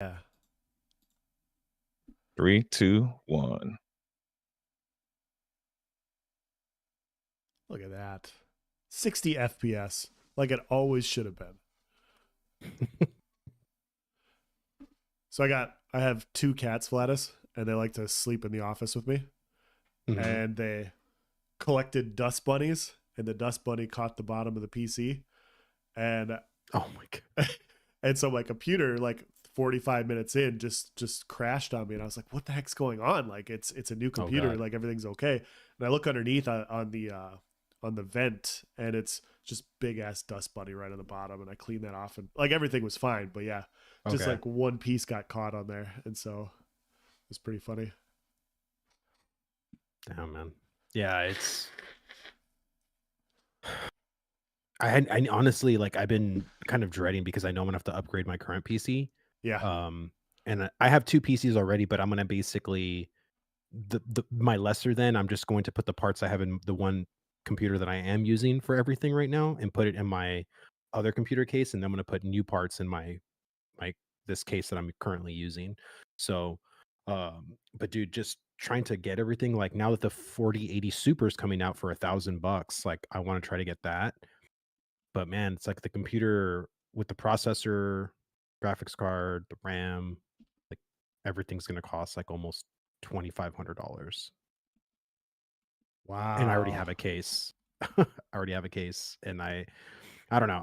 Yeah. 3, 2, 1. Look at that. 60 FPS, like it always should have been. So I have two cats, Vladis, and they like to sleep in the office with me. Mhm. And they collected dust bunnies, and the dust bunny caught the bottom of the PC. And Oh my god. and so my computer, like 45 minutes in, just crashed on me, and I was like, "What the heck's going on?" Like it's a new computer, God. like everything's okay. And I look underneath on the vent, and it's just big ass dust bunny right on the bottom. And I cleaned that off, and like everything was fine, but yeah, just Okay. like one piece got caught on there, and so it's pretty funny. Damn, man. Yeah, it's. I honestly, like, I've been kind of dreading because I know I'm gonna have to upgrade my current PC. Yeah, And I have two PCs already, but I'm gonna basically my lesser than I'm just going to put the parts I have in the one computer that I am using for everything right now and put it in my other computer case, and then I'm gonna put new parts in my this case that I'm currently using. So, but dude, just trying to get everything, like, now that the 4080 Super is coming out for $1,000, like, I want to try to get that. But man, it's like the computer with the processor, graphics card, the RAM, like, everything's gonna cost like almost $2,500. wow. And I already have a case. I already have a case, and I don't know.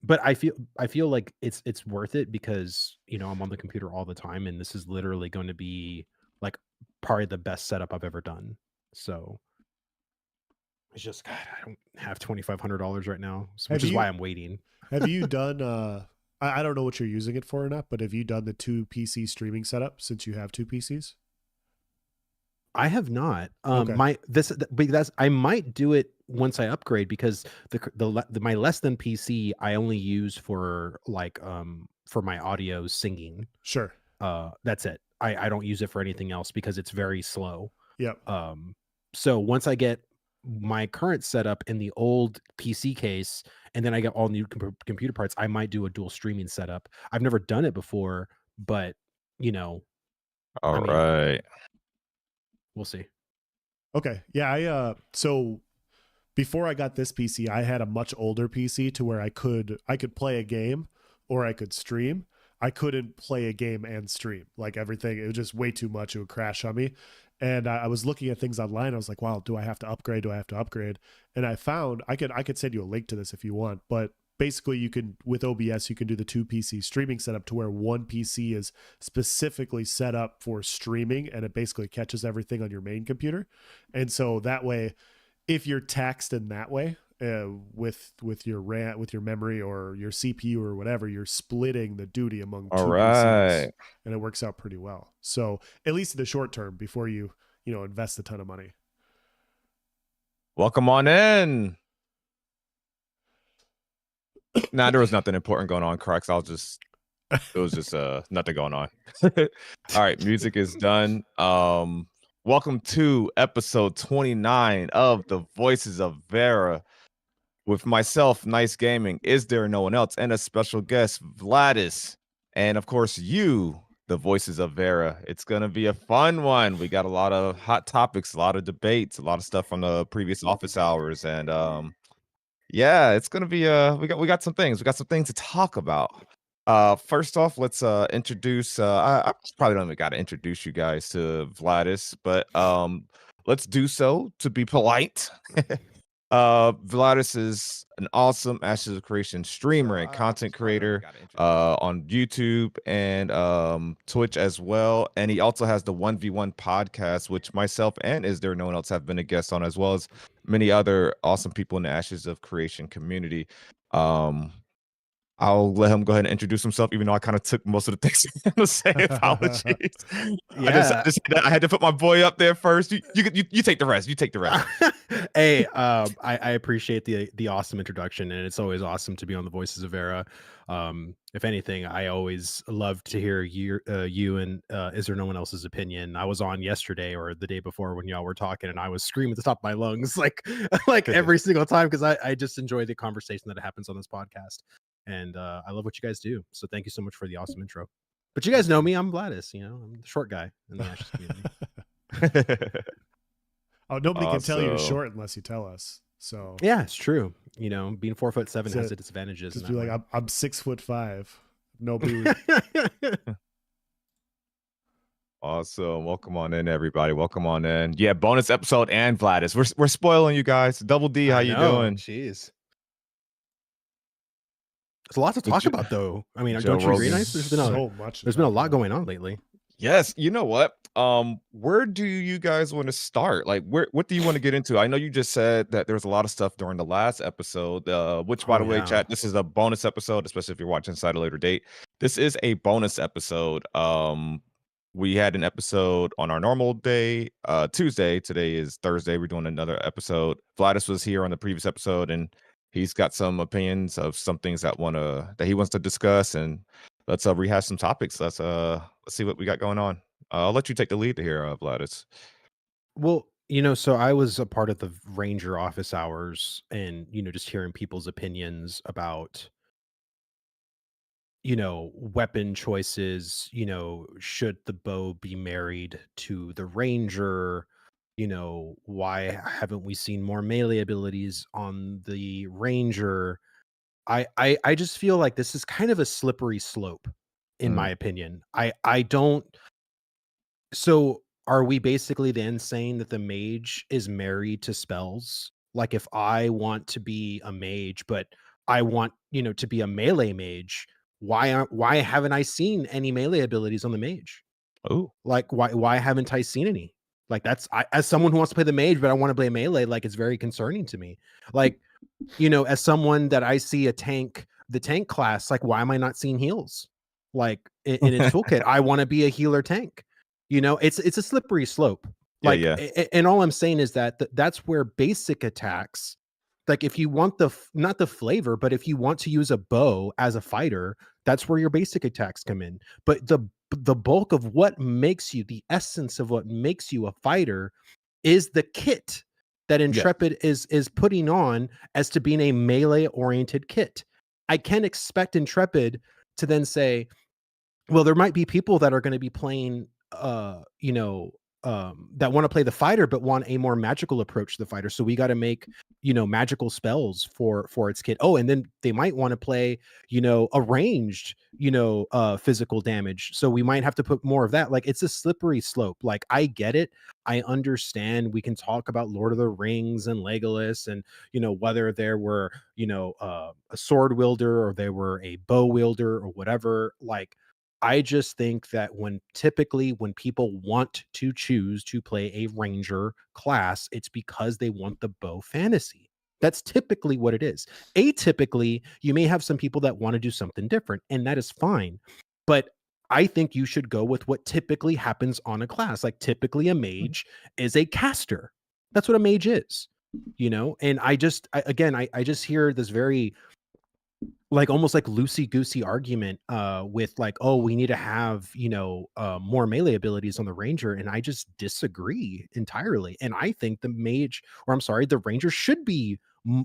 But I feel like it's worth it because, I'm on the computer all the time, and this is literally going to be like probably the best setup I've ever done. So it's just, God, I don't have $2,500 right now, which is why I'm waiting. Have you done I don't know what you're using it for or not, but have you done the two PC streaming setup since you have two PCs? I have not. Okay. Because I might do it once I upgrade, because my less than PC I only use for like for my audio singing. Sure. That's it. I don't use it for anything else because it's very slow. Yep. So once I get my current setup in the old PC case, and then I get all new computer parts, I might do a dual streaming setup. I've never done it before, but All I mean, right. we'll see. Okay. Yeah, so before I got this PC, I had a much older PC to where I could play a game or I could stream. I couldn't play a game and stream. Like everything, it was just way too much. It would crash on me. And I was looking at things online. I was like, "Wow, do I have to upgrade? Do I have to upgrade?" And I found I could send you a link to this if you want. But basically, you can, with OBS, you can do the two PC streaming setup to where one PC is specifically set up for streaming, and it basically catches everything on your main computer. And so that way, if you're taxed in that way, with your RAM, with your memory or your CPU or whatever, you're splitting the duty among All two right. PCs, and it works out pretty well. So at least in the short term, before you invest a ton of money. Welcome on in. Nah, there was nothing important going on, Crux. It was just nothing going on. All right, music is done. Welcome to episode 29 of the Voices of Verra with myself, Nice Gaming. Is there no one else? And a special guest, Vladis. And of course, you, the Voices of Verra. It's gonna be a fun one. We got a lot of hot topics, a lot of debates, a lot of stuff from the previous office hours, and yeah, it's gonna be we got some things. We got some things to talk about. First off, let's introduce I probably don't even gotta introduce you guys to Vladis, but let's do so to be polite. Vladis is an awesome Ashes of Creation streamer and content creator on YouTube and Twitch as well. And he also has the 1v1 podcast, which myself and Is There No One Else have been a guest on, as well as many other awesome people in the Ashes of Creation community. I'll let him go ahead and introduce himself, even though I kind of took most of the things to say. Apologies. Yeah. I had to put my boy up there first. You take the rest. You take the rest. Hey, I appreciate the awesome introduction, and it's always awesome to be on the Voices of Verra. If anything, I always love to hear you and Is There No One Else's opinion. I was on yesterday or the day before when y'all were talking, and I was screaming at the top of my lungs like every single time, because I just enjoy the conversation that happens on this podcast. And I love what you guys do. So thank you so much for the awesome intro. But you guys know me. I'm Vladis. I'm the short guy in the Ashes community. Oh, nobody can tell you're Also- short unless you tell us. So Yeah, it's true. Being 4'7" has its advantages. just in be that like, way. I'm 6'5", no boot. Awesome. Welcome on in, everybody. Welcome on in. Yeah, bonus episode and Vladis. We're spoiling you guys. Double D, how I you know, doing? Jeez. There's a lot to talk about, though. I mean, Joe don't you agree, Rogan. Nice? There's been a lot going on lately. Yes. You know what? Where do you guys want to start? Like, what do you want to get into? I know you just said that there was a lot of stuff during the last episode, which, by the way, chat, this is a bonus episode, especially if you're watching inside a later date. This is a bonus episode. We had an episode on our normal day, Tuesday. Today is Thursday. We're doing another episode. Vladis was here on the previous episode, and he's got some opinions of some things that he wants to discuss, and let's rehash some topics. Let's see what we got going on. I'll let you take the lead here, Vladis. Well, so I was a part of the Ranger office hours, and just hearing people's opinions about weapon choices. Should the bow be married to the Ranger? Why haven't we seen more melee abilities on the Ranger? I just feel like this is kind of a slippery slope, in my opinion. I don't. So are we basically then saying that the mage is married to spells? Like, if I want to be a mage, but I want to be a melee mage, why haven't I seen any melee abilities on the mage? Oh, Like, why haven't I seen any? Like, as someone who wants to play the mage, but I want to play melee, like, it's very concerning to me. Like, as someone that I see the tank class, like, why am I not seeing heals? Like, in its toolkit, I want to be a healer tank. It's a slippery slope. Like, and all I'm saying is that that's where basic attacks, like, if you want not the flavor, but if you want to use a bow as a fighter, that's where your basic attacks come in. But the bulk of what makes you, the essence of what makes you a fighter, is the kit that Intrepid is putting on as to being a melee oriented kit. I can't expect Intrepid to then say, well, there might be people that are going to be playing that want to play the fighter but want a more magical approach to the fighter, so we got to make magical spells for its kit. Oh, and then they might want to play a ranged physical damage, so we might have to put more of that. Like, it's a slippery slope. Like, I get it, I understand. We can talk about Lord of the Rings and Legolas, and whether there were a sword wielder or they were a bow wielder or whatever. Like, I just think that when people want to choose to play a Ranger class, it's because they want the bow fantasy. That's typically what it is. Atypically, you may have some people that want to do something different, and that is fine. But I think you should go with what typically happens on a class. Like, typically a mage is a caster. That's what a mage is, And I just hear this very, like, almost like loosey-goosey argument with, like, oh, we need to have more melee abilities on the Ranger, and I just disagree entirely. And I think the Ranger should be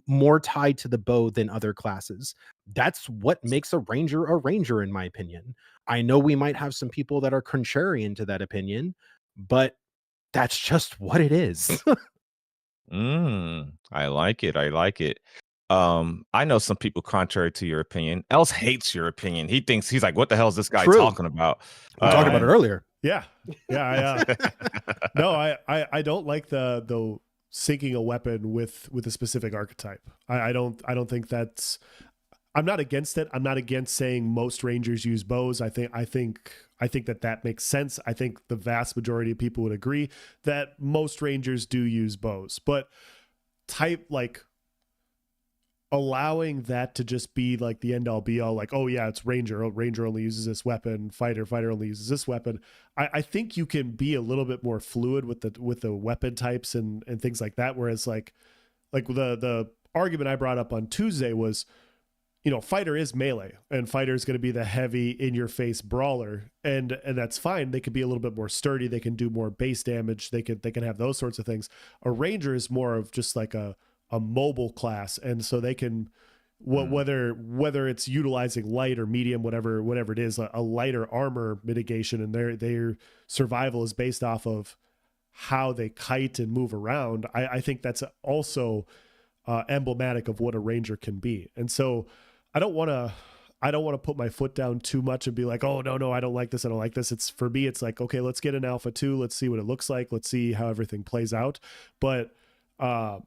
more tied to the bow than other classes. That's what makes a Ranger, in my opinion. I know we might have some people that are contrarian to that opinion, but that's just what it is. I like it. I know some people contrary to your opinion. Els hates your opinion. He's like, what the hell is this guy talking about? We talked about it earlier. Yeah. No, I don't like the syncing a weapon with a specific archetype. I don't think that's. I'm not against it. I'm not against saying most Rangers use bows. I think that makes sense. I think the vast majority of people would agree that most Rangers do use bows, but allowing that to just be like the end all be all, like, oh yeah, it's Ranger only uses this weapon, fighter only uses this weapon. I think you can be a little bit more fluid with the weapon types and things like that. Whereas like the argument I brought up on Tuesday was, fighter is melee, and fighter is going to be the heavy in your face brawler, and that's fine. They can be a little bit more sturdy. They can do more base damage. They can have those sorts of things. A Ranger is more of just like a mobile class, and so they can whether it's utilizing light or medium, whatever it is, a lighter armor mitigation, and their survival is based off of how they kite and move around. I think that's also emblematic of what a ranger can be. And so I don't want to put my foot down too much and be like, oh no, I don't like this. It's, for me, it's like, okay, let's get an alpha 2. Let's see what it looks like. Let's see how everything plays out. But I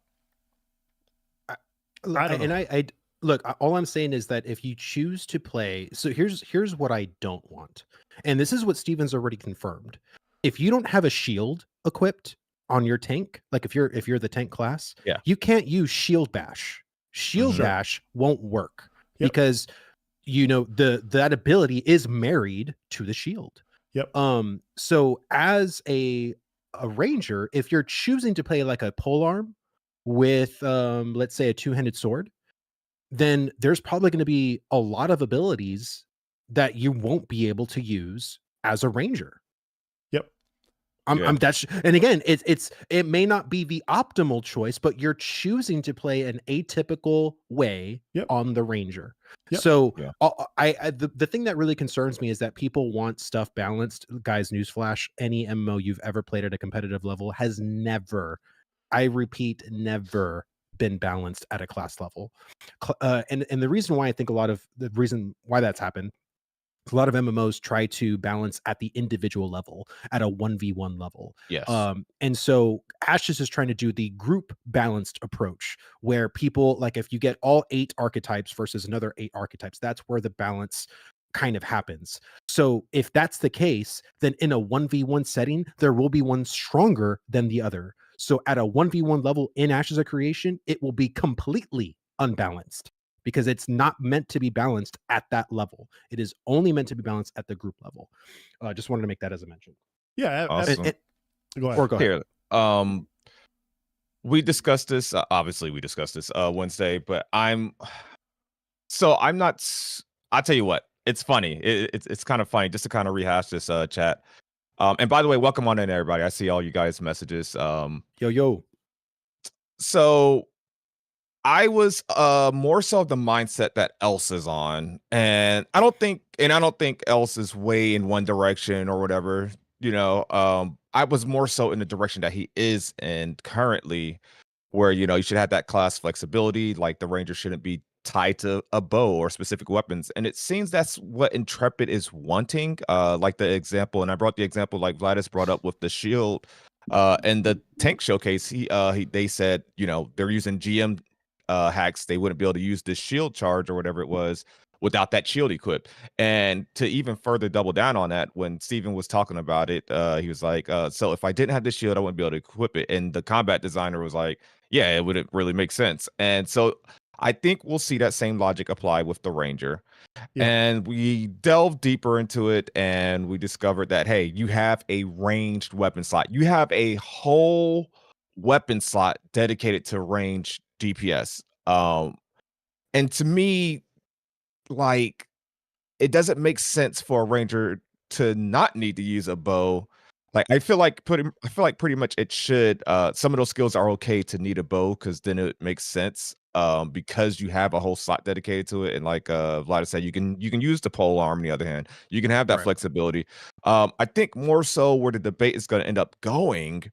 don't know. I look, all I'm saying is that if you choose to play, so here's what I don't want. And this is what Steven's already confirmed. If you don't have a shield equipped on your tank, like if you're the tank class, you can't use shield bash. Shield bash won't work because that ability is married to the shield. So as a ranger, if you're choosing to play like a polearm with let's say a two-handed sword, then there's probably going to be a lot of abilities that you won't be able to use as a ranger. And again, it may not be the optimal choice, but you're choosing to play an atypical way on the ranger. So the thing that really concerns me is that people want stuff balanced. Guys, newsflash, any MMO you've ever played at a competitive level has never, I repeat, never been balanced at a class level. And the reason why I think the reason why that's happened, a lot of MMOs try to balance at the individual level, at a 1v1 level. And so Ashes is trying to do the group balanced approach, where people, like if you get all 8 archetypes versus another 8 archetypes, that's where the balance kind of happens. So if that's the case, then in a 1v1 setting, there will be one stronger than the other. So at a 1v1 level in Ashes of Creation, it will be completely unbalanced, because it's not meant to be balanced at that level. It is only meant to be balanced at the group level. Just wanted to make that as a mention. Yeah, awesome. Go ahead. Here, we discussed this. Obviously, we discussed this Wednesday, but I'm not. I'll tell you what. It's funny. It's kind of funny just to kind of rehash this chat. And by the way, welcome on in, everybody. I see all you guys' messages. Yo. So I was more so of the mindset that Else is on, and I don't think Else is way in one direction or whatever. I was more so in the direction that he is in currently, where you should have that class flexibility, like the ranger shouldn't be tied to a bow or specific weapons, and it seems that's what Intrepid is wanting. Like the example, and I brought the example like Vladis brought up with the shield, and the tank showcase. They said they're using GM hacks, they wouldn't be able to use this shield charge or whatever it was without that shield equipped. And to even further double down on that, when Steven was talking about it, he was like, so if I didn't have the shield, I wouldn't be able to equip it. And the combat designer was like, yeah, it wouldn't really make sense. And so I think we'll see that same logic apply with the ranger. And we delved deeper into it, and we discovered that, hey, you have a ranged weapon slot. You have a whole weapon slot dedicated to ranged DPS. And to me, like, it doesn't make sense for a ranger to not need to use a bow. Like, I feel like pretty much it should. Some of those skills are okay to need a bow, because then it makes sense. Because you have a whole slot dedicated to it, and like Vlad said, you can use the pole arm. On the other hand, you can have that flexibility. I think more so where the debate is going to end up going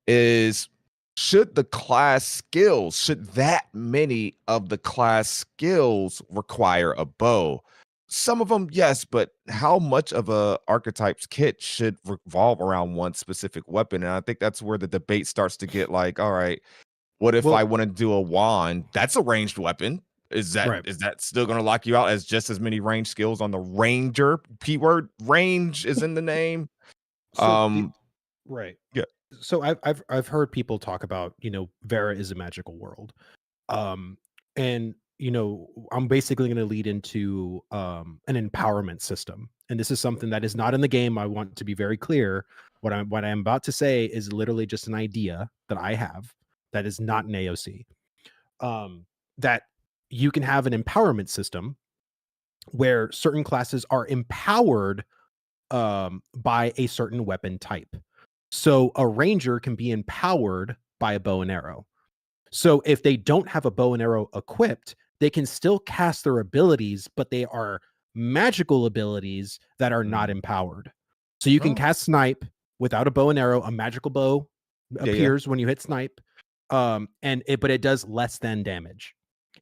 is, should that many of the class skills require a bow? Some of them, yes, but how much of a archetypes kit should revolve around one specific weapon? And I think that's where the debate starts to get like, all right, what if I want to do a wand? That's a ranged weapon. Is that still going to lock you out as just as many range skills on the ranger? Keyword range is in the name. Yeah. So I've heard people talk about, Verra is a magical world. And I'm basically going to lead into an empowerment system. And this is something that is not in the game. I want to be very clear. What I'm about to say is literally just an idea that I have that is not an AOC. That you can have an empowerment system where certain classes are empowered by a certain weapon type. So a ranger can be empowered by a bow and arrow. So if they don't have a bow and arrow equipped, they can still cast their abilities, but they are magical abilities that are not empowered. So you can cast snipe without a bow and arrow. A magical bow appears when you hit snipe, but it does less than damage.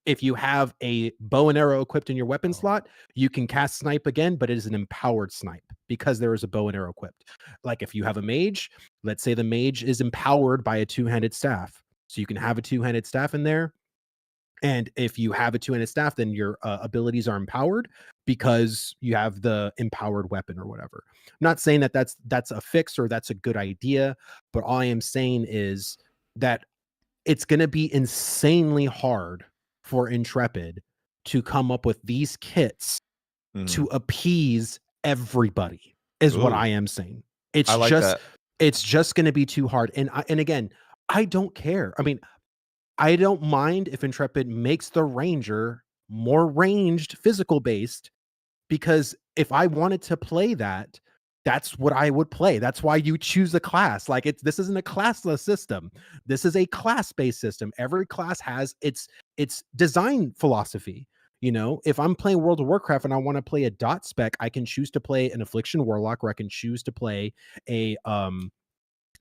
If you have a bow and arrow equipped in your weapon slot, you can cast snipe again, but it is an empowered snipe because there is a bow and arrow equipped. Like if you have a mage, let's say the mage is empowered by a two-handed staff. So you can have a two-handed staff in there. And if you have a two-handed staff, then your abilities are empowered because you have the empowered weapon or whatever. I'm not saying that that's a fix or that's a good idea, but all I am saying is that it's going to be insanely hard for Intrepid to come up with these kits to appease everybody is what I am saying. It's I like just that. It's just going to be too hard. And again, I don't care. I mean, I don't mind if Intrepid makes the Ranger more ranged, physical based, because if I wanted to play that, that's what I would play. That's why you choose a class. Like this isn't a classless system. This is a class-based system. Every class has its design philosophy. You know, if I'm playing World of Warcraft and I want to play a dot spec, I can choose to play an Affliction Warlock, or I can choose to play a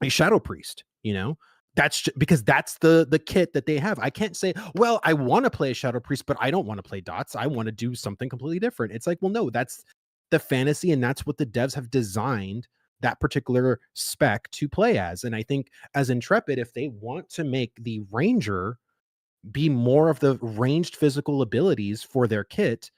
Shadow Priest, you know. That's because that's the kit that they have. I can't say, well, I want to play a Shadow Priest, but I don't want to play dots. I want to do something completely different. It's like, well, no, that's the fantasy, and that's what the devs have designed that particular spec to play as. And I think as Intrepid, if they want to make the Ranger be more of the ranged physical abilities for their kit,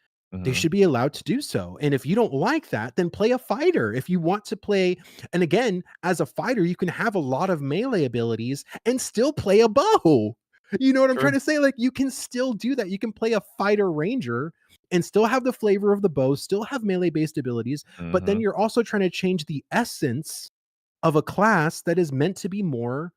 they should be allowed to do so. And if you don't like that, then play a fighter. If you want to play, and again, as a fighter, you can have a lot of melee abilities and still play a bow. You know what I'm trying to say? Like, you can still do that. You can play a fighter Ranger and still have the flavor of the bow, still have melee based abilities, but then you're also trying to change the essence of a class that is meant to be more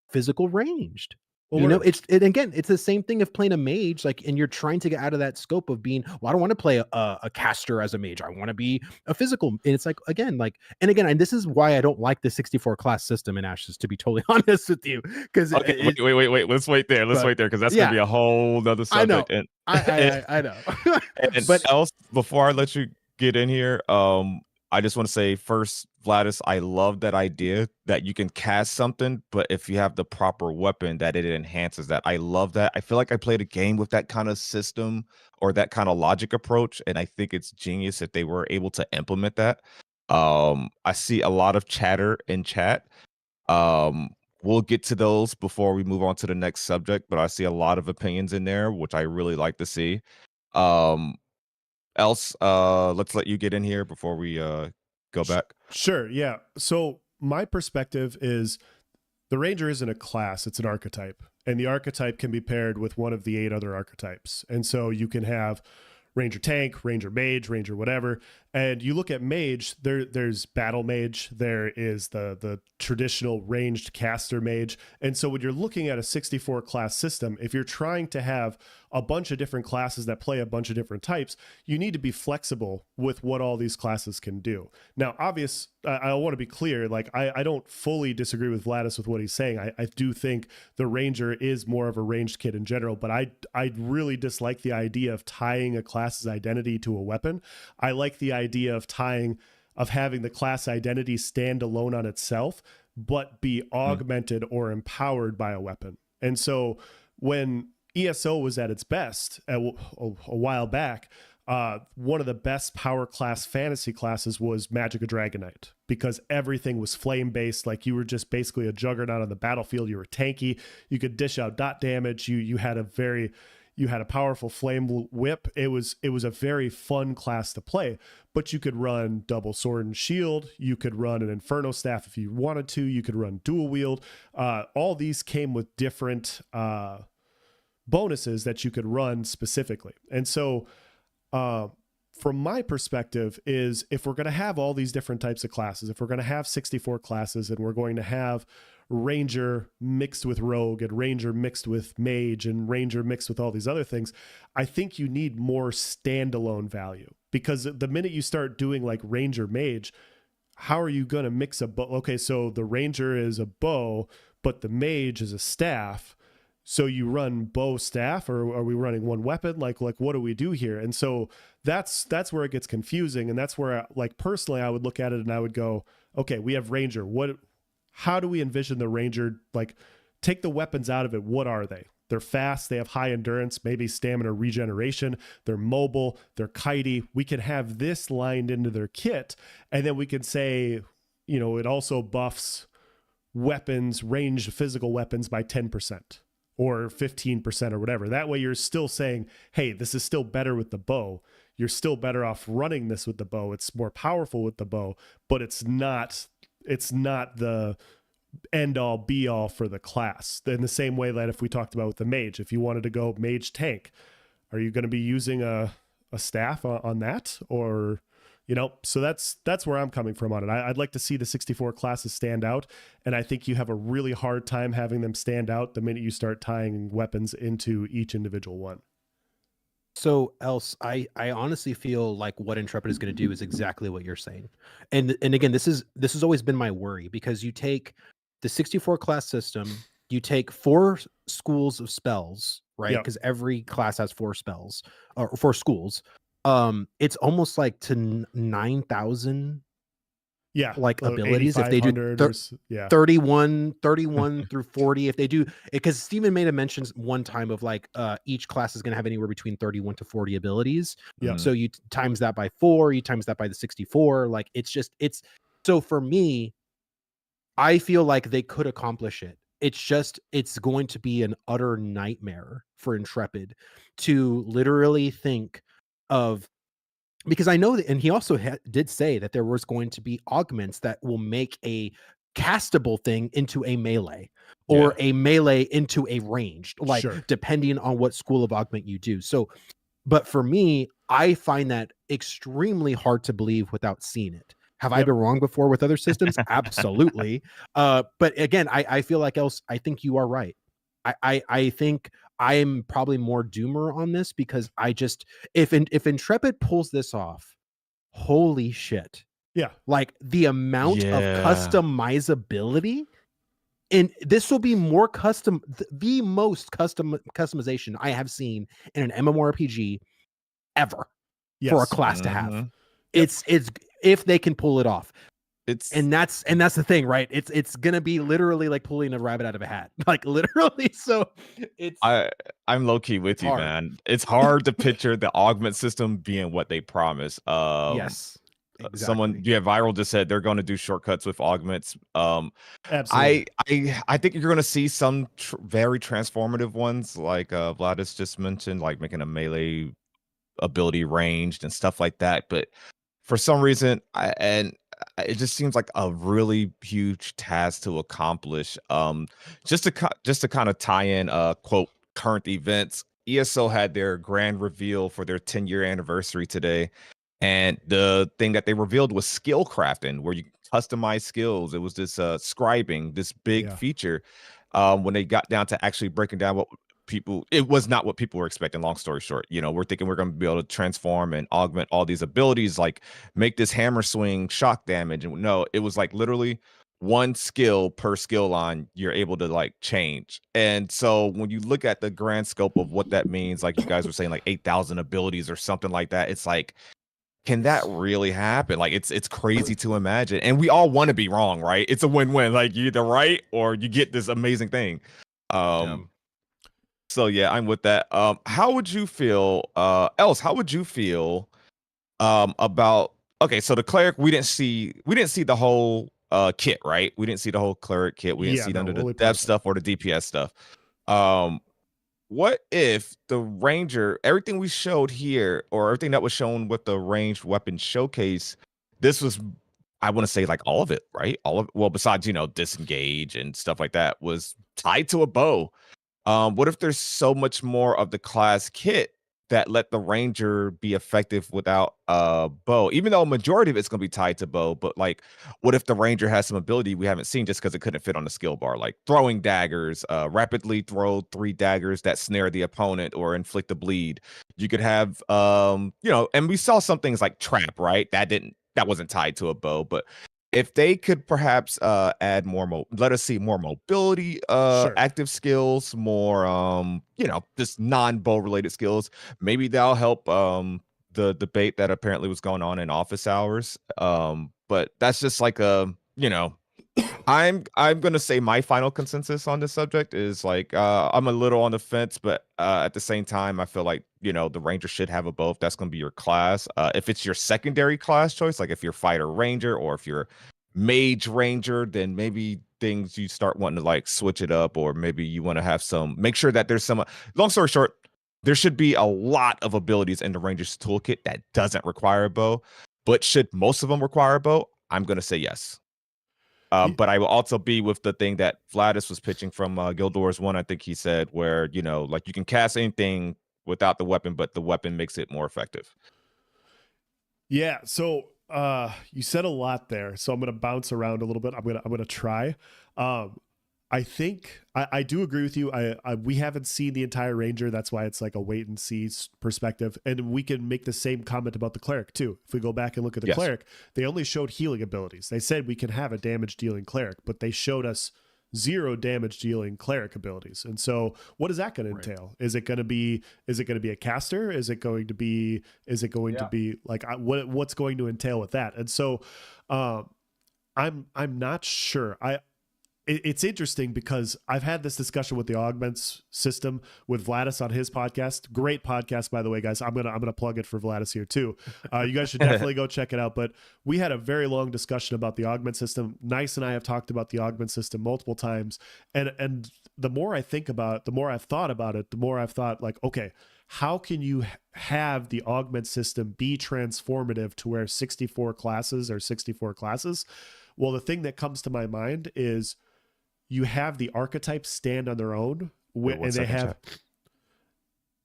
physical ranged. Well, You know, again, it's the same thing of playing a mage, like, and you're trying to get out of that scope of being, well, I don't want to play a caster as a mage. I want to be a physical. And it's like, again, and this is why I don't like the 64 class system in Ashes, to be totally honest with you. Because wait. Let's wait there. Because that's gonna be a whole other subject. I know. But else, before I let you get in here, I just want to say first, Vladis, I love that idea that you can cast something, but if you have the proper weapon, that it enhances that. I love that. I feel like I played a game with that kind of system or that kind of logic approach, and I think it's genius if they were able to implement that. I see a lot of chatter in chat. We'll get to those before we move on to the next subject, but I see a lot of opinions in there, which I really like to see. Else, let's let you get in here before we go back. Sure, yeah. So my perspective is the Ranger isn't a class, it's an archetype. And the archetype can be paired with one of the 8 other archetypes. And so you can have Ranger Tank, Ranger Mage, Ranger whatever. And you look at Mage, there's Battle Mage, there is the traditional ranged caster Mage. And so when you're looking at a 64 class system, if you're trying to have a bunch of different classes that play a bunch of different types, you need to be flexible with what all these classes can do. Now, I want to be clear, like I don't fully disagree with Vladis with what he's saying. I do think the Ranger is more of a ranged kit in general, but I really dislike the idea of tying a class's identity to a weapon. I like the idea of having the class identity stand alone on itself, but be augmented or empowered by a weapon. And so when ESO was at its best a while back, one of the best power class fantasy classes was Magic of Dragonite, because everything was flame based. Like, you were just basically a juggernaut on the battlefield. You were tanky. You could dish out dot damage. You had a powerful flame whip. It was a very fun class to play, but you could run double sword and shield. You could run an Inferno staff if you wanted to. You could run dual wield. All these came with different bonuses that you could run specifically. And so from my perspective is, if we're going to have all these different types of classes, if we're going to have 64 classes and we're going to have Ranger mixed with Rogue and Ranger mixed with Mage and Ranger mixed with all these other things, I think you need more standalone value, because the minute you start doing like Ranger Mage, how are you going to mix a bow? Okay, so the Ranger is a bow, but the Mage is a staff. so you run bow staff, or are we running one weapon? Like what do we do here? And so that's where it gets confusing. And that's where, like, personally, I would look at it and I would go, okay, we have ranger. How do we envision the ranger? Like, take the weapons out of it. What are they? They're fast. They have high endurance, maybe stamina regeneration. They're mobile. They're kitey. We can have this lined into their kit. And then we can say, it also buffs weapons, ranged physical weapons by 10% or 15% or whatever. That way you're still saying, hey, this is still better with the bow. You're still better off running this with the bow. It's more powerful with the bow, but it's not the end all be all for the class. In the same way that if we talked about with the mage, if you wanted to go mage tank, are you going to be using a staff on that? Or, so that's where I'm coming from on it. I'd like to see the 64 classes stand out. And I think you have a really hard time having them stand out the minute you start tying weapons into each individual one. So else, I honestly feel like what Intrepid is going to do is exactly what you're saying. And again, this has always been my worry, because you take the 64 class system, you take 4 schools of spells, right? Because every class has 4 spells or 4 schools. It's almost like to 9,000 like abilities if they do 31 through 40. If they do, because Steven made a mention one time of like each class is going to have anywhere between 31 to 40 abilities. So you times that by 4, you times that by the 64. Like it's so for me, I feel like they could accomplish it. It's going to be an utter nightmare for Intrepid to literally think of, because I know that, and he also did say that there was going to be augments that will make a castable thing into a melee, or a melee into a ranged, like depending on what school of augment you do. So, but for me, I find that extremely hard to believe without seeing it. Have I been wrong before with other systems? Absolutely. But again, I feel like I think you are right. I think I'm probably more doomer on this, because if Intrepid pulls this off, holy shit. Yeah. Like the amount of customizability, and this will be more custom, the most customization I have seen in an MMORPG ever for a class to have. It's if they can pull it off. And that's the thing, right? It's gonna be literally like pulling a rabbit out of a hat, like literally. So I'm low key with you, man. It's hard to picture the augment system being what they promise. Yes, exactly. Someone, Viral just said they're going to do shortcuts with augments. Absolutely. I think you're going to see some very transformative ones, like Vladis just mentioned, like making a melee ability ranged and stuff like that. But for some reason, it just seems like a really huge task to accomplish. Just to kind of tie in quote current events, ESO had their grand reveal for their 10-year anniversary today, and the thing that they revealed was skill crafting, where you customize skills. It was this scribing, this big feature. When they got down to actually breaking down it was not what people were expecting. Long story short, we're thinking we're going to be able to transform and augment all these abilities, like make this hammer swing shock damage. And no, it was like literally one skill per skill line you're able to like change. And so when you look at the grand scope of what that means, like you guys were saying, like 8,000 abilities or something like that, it's like, can that really happen? Like it's crazy to imagine. And we all want to be wrong, right? It's a win-win. Like you're either right or you get this amazing thing. So yeah, I'm with that. How would you feel, how would you feel about, okay, so the cleric, we didn't see the whole kit, right? We didn't see the whole cleric kit. We didn't see none of the dev stuff or the DPS stuff. What if the ranger, everything we showed here, or everything that was shown with the ranged weapon showcase, this was, I want to say like all of it, right? All of, well, besides, disengage and stuff like that, was tied to a bow. What if there's so much more of the class kit that let the ranger be effective without a bow, even though a majority of it's going to be tied to bow? But like, what if the ranger has some ability we haven't seen just because it couldn't fit on the skill bar, like throwing daggers, rapidly throw 3 daggers that snare the opponent or inflict a bleed? You could have, and we saw some things like trap, right? That wasn't tied to a bow, but if they could perhaps add more let us see more mobility Sure. active skills, more just non-bow related skills, maybe that'll help the debate that apparently was going on in office hours. But that's just like I'm gonna say my final consensus on this subject is like I'm a little on the fence, but at the same time, I feel like the ranger should have a bow if that's gonna be your class. If it's your secondary class choice, like if you're fighter ranger or if you're mage ranger, then maybe things you start wanting to like switch it up, or maybe you want to have make sure that there's some. Long story short, there should be a lot of abilities in the ranger's toolkit that doesn't require a bow, but should most of them require a bow? I'm gonna say yes. But I will also be with the thing that Vladis was pitching from Guild Wars 1. I think he said where, like you can cast anything without the weapon, but the weapon makes it more effective. Yeah. So you said a lot there. So I'm going to bounce around a little bit. I'm going to try. I think I do agree with you. We haven't seen the entire Ranger. That's why it's like a wait and see perspective. And we can make the same comment about the Cleric too. If we go back and look at the Cleric, they only showed healing abilities. They said we can have a damage dealing Cleric, but they showed us 0 damage dealing Cleric abilities. And so what is that going to entail? Is it going to be a caster? Is it going to be like what's going to entail with that? And so I'm not sure. It's interesting because I've had this discussion with the augments system with Vladis on his podcast. Great podcast, by the way, guys. I'm gonna plug it for Vladis here too. You guys should definitely go check it out. But we had a very long discussion about the augment system. Nice and I have talked about the augment system multiple times, and the more I think about it, the more I've thought about it, the more I've thought like, okay, how can you have the augment system be transformative to where 64 classes? Well, the thing that comes to my mind is you have the archetypes stand on their own, and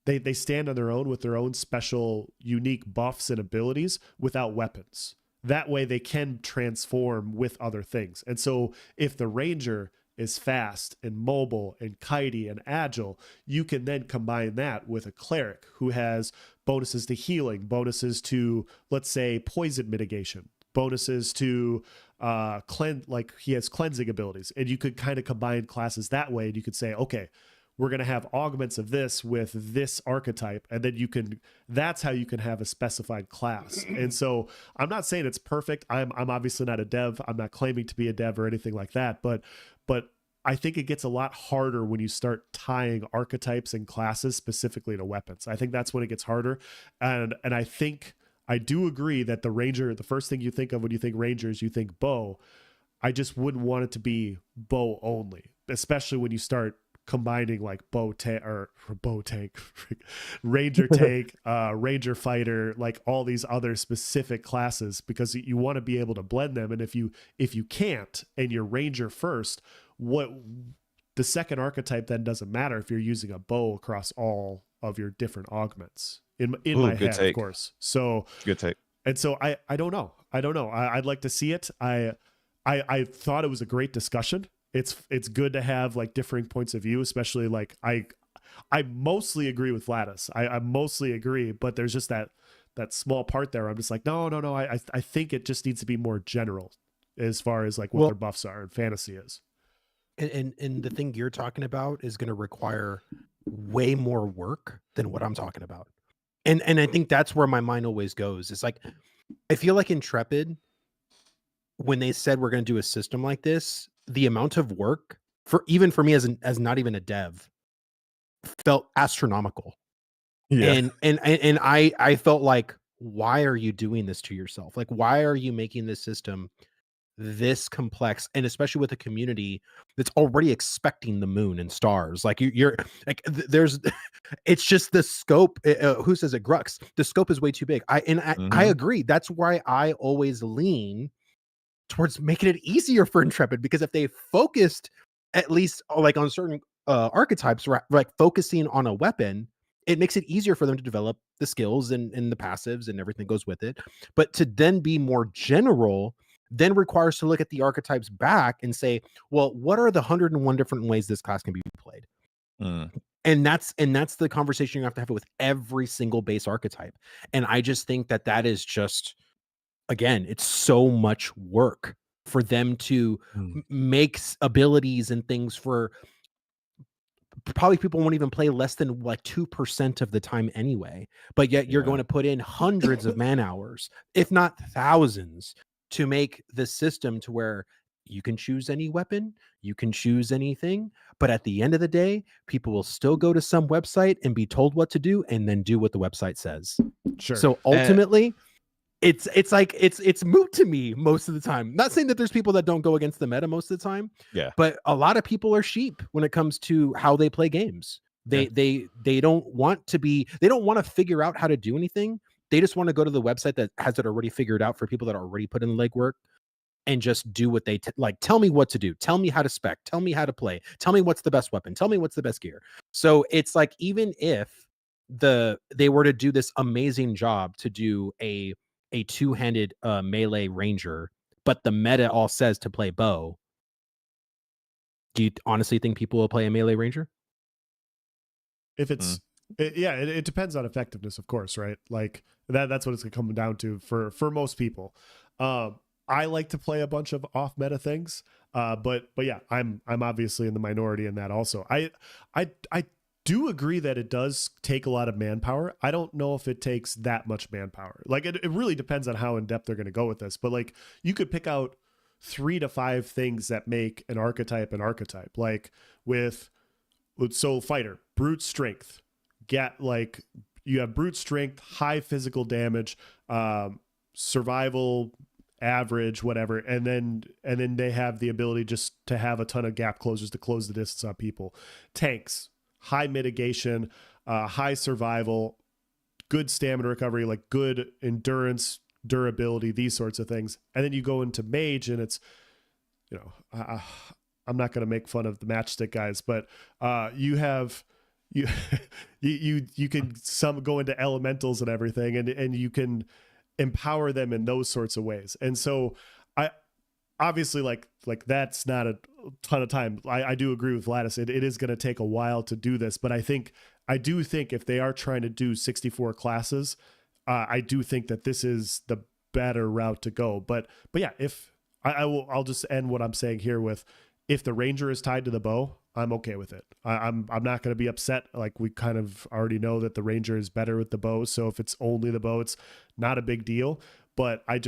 they stand on their own with their own special, unique buffs and abilities without weapons. That way they can transform with other things. And so if the ranger is fast and mobile and kitey and agile, you can then combine that with a cleric who has bonuses to healing, bonuses to, let's say, poison mitigation, bonuses to like he has cleansing abilities, and you could kind of combine classes that way. And you could say, okay, we're going to have augments of this with this archetype, and then that's how you can have a specified class. And so I'm not saying it's perfect. I'm obviously not a dev. I'm not claiming to be a dev or anything like that, but I think it gets a lot harder when you start tying archetypes and classes specifically to weapons. I think that's when it gets harder. And I think I do agree that the ranger, the first thing you think of when you think rangers, you think bow. I just wouldn't want it to be bow only, especially when you start combining like ranger tank, ranger fighter, like all these other specific classes, because you want to be able to blend them. And if you can't, and you're ranger first, what the second archetype then doesn't matter if you're using a bow across all of your different augments. In my head, take. Of course. So good take. And so I don't know. I'd like to see it. I thought it was a great discussion. It's good to have like differing points of view, especially like I mostly agree with Vladis. I mostly agree, but there's just that small part there. I'm just like, no. I think it just needs to be more general as far as like what their buffs are and fantasy is. And the thing you're talking about is going to require way more work than what I'm talking about. And I think that's where my mind always goes. It's like, I feel like Intrepid, when they said we're going to do a system like this, the amount of work for me as not even a dev felt astronomical. Yeah. And I felt like, why are you doing this to yourself? Like, why are you making this system this complex, and especially with a community that's already expecting the moon and stars? Like you're like, there's it's just the scope. Who says it? Grux. The scope is way too big. I agree. That's why I always lean towards making it easier for Intrepid, because if they focused at least like on certain archetypes, like focusing on a weapon, it makes it easier for them to develop the skills and the passives and everything goes with it. But to then be more general then requires to look at the archetypes back and say, well, what are the 101 different ways this class can be played? And that's the conversation you have to have with every single base archetype. And I just think that is just, again, it's so much work for them to make abilities and things for probably people won't even play less than like 2% of the time anyway, but yet you're going to put in hundreds of man hours, if not thousands, to make the system to where you can choose any weapon, you can choose anything, but at the end of the day, people will still go to some website and be told what to do and then do what the website says. Sure. So ultimately, it's like it's moot to me most of the time. Not saying that there's people that don't go against the meta most of the time, but a lot of people are sheep when it comes to how they play games. They don't want to figure out how to do anything. They just want to go to the website that has it already figured out for people that already put in the legwork and just do what they like. Tell me what to do. Tell me how to spec. Tell me how to play. Tell me what's the best weapon. Tell me what's the best gear. So it's like, even if they were to do this amazing job to do a two-handed melee ranger, but the meta all says to play bow, do you honestly think people will play a melee ranger? If it's it depends on effectiveness, of course, right? Like that's what it's gonna come down to for most people. I like to play a bunch of off meta things, but yeah, I'm obviously in the minority in that also. I do agree that it does take a lot of manpower. I don't know if it takes that much manpower. Like it really depends on how in depth they're going to go with this. But like you could pick out 3 to 5 things that make an archetype. Like so fighter, brute strength, like you have brute strength, high physical damage, survival, average, whatever, and then they have the ability just to have a ton of gap closers to close the distance on people. Tanks, high mitigation, high survival, good stamina recovery, like good endurance, durability, these sorts of things. And then you go into mage, and it's, I'm not going to make fun of the matchstick guys, but you can go into elementals and everything, and you can empower them in those sorts of ways. And so I obviously like that's not a ton of time. I do agree with Vladis. It is going to take a while to do this, but I do think if they are trying to do 64 classes, I do think that this is the better route to go. But yeah, if I'll just end what I'm saying here with, if the ranger is tied to the bow, I'm okay with it. I'm not going to be upset. Like, we kind of already know that the ranger is better with the bow. So if it's only the bow, it's not a big deal. But I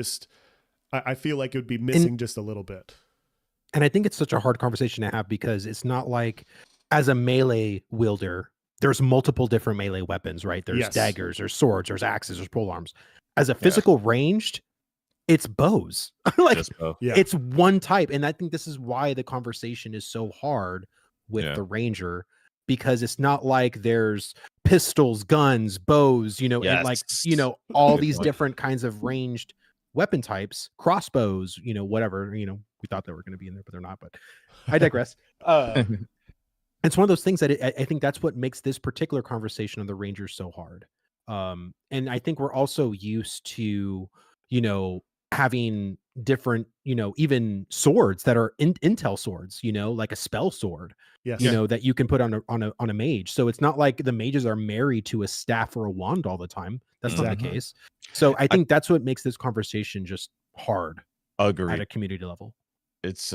feel like it would be missing just a little bit. And I think it's such a hard conversation to have, because it's not like, as a melee wielder, there's multiple different melee weapons, right? There's daggers, there's swords, there's axes, there's polearms. As a physical ranged, it's bows. Like, it's one type. And I think this is why the conversation is so hard with the ranger, because it's not like there's pistols, guns, bows, and like, all these different kinds of ranged weapon types, crossbows, whatever, we thought they were going to be in there, but they're not. But I digress. It's one of those things that I think that's what makes this particular conversation on the Rangers so hard. And I think we're also used to, having different, even swords that are intel swords, like a spell sword, that you can put on a mage. So it's not like the mages are married to a staff or a wand all the time. That's not the case. So I think that's what makes this conversation just hard. Agreed. At a community level. It's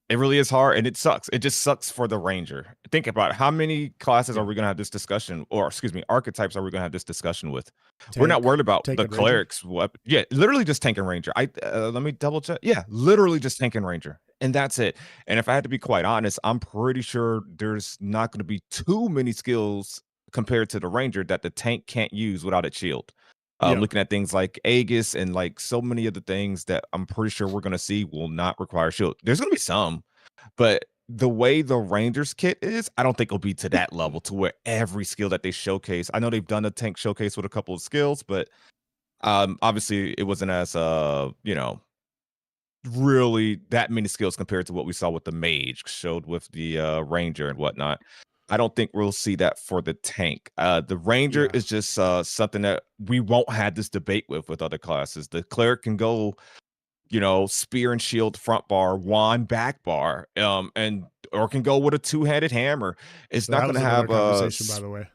it really is hard, and it sucks. It just sucks for the ranger. Think about it. How many classes are we going to have this discussion, or excuse me, archetypes are we going to have this discussion with? We're not worried about the cleric's weapon. Yeah, literally just tank and ranger. Let me double check. Yeah, literally just tank and ranger, and that's it. And if I had to be quite honest, I'm pretty sure there's not going to be too many skills compared to the ranger that the tank can't use without a shield. Looking at things like Aegis and like so many of the things that I'm pretty sure we're going to see will not require shield. There's going to be some, but the way the Rangers kit is, I don't think it'll be to that level to where every skill that they showcase. I know they've done a tank showcase with a couple of skills, but obviously it wasn't as really that many skills compared to what we saw with the mage showed with the ranger and whatnot. I don't think we'll see that for the tank. The ranger is just something that we won't have this debate with other classes. The cleric can go, spear and shield front bar, wand back bar, or can go with a two-handed hammer. It's not going to have conversation, by the way.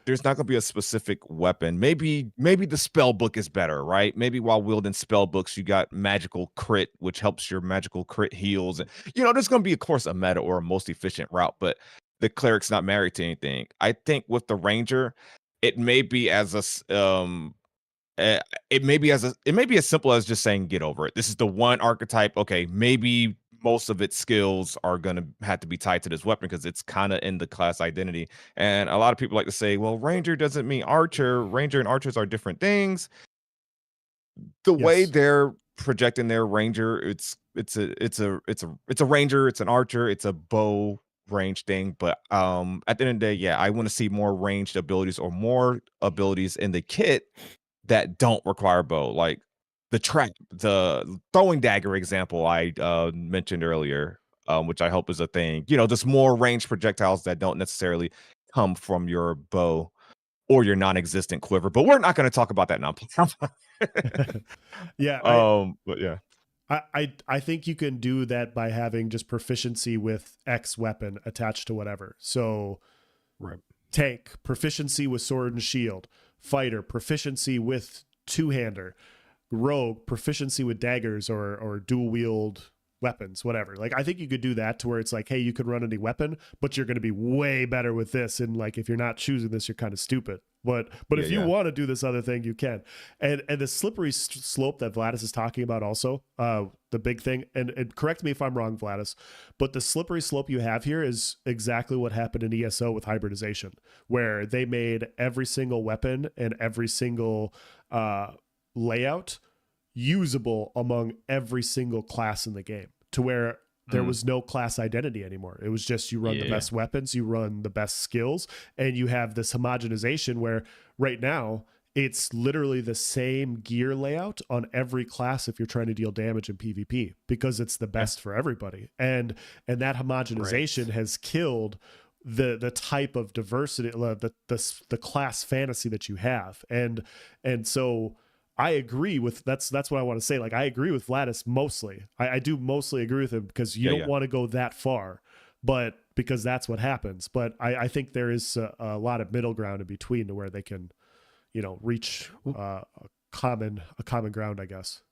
There's not gonna be a specific weapon. Maybe the spell book is better, right? Maybe while wielding spell books, you got magical crit, which helps your magical crit heals. And there's gonna be, of course, a meta or a most efficient route, but the cleric's not married to anything. I think with the ranger, it may be as it may be as simple as just saying get over it. This is the one archetype. Okay, maybe most of its skills are going to have to be tied to this weapon because it's kind of in the class identity. And a lot of people like to say, well, ranger doesn't mean archer. Ranger and archers are different things. The way they're projecting their ranger, it's a ranger, it's an archer, it's a bow range thing. But at the end of the day, yeah, I want to see more ranged abilities or more abilities in the kit that don't require bow, like the throwing dagger example I mentioned earlier, which I hope is a thing. Just more ranged projectiles that don't necessarily come from your bow or your non-existent quiver. But we're not going to talk about that now. Yeah. But yeah. I think you can do that by having just proficiency with X weapon attached to whatever. So right. Tank, proficiency with sword and shield. Fighter, proficiency with two-hander. Rogue, proficiency with daggers or dual wield weapons, whatever. Like, I think you could do that to where it's like, hey, you could run any weapon, but you're going to be way better with this. And like, if you're not choosing this, you're kind of stupid. But if you want to do this other thing, you can. And the slippery slope that Vladis is talking about also, the big thing, and correct me if I'm wrong, Vladis, but the slippery slope you have here is exactly what happened in ESO with hybridization, where they made every single weapon and every single layout usable among every single class in the game, to where there was no class identity anymore. It was just you run the best weapons, you run the best skills, and you have this homogenization where right now it's literally the same gear layout on every class if you're trying to deal damage in PvP, because it's the best for everybody. And that homogenization has killed the type of diversity, the class fantasy that you have. And so I agree with that's what I want to say. Like, I agree with Vladis mostly. I do mostly agree with him because you don't want to go that far, but because that's what happens. But I think there is a lot of middle ground in between to where they can, reach a common ground, I guess.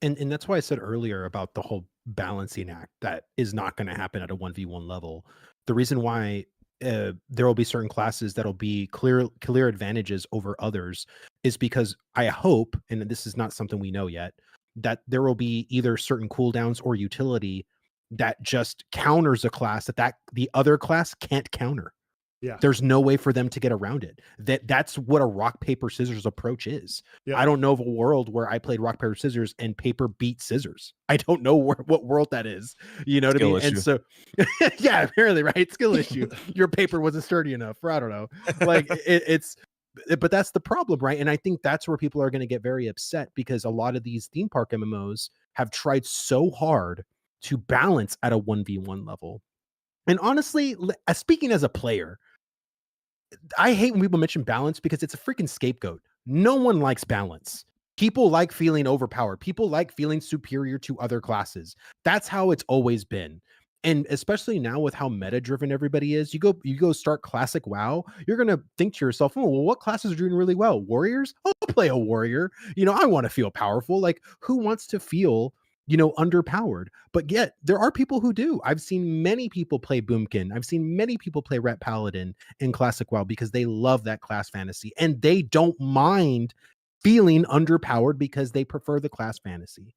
And that's why I said earlier about the whole balancing act that is not going to happen at a 1v1 level. The reason why there will be certain classes that'll be clear advantages over others is because I hope, and this is not something we know yet, that there will be either certain cooldowns or utility that just counters a class that the other class can't counter. Yeah. There's no way for them to get around it. That's what a rock, paper, scissors approach is. Yeah. I don't know of a world where I played rock, paper, scissors and paper beat scissors. I don't know what world that is. You know what I mean? Issue. And so, yeah, apparently, right? Skill issue. Your paper wasn't sturdy enough, or I don't know. Like but that's the problem, right? And I think that's where people are going to get very upset, because a lot of these theme park MMOs have tried so hard to balance at a 1v1 level. And honestly, speaking as a player, I hate when people mention balance because it's a freaking scapegoat. No one likes balance. People like feeling overpowered. People like feeling superior to other classes. That's how it's always been. And especially now with how meta-driven everybody is, you go start classic WoW, you're going to think to yourself, oh, well, what classes are doing really well? Warriors? I'll play a warrior. I want to feel powerful. Like, who wants to feel underpowered? But yet there are people who do. I've seen many people play Boomkin. I've seen many people play Ret Paladin in Classic WoW because they love that class fantasy and they don't mind feeling underpowered because they prefer the class fantasy.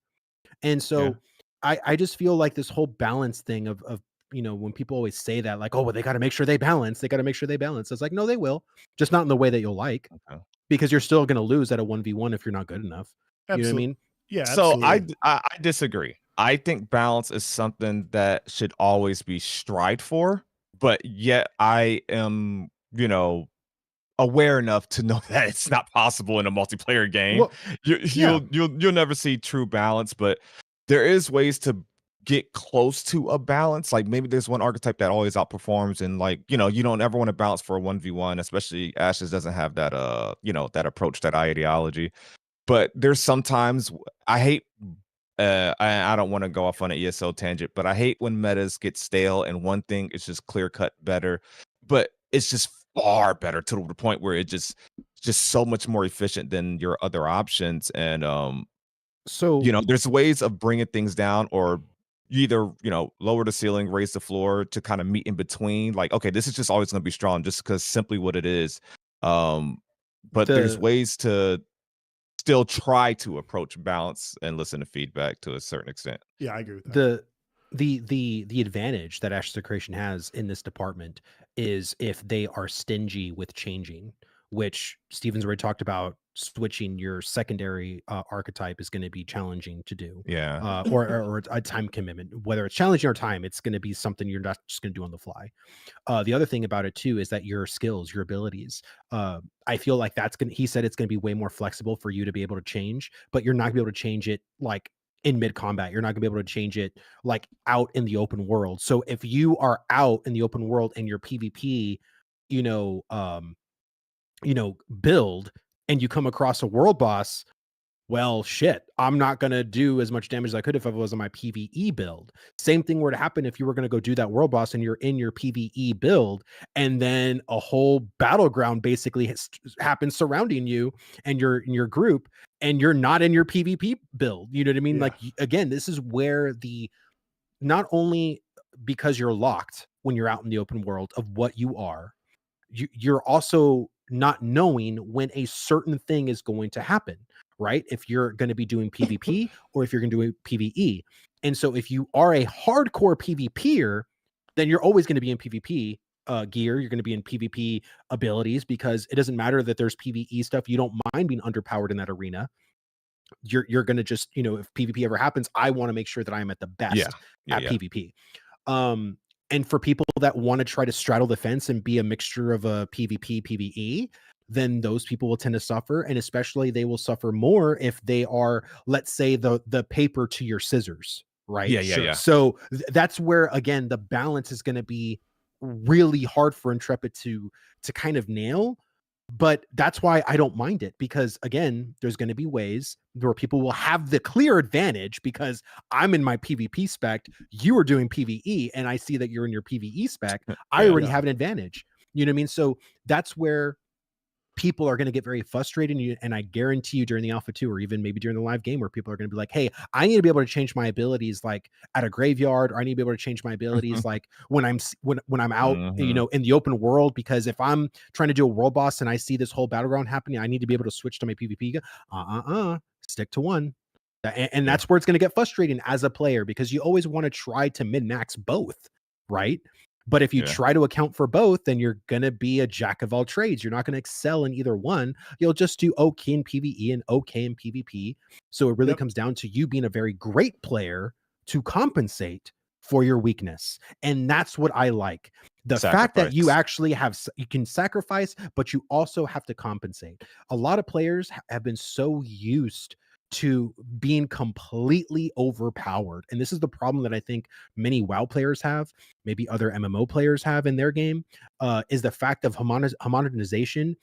And so I just feel like this whole balance thing of when people always say that, like, oh, well, they got to make sure they balance. It's like, no, they will, just not in the way that you'll like, because you're still going to lose at a 1v1 if you're not good enough. Absolutely. You know what I mean? Yeah. So absolutely. I disagree. I think balance is something that should always be strived for, but yet I am, aware enough to know that it's not possible in a multiplayer game. Well, you'll never see true balance, but there is ways to get close to a balance. Like, maybe there's one archetype that always outperforms, and like, you don't ever want to balance for a 1v1, especially Ashes doesn't have that that approach, that ideology. But there's sometimes I hate I don't want to go off on an ESO tangent, but I hate when metas get stale and one thing is just clear cut better, but it's just far better to the point where it's just so much more efficient than your other options. And So there's ways of bringing things down, or you either lower the ceiling, raise the floor to kind of meet in between. Like, okay, this is just always going to be strong just because simply what it is. But there's the ways to still try to approach balance and listen to feedback to a certain extent. Yeah, I agree with that. the advantage that Ashes of Creation has in this department is if they are stingy with changing, which Steven's already talked about. Switching your secondary archetype is going to be challenging to do, Yeah. or a time commitment. Whether it's challenging or time, it's going to be something you're not just going to do on the fly. The other thing about it too is that your skills, your abilities, I feel like he said it's going to be way more flexible for you to be able to change, but you're not going to be able to change it like in mid combat. You're not gonna be able to change it like out in the open world. So if you are out in the open world and your PvP, you know, um, build, and you come across a world boss, well, shit, I'm not going to do as much damage as I could if I was on my PvE build. Same thing were to happen if you were going to go do that world boss and you're in your PvE build, and then a whole battleground basically happens surrounding you and your group, and you're not in your PvP build. You know what I mean? Yeah. Like, again, this is where not only because you're locked when you're out in the open world of what you are, you're also not knowing when a certain thing is going to happen, right? If you're going to be doing PvP or if you're going to do PvE. And so if you are a hardcore PvPer, then you're always going to be in PvP gear. You're going to be in PvP abilities, because it doesn't matter that there's PvE stuff. You don't mind being underpowered in that arena. You're going to just, if PvP ever happens, I want to make sure that I am at the best at PvP. And for people that want to try to straddle the fence and be a mixture of a PvP, PvE, then those people will tend to suffer. And especially they will suffer more if they are, let's say, the paper to your scissors, right? Yeah. So that's where, again, the balance is going to be really hard for Intrepid to kind of nail. But that's why I don't mind it, because again, there's going to be ways where people will have the clear advantage because I'm in my PvP spec, you are doing PvE, and I see that you're in your PvE spec. I already have an advantage. You know what I mean? So that's where people are going to get very frustrated. And I guarantee you during the alpha 2, or even maybe during the live game, where people are going to be like, hey, I need to be able to change my abilities like at a graveyard, or I need to be able to change my abilities like when I'm out, in the open world, because if I'm trying to do a world boss and I see this whole battleground happening, I need to be able to switch to my PvP. Stick to one. And that's where it's going to get frustrating as a player, because you always want to try to min-max both, right? But if you try to account for both, then you're going to be a jack of all trades. You're not going to excel in either one. You'll just do okay in PvE and okay in PvP. So it really comes down to you being a very great player to compensate for your weakness. And that's what I like. The fact that you actually you can sacrifice, but you also have to compensate. A lot of players have been so used to being completely overpowered. And this is the problem that I think many WoW players have, maybe other MMO players have in their game, is the fact of homogenization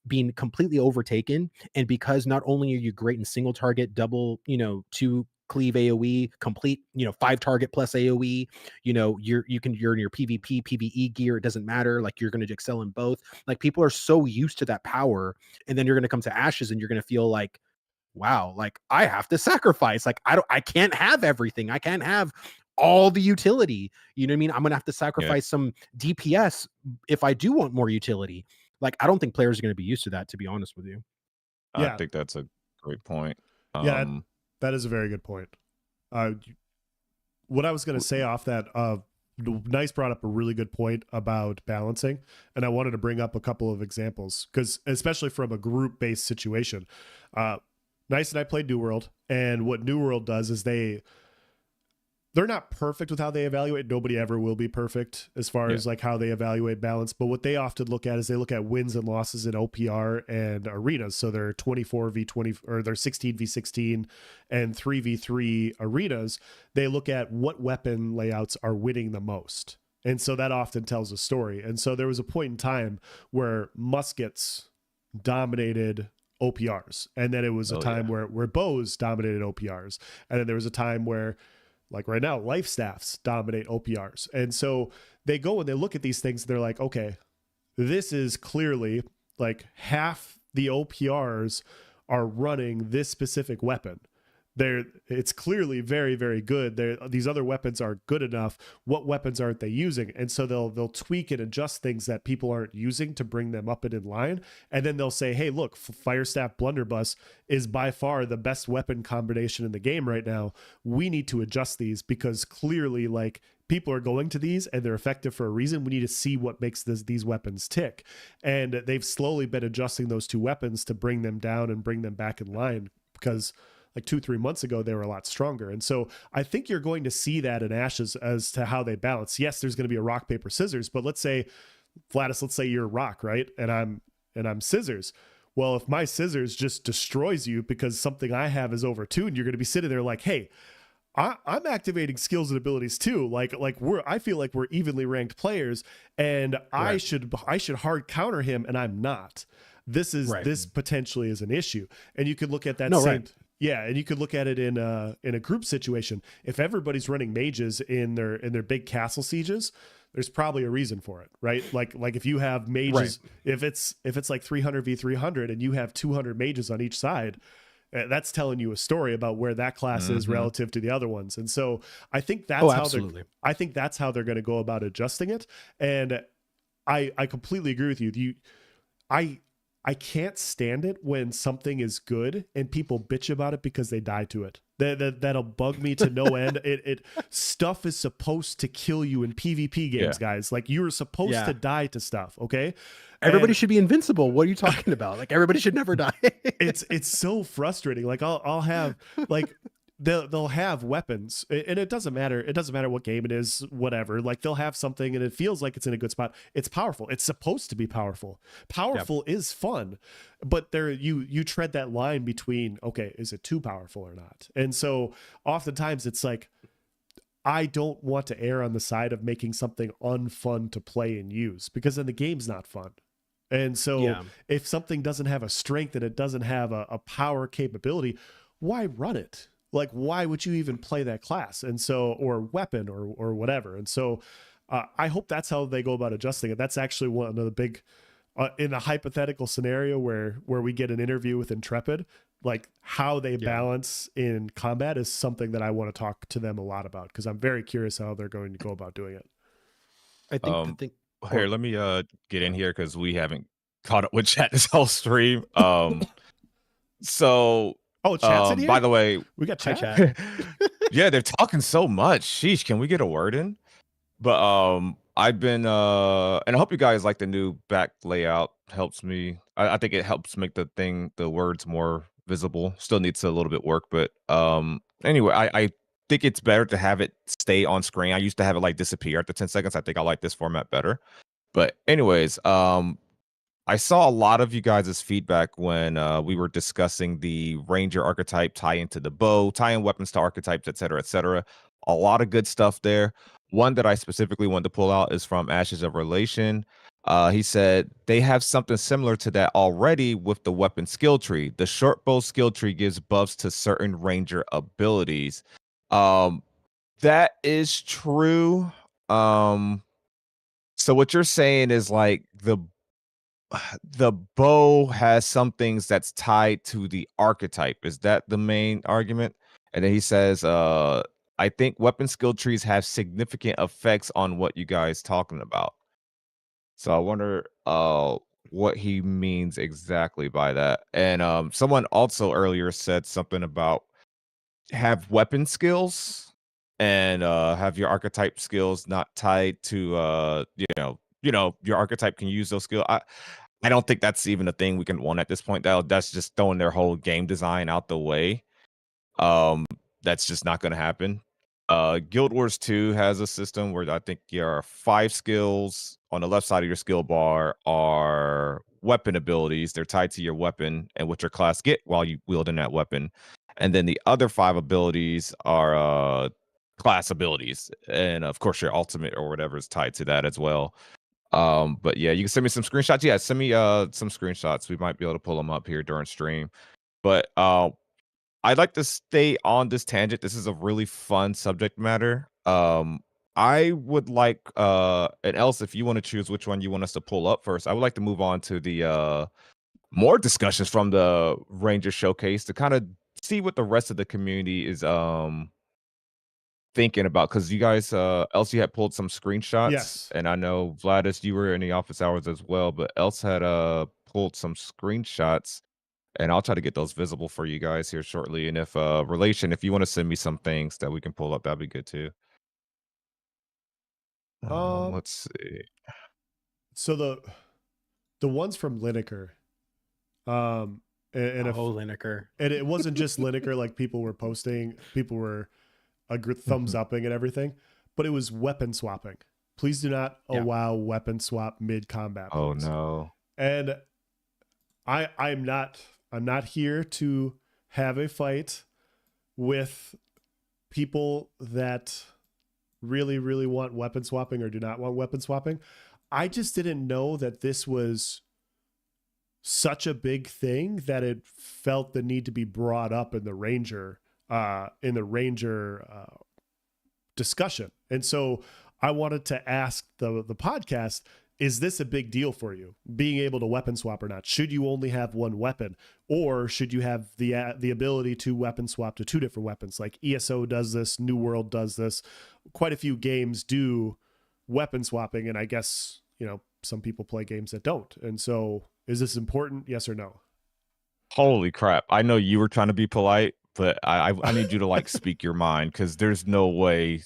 being completely overtaken. And because not only are you great in single target, double, 2 cleave AoE, complete, 5 target plus AoE, you're in your PvP, PvE gear, it doesn't matter. Like, you're going to excel in both. Like, people are so used to that power. And then you're going to come to Ashes and you're going to feel like, wow, like I have to sacrifice. Like, I can't have everything. I can't have all the utility. You know what I mean? I'm gonna have to sacrifice some DPS if I do want more utility. Like, I don't think players are gonna be used to that, to be honest with you. I think that's a great point. That is a very good point. What I was gonna say off that, Nice brought up a really good point about balancing, and I wanted to bring up a couple of examples, because especially from a group-based situation. Nice and I played New World, and what New World does is they're not perfect with how they evaluate. Nobody ever will be perfect as far as like how they evaluate balance. But what they often look at is they look at wins and losses in OPR and arenas. So they're 24v20, or they're 16v16 and 3v3 arenas. They look at what weapon layouts are winning the most. And so that often tells a story. And so there was a point in time where muskets dominated OPRs, and then it was a time where bows dominated OPRs, and then there was a time where, like right now, life staffs dominate OPRs. And so they go and they look at these things and they're like, okay, this is clearly like half the OPRs are running this specific weapon. It's clearly very, very good. These other weapons aren't good enough. What weapons aren't they using? And so they'll tweak and adjust things that people aren't using to bring them up and in line. And then they'll say, hey, look, Firestaff Blunderbuss is by far the best weapon combination in the game right now. We need to adjust these because clearly, like, people are going to these and they're effective for a reason. We need to see what makes these weapons tick. And they've slowly been adjusting those two weapons to bring them down and bring them back in line, because like 2-3 months ago, they were a lot stronger. And so I think you're going to see that in Ashes as to how they balance. Yes, there's going to be a rock, paper, scissors, but let's say, Vladis, let's say you're rock, right? And I'm scissors. Well, if my scissors just destroys you because something I have is overtuned, you're going to be sitting there like, hey, I'm activating skills and abilities too. I feel like we're evenly ranked players, and right. I should hard counter him, and I'm not. This potentially is an issue, and you could look at that Yeah, and you could look at it in a group situation. If everybody's running mages in their big castle sieges, there's probably a reason for it, right? Like if you have mages, if it's like 300 v 300 and you have 200 mages on each side, that's telling you a story about where that class is relative to the other ones. And so I think that's how they're going to go about adjusting it. And I completely agree with you. I can't stand it when something is good and people bitch about it because they die to it. That'll bug me to no end. Stuff is supposed to kill you in PvP games, guys. Like, you're supposed to die to stuff, okay? Everybody should be invincible. What are you talking about? Like, everybody should never die. It's so frustrating. Like, I'll have like they'll have weapons, and it doesn't matter what game it is, whatever. Like, they'll have something and it feels like it's in a good spot. It's powerful. It's supposed to be powerful. Is fun, but you tread that line between, okay, is it too powerful or not? And so oftentimes it's like, I don't want to err on the side of making something unfun to play and use, because then the game's not fun. And so if something doesn't have a strength and it doesn't have a power capability, why run it? Like, why would you even play that class? And so, or weapon or whatever. And so I hope that's how they go about adjusting it. That's actually one of the big, in a hypothetical scenario where we get an interview with Intrepid, like how they balance in combat is something that I want to talk to them a lot about, because I'm very curious how they're going to go about doing it. I think here, let me get in here because we haven't caught up with chat this whole stream. So chat's in here? By the way, we got chat. Yeah, they're talking so much. Sheesh, can we get a word in? But I've been and I hope you guys like the new back layout. Helps me. I think it helps make the words more visible. Still needs a little bit work, but anyway, I think it's better to have it stay on screen. I used to have it like disappear after 10 seconds. I think I like this format better. But anyways, I saw a lot of you guys' feedback when we were discussing the Ranger archetype, tie into the bow, tie in weapons to archetypes, etc., etc. A lot of good stuff there. One that I specifically wanted to pull out is from Ashes of Relation. He said they have something similar to that already with the weapon skill tree. The short bow skill tree gives buffs to certain Ranger abilities. That is true. So what you're saying is like the bow has some things that's tied to the archetype. Is that the main argument? And then he says, I think weapon skill trees have significant effects on what you guys talking about. So I wonder what he means exactly by that. And someone also earlier said something about have weapon skills and have your archetype skills not tied to your archetype can use those skills. I don't think that's even a thing we can want at this point. That's just throwing their whole game design out the way. That's just not going to happen. Guild Wars 2 has a system where I think your 5 skills on the left side of your skill bar are weapon abilities. They're tied to your weapon and what your class get while you wielding that weapon. And then the other 5 abilities are class abilities. And of course, your ultimate or whatever is tied to that as well. But yeah, you can send me some screenshots. Yeah, send me some screenshots. We might be able to pull them up here during stream. But I'd like to stay on this tangent. This is a really fun subject matter. I would like and else if you want to choose which one you want us to pull up first, I would like to move on to the more discussions from the Ranger Showcase to kind of see what the rest of the community is thinking about, because you guys else you had pulled some screenshots, Yes. and I know Vladis, you were in the office hours as well, but else had pulled some screenshots, and I'll try to get those visible for you guys here shortly. And if relation, if you want to send me some things that we can pull up, that'd be good too. Let's see. So the ones from Lineker, and Lineker, and it wasn't just Lineker, like people were posting, people were thumbs upping and everything, but it was weapon swapping. Please do not allow weapon swap mid combat. Oh no. And I'm not here to have a fight with people that really, really want weapon swapping or do not want weapon swapping. I just didn't know that this was such a big thing that it felt the need to be brought up in the Ranger discussion. And so I wanted to ask the podcast, is this a big deal for you, being able to weapon swap or not? Should you only have one weapon, or should you have the ability to weapon swap to two different weapons? Like ESO does this, New World does this. Quite a few games do weapon swapping, and I guess, some people play games that don't. And so is this important? Yes or no? Holy crap. I know you were trying to be polite, but I need you to like speak your mind, because there's no way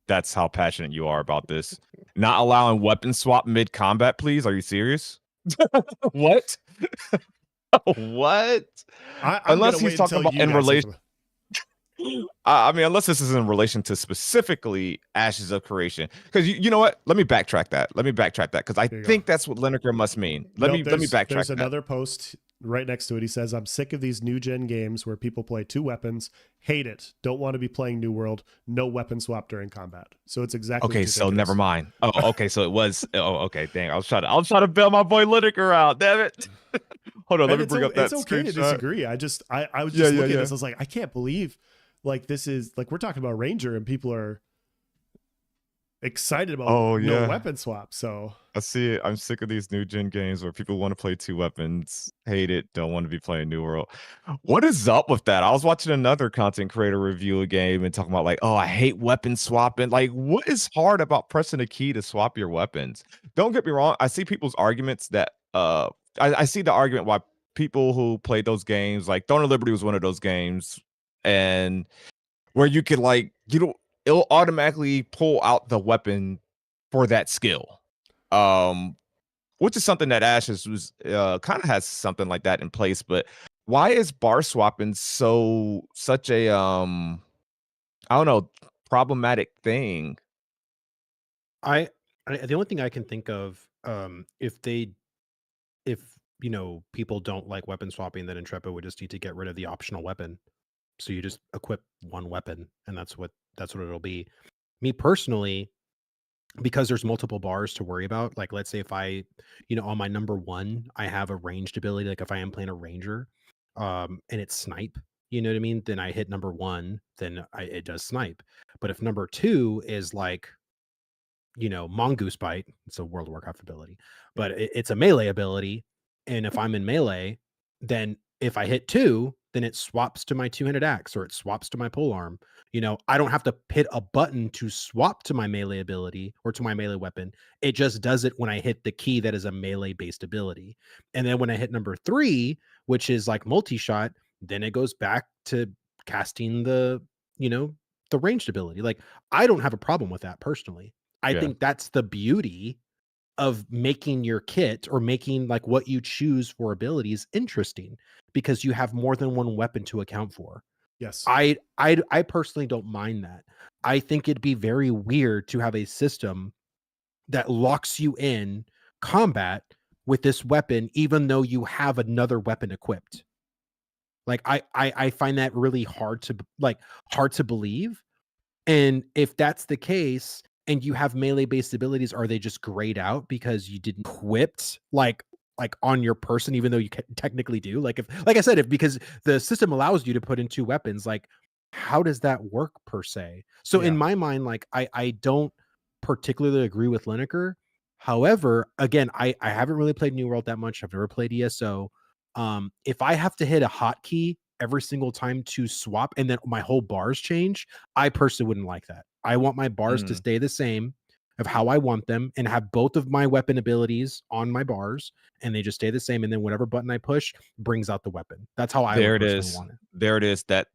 that's how passionate you are about this. Not allowing weapon swap mid combat, please. Are you serious? What? What? Unless he's talking about in relation. I mean, unless this is in relation to specifically Ashes of Creation, because you know what? Let me backtrack that. Because I think that's what Lineker must mean. Let me backtrack. There's another post right next to it. He says, "I'm sick of these new gen games where people play two weapons. Hate it. Don't want to be playing New World. No weapon swap during combat." So it's exactly okay. So never mind. Oh, okay. So it was. Oh, okay. Dang. I was trying to bail my boy Lineker out. Damn it. Hold on. Let me bring up that. It's okay to disagree. I was just looking at this. I was like, I can't believe. Like, this is like, we're talking about Ranger and people are excited about no weapon swap. So I see it. I'm sick of these new gen games where people want to play two weapons, hate it, don't want to be playing New World. What is up with that? I was watching another content creator review a game and talking about like, oh, I hate weapon swapping. Like, what is hard about pressing a key to swap your weapons? Don't get me wrong. I see people's arguments that I see the argument why people who play those games, like Throne of Liberty was one of those games, and where you could like, it'll automatically pull out the weapon for that skill, which is something that Ashes was kind of has something like that in place. But why is bar swapping such a I don't know, problematic thing? The only thing I can think of, if people don't like weapon swapping, then Intrepid would just need to get rid of the optional weapon. So you just equip one weapon, and that's what it'll be. Me personally, because there's multiple bars to worry about, like let's say if I, on my number one, I have a ranged ability, like if I am playing a Ranger, and it's snipe, you know what I mean? Then I hit number one, then it does snipe. But if number two is like, Mongoose Bite, it's a World of Warcraft ability, but it's a melee ability. And if I'm in melee, then if I hit two, then it swaps to my two-handed axe or it swaps to my polearm. I don't have to hit a button to swap to my melee ability or to my melee weapon. It just does it when I hit the key that is a melee-based ability. And then when I hit number three, which is like multi-shot, then it goes back to casting the ranged ability. Like, I don't have a problem with that personally. I think that's the beauty of making your kit or making like what you choose for abilities interesting, because you have more than one weapon to account for. Yes. I personally don't mind that. I think it'd be very weird to have a system that locks you in combat with this weapon, even though you have another weapon equipped. Like, I find that really hard to believe. And if that's the case, and you have melee based abilities, are they just grayed out because you didn't equip like on your person, even though you technically do? Like, because the system allows you to put in two weapons, like how does that work per se? So in my mind, like I don't particularly agree with Lineker. However, again, I haven't really played New World that much. I've never played ESO. If I have to hit a hotkey every single time to swap and then my whole bars change, I personally wouldn't like that. I want my bars to stay the same of how I want them and have both of my weapon abilities on my bars and they just stay the same. And then whatever button I push brings out the weapon. That's how I would personally want it. There it is. That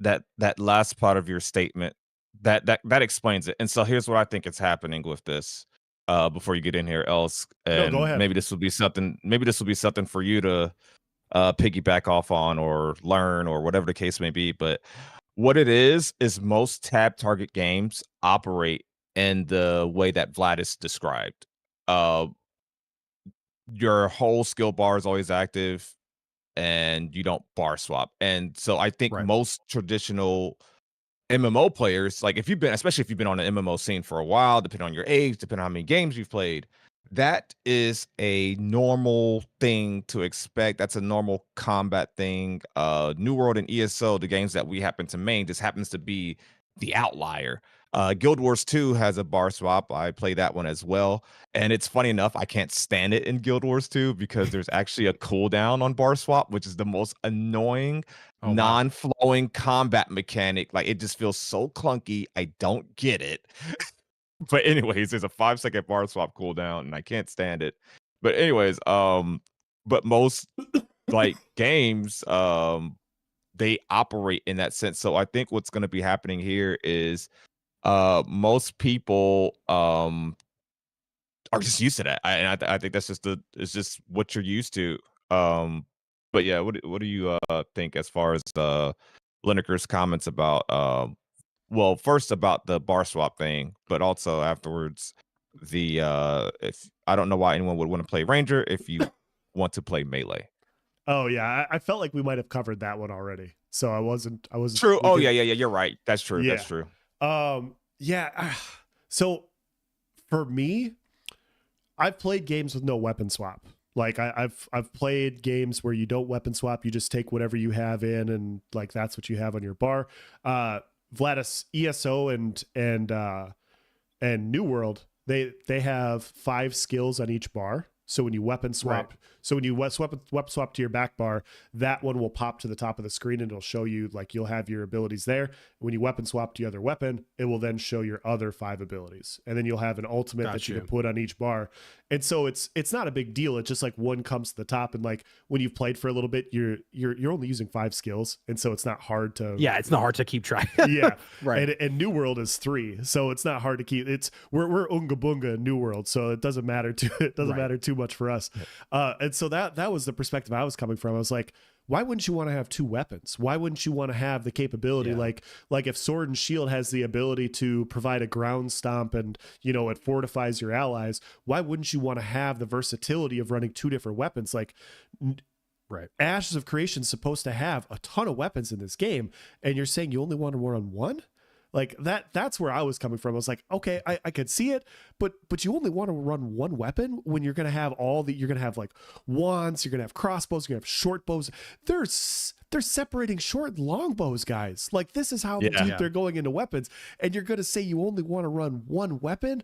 last part of your statement that explains it. And so here's what I think is happening with this. Before you get in here, else, and go ahead. maybe this will be something. Maybe this will be something for you to piggyback off on or learn or whatever the case may be. But what it is most tab target games operate in the way that Vladis described. Your whole skill bar is always active and you don't bar swap. And so I think most traditional MMO players, like especially if you've been on an MMO scene for a while, depending on your age, depending on how many games you've played, that is a normal thing to expect. That's a normal combat thing. New World and ESO, the games that we happen to main, just happens to be the outlier. Guild Wars 2 has a bar swap. I play that one as well. And it's funny enough, I can't stand it in Guild Wars 2 because there's actually a cooldown on bar swap, which is the most annoying, non-flowing combat mechanic. Like, it just feels so clunky. I don't get it. But anyways, there's a 5-second bar swap cooldown, and I can't stand it. But anyways, but most like games, they operate in that sense. So I think what's going to be happening here is most people are just used to that. I think that's just it's just what you're used to. But yeah, what do you think as far as Lineker's comments about well, first about the bar swap thing, but also afterwards the if I don't know why anyone would want to play Ranger if you want to play melee. Oh yeah, I felt like we might have covered that one already. So I wasn't true. Oh yeah, you're right. That's true. Yeah. That's true. Yeah. So for me, I've played games with no weapon swap. Like I've played games where you don't weapon swap, you just take whatever you have in and like that's what you have on your bar. Vladis, ESO and New World, they have 5 skills on each bar. So when you weapon swap, so when you weapon swap to your back bar, that one will pop to the top of the screen and it'll show you like you'll have your abilities there. When you weapon swap to your other weapon, it will then show your other 5 abilities, and then you'll have an ultimate that you can put on each bar. And so it's not a big deal. It's just like one comes to the top, and like when you've played for a little bit, you're only using 5 skills, and so it's not hard to it's not hard to keep track. Yeah, right. And New World is 3, so it's not hard to keep. We're Unga Bunga in New World, so it doesn't matter matter too much for us. And so that was the perspective I was coming from. I was like, why wouldn't you want to have 2 weapons? Why wouldn't you want to have the capability like if Sword and Shield has the ability to provide a ground stomp and it fortifies your allies, why wouldn't you want to have the versatility of running 2 different weapons? Like Ashes of Creation is supposed to have a ton of weapons in this game, and you're saying you only want to run 1? Like that's where I was coming from. I was like, okay, I could see it, but you only want to run 1 weapon when you're gonna have you're gonna have like wands, you're gonna have crossbows, you're gonna have short bows. They're separating short and long bows, guys. Like this is how deep they're going into weapons, and you're gonna say you only want to run 1 weapon?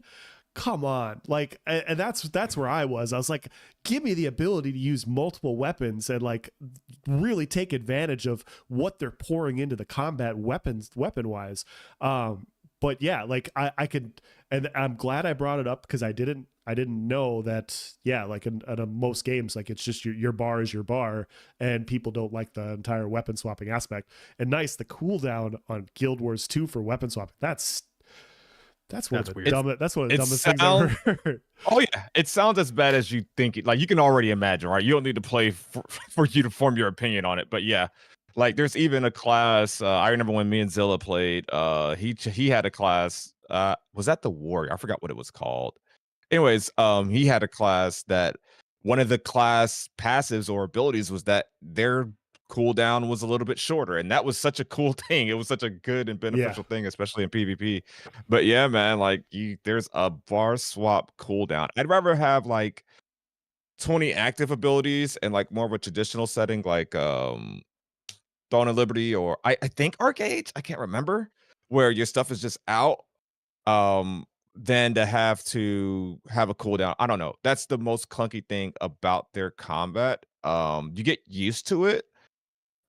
Come on. Like, and that's where I was like, give me the ability to use multiple weapons and like really take advantage of what they're pouring into the combat weapon wise. But yeah, like I could, and I'm glad I brought it up because I didn't know that. Yeah, like in most games, like it's just your bar is your bar, and people don't like the entire weapon swapping aspect. And nice, the cooldown on Guild Wars 2 for weapon swap. That's one of the dumbest things I've ever heard. Oh yeah, it sounds as bad as you think. Like you can already imagine, right? You don't need to play for you to form your opinion on it. But yeah, like there's even a class. I remember when me and Zilla played. He had a class. Was that the Warrior? I forgot what it was called. Anyways, he had a class that one of the class passives or abilities was that their cooldown was a little bit shorter, and that was such a cool thing. It was such a good and beneficial thing, especially in PvP. But yeah, man, like there's a bar swap cooldown. I'd rather have like 20 active abilities and like more of a traditional setting, like Dawn of Liberty, or I think Arcade. I can't remember, where your stuff is just out. than to have a cooldown. I don't know. That's the most clunky thing about their combat. You get used to it.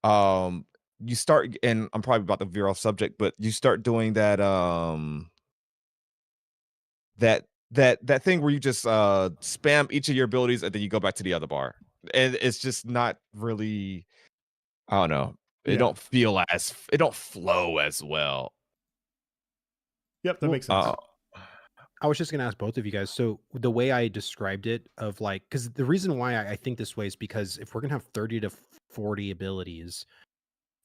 You start, and I'm probably about to veer off subject, but you start doing that that thing where you just spam each of your abilities and then you go back to the other bar. And it's just not really, I don't know. It don't flow as well. Yep, that makes sense. I was just going to ask both of you guys. So the way I described it of like, because the reason why I think this way is because if we're going to have 30 to 40 abilities,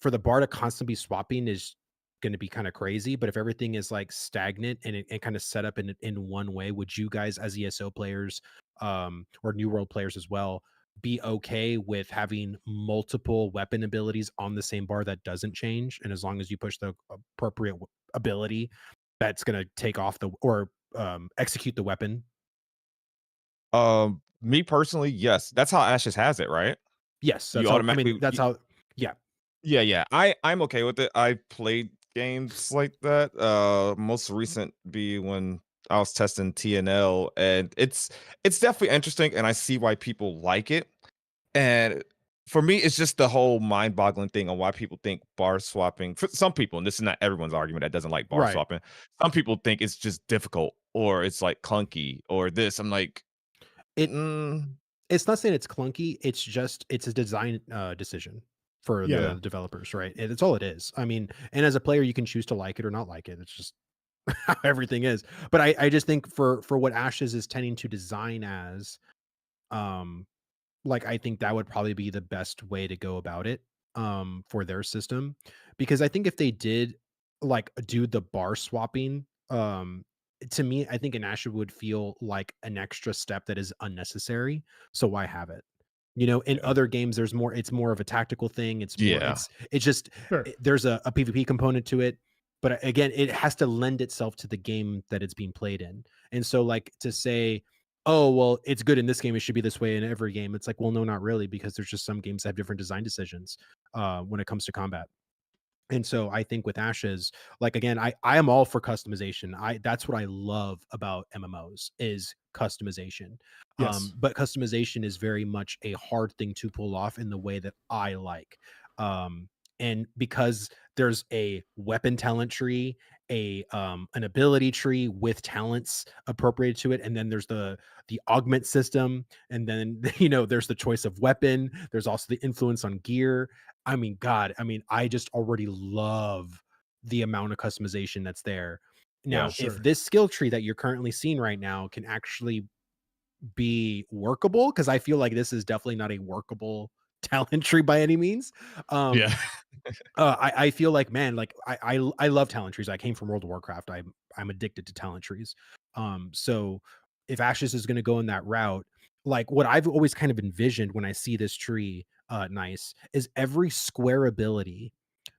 for the bar to constantly be swapping is going to be kind of crazy. But if everything is like stagnant and it kind of set up in one way, would you guys as ESO players or New World players as well be okay with having multiple weapon abilities on the same bar that doesn't change? And as long as you push the appropriate ability, that's going to take off or execute the weapon. Me personally, yes. That's how Ashes has it, right? Yes, that's You how. I automatically mean, that's how. Yeah, yeah. I'm okay with it. I played games like that. Most recent be when I was testing TNL, and it's definitely interesting, and I see why people like it. And for me, it's just the whole mind-boggling thing on why people think bar swapping. For some people, and this is not everyone's argument that doesn't like bar right. swapping. Some people think it's just difficult, or it's like clunky, or this. I'm like, It's not saying it's clunky. It's a design decision for Yeah. the developers, right? And it's all it is. I mean, and as a player, you can choose to like it or not like it. It's just how everything is. But I just think for what Ashes is tending to design as, like I think that would probably be the best way to go about it for their system, because I think if they did like do the bar swapping, to me I think an Ashes would feel like an extra step that is unnecessary, so why have it? You know, in Yeah. other games it's more of a tactical thing. It's more Yeah. it's just Sure. there's a PvP component to it, but again it has to lend itself to the game that it's being played in. And so like to say, oh, well, it's good in this game, it should be this way in every game. It's like, well, no, not really, because there's just some games that have different design decisions when it comes to combat. And so I think with Ashes, like again, I am all for customization. That's what I love about MMOs is customization. Yes. But customization is very much a hard thing to pull off in the way that I like. And because there's a weapon talent tree, an ability tree with talents appropriated to it, and then there's the augment system, and then there's the choice of weapon, there's also the influence on gear. I mean, God, I just already love the amount of customization that's there. Yeah. Now, if Sure. this skill tree that you're currently seeing right now can actually be workable, because I feel like this is definitely not a workable talent tree by any means. Yeah. I feel like, man, like I love talent trees. I came from World of Warcraft. I'm addicted to talent trees. So if Ashes is going to go in that route, like what I've always kind of envisioned when I see this tree, nice, is every square ability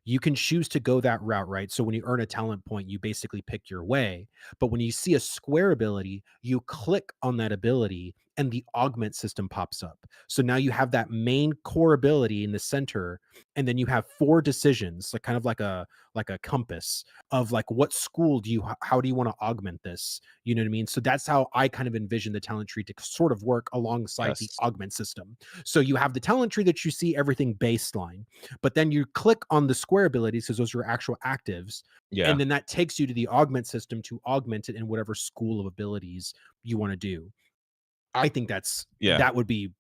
you can choose to go that route, right? So when you earn a talent point, you basically pick your way. But when you see a square ability, you click on that ability and the augment system pops up. So now you have that main core ability in the center, and then you have 4 decisions, like kind of like a compass of like what school how do you want to augment this? You know what I mean? So that's how I kind of envision the talent tree to sort of work alongside the Yes. augment system. So you have the talent tree that you see everything baseline, but then you click on the square abilities because those are actual actives. Yeah. And then that takes you to the augment system to augment it in whatever school of abilities you want to do. I think that would be,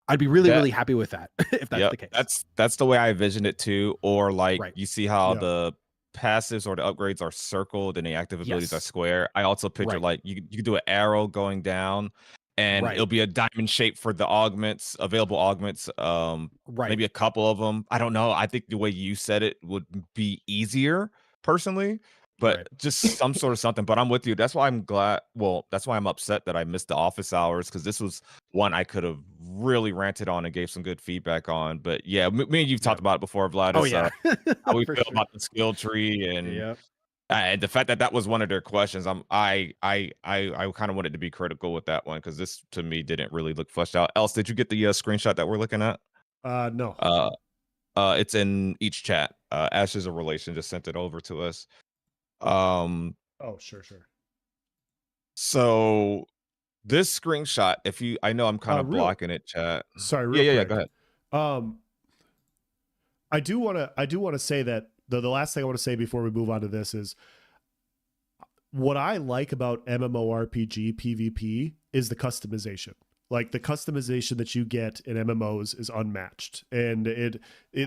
I'd be really, really happy with that if that's the case. That's the way I envisioned it too. Or like Right. you see how Yeah. the passives or the upgrades are circled and the active abilities are Yes. square. I also picture Right. like you could do an arrow going down, and Right. it'll be a diamond shape for the augments, available augments. Right. Maybe a couple of them. I don't know. I think the way you said it would be easier personally, but Right. just some sort of something. But I'm with you. That's why I'm glad. Well, that's why I'm upset that I missed the office hours, because this was one I could have really ranted on and gave some good feedback on. But yeah, me and you've talked Yep. about it before, Vlad. Oh Is yeah. how we For feel sure. about the skill tree, Yep. and the fact that that was one of their questions. I kind of wanted to be critical with that one, because this to me didn't really look fleshed out. Else, did you get the screenshot that we're looking at? No. It's in each chat. Ashes of Relation just sent it over to us. Oh, sure. So this screenshot, I know I'm kind of real blocking it, chat. Sorry, Yeah, real yeah, yeah. quick. Go ahead. I do want to say that the last thing I want to say before we move on to this is what I like about mmorpg PvP is the customization. Like the customization that you get in MMOs is unmatched, and it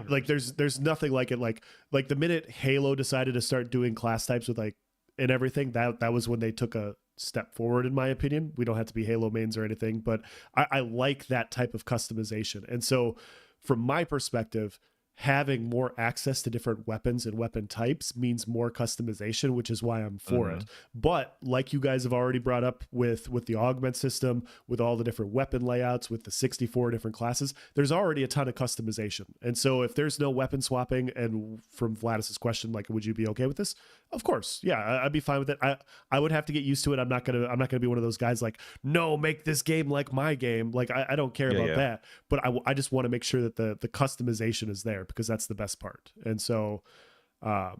like there's nothing like it. Like the minute Halo decided to start doing class types with like and everything, that was when they took a step forward, in my opinion. We don't have to be Halo mains or anything, but I like that type of customization. And so, from my perspective, having more access to different weapons and weapon types means more customization, which is why I'm for it. But like you guys have already brought up with the augment system, with all the different weapon layouts, with the 64 different classes, there's already a ton of customization. And so if there's no weapon swapping, and from Vladis's question, like, would you be okay with this? Of course. Yeah, I'd be fine with it. I would have to get used to it. I'm not gonna be one of those guys like, no, make this game like my game. Like I don't care about that. But I just want to make sure that the customization is there, because that's the best part. And so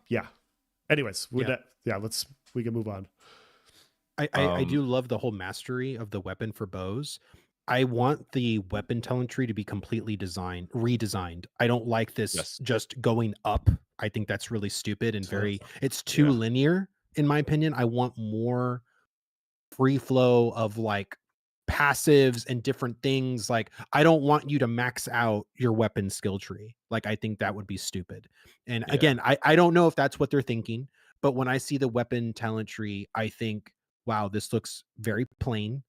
yeah, anyways, with that, we can move on. I do love the whole mastery of the weapon for bows. I want the weapon talent tree to be completely redesigned. I don't like this just going up. I think that's really stupid and it's too linear, in my opinion. I want more free flow of like passives and different things. Like, I don't want you to max out your weapon skill tree. Like, I think that would be stupid. And again, I don't know if that's what they're thinking, but when I see the weapon talent tree, I think, wow, this looks very plain.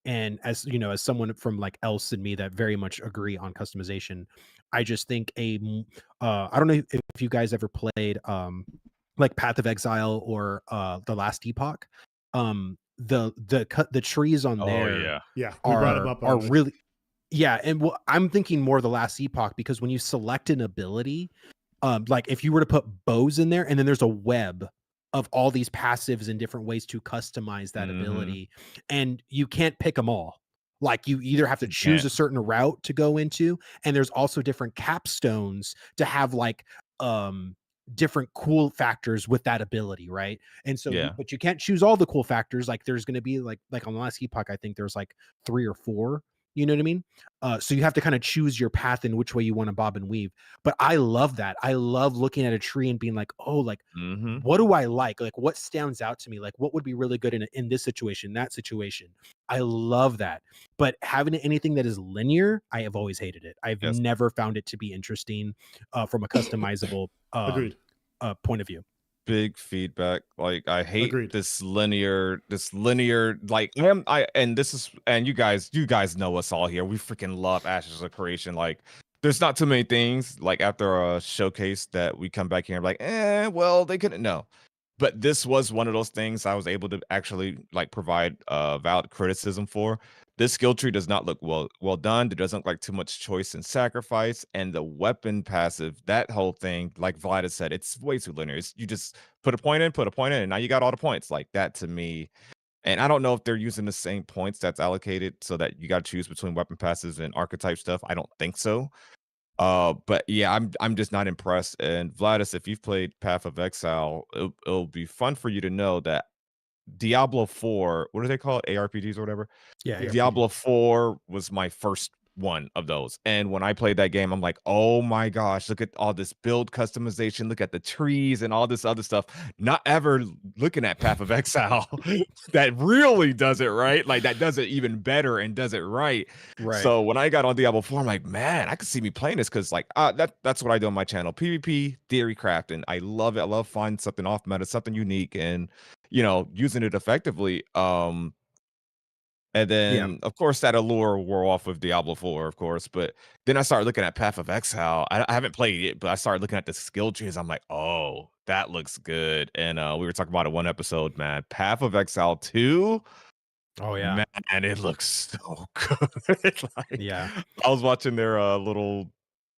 And as you know, as someone from like Else and me that very much agree on customization, I just think I don't know if you guys ever played like Path of Exile or The Last Epoch. The trees on there we brought them up are really and I'm thinking more The Last Epoch, because when you select an ability, like if you were to put bows in there and then there's a web of all these passives and different ways to customize that ability, and you can't pick them all. Like, you either have to choose a certain route to go into, and there's also different capstones to have like different cool factors with that ability, right? And so but you can't choose all the cool factors. Like, there's going to be like on The Last Epoch, I think there's like 3 or 4, you know what I mean? So you have to kind of choose your path and which way you want to bob and weave. But I love that. I love looking at a tree and being like, oh, like, what do I like? Like, what stands out to me? Like, what would be really good in this situation, that situation? I love that. But having anything that is linear, I have always hated it. I've never found it to be interesting from a customizable point of view. Big feedback. Like, I hate this linear like and you guys know us all here. We freaking love Ashes of Creation. Like, there's not too many things like after a showcase that we come back here and like, well, they couldn't know. But this was one of those things I was able to actually like provide valid criticism for. This skill tree does not look well done. It doesn't look like too much choice and sacrifice. And the weapon passive, that whole thing, like Vlad said, it's way too linear. You just put a point in, and now you got all the points. Like, that to me. And I don't know if they're using the same points that's allocated so that you got to choose between weapon passes and archetype stuff. I don't think so. But yeah, I'm just not impressed. And Vladis, if you've played Path of Exile, it'll be fun for you to know that Diablo 4, what do they call it? ARPGs or whatever? Yeah. Diablo 4 was my first one of those. And when I played that game, I'm like, oh my gosh, look at all this build customization, look at the trees and all this other stuff. Not ever looking at Path of Exile that really does it right. Like, that does it even better and does it right. So when I got on Diablo 4, I'm like, man, I could see me playing this, because like that's what I do on my channel. PvP, theory crafting. I love it. I love finding something off meta, something unique, and using it effectively. And then, of course, that allure wore off with Diablo 4, of course. But then I started looking at Path of Exile. I haven't played it, but I started looking at the skill trees. I'm like, oh, that looks good. And we were talking about it one episode, man. Path of Exile 2. Oh, yeah. Man, it looks so good. Like, I was watching their little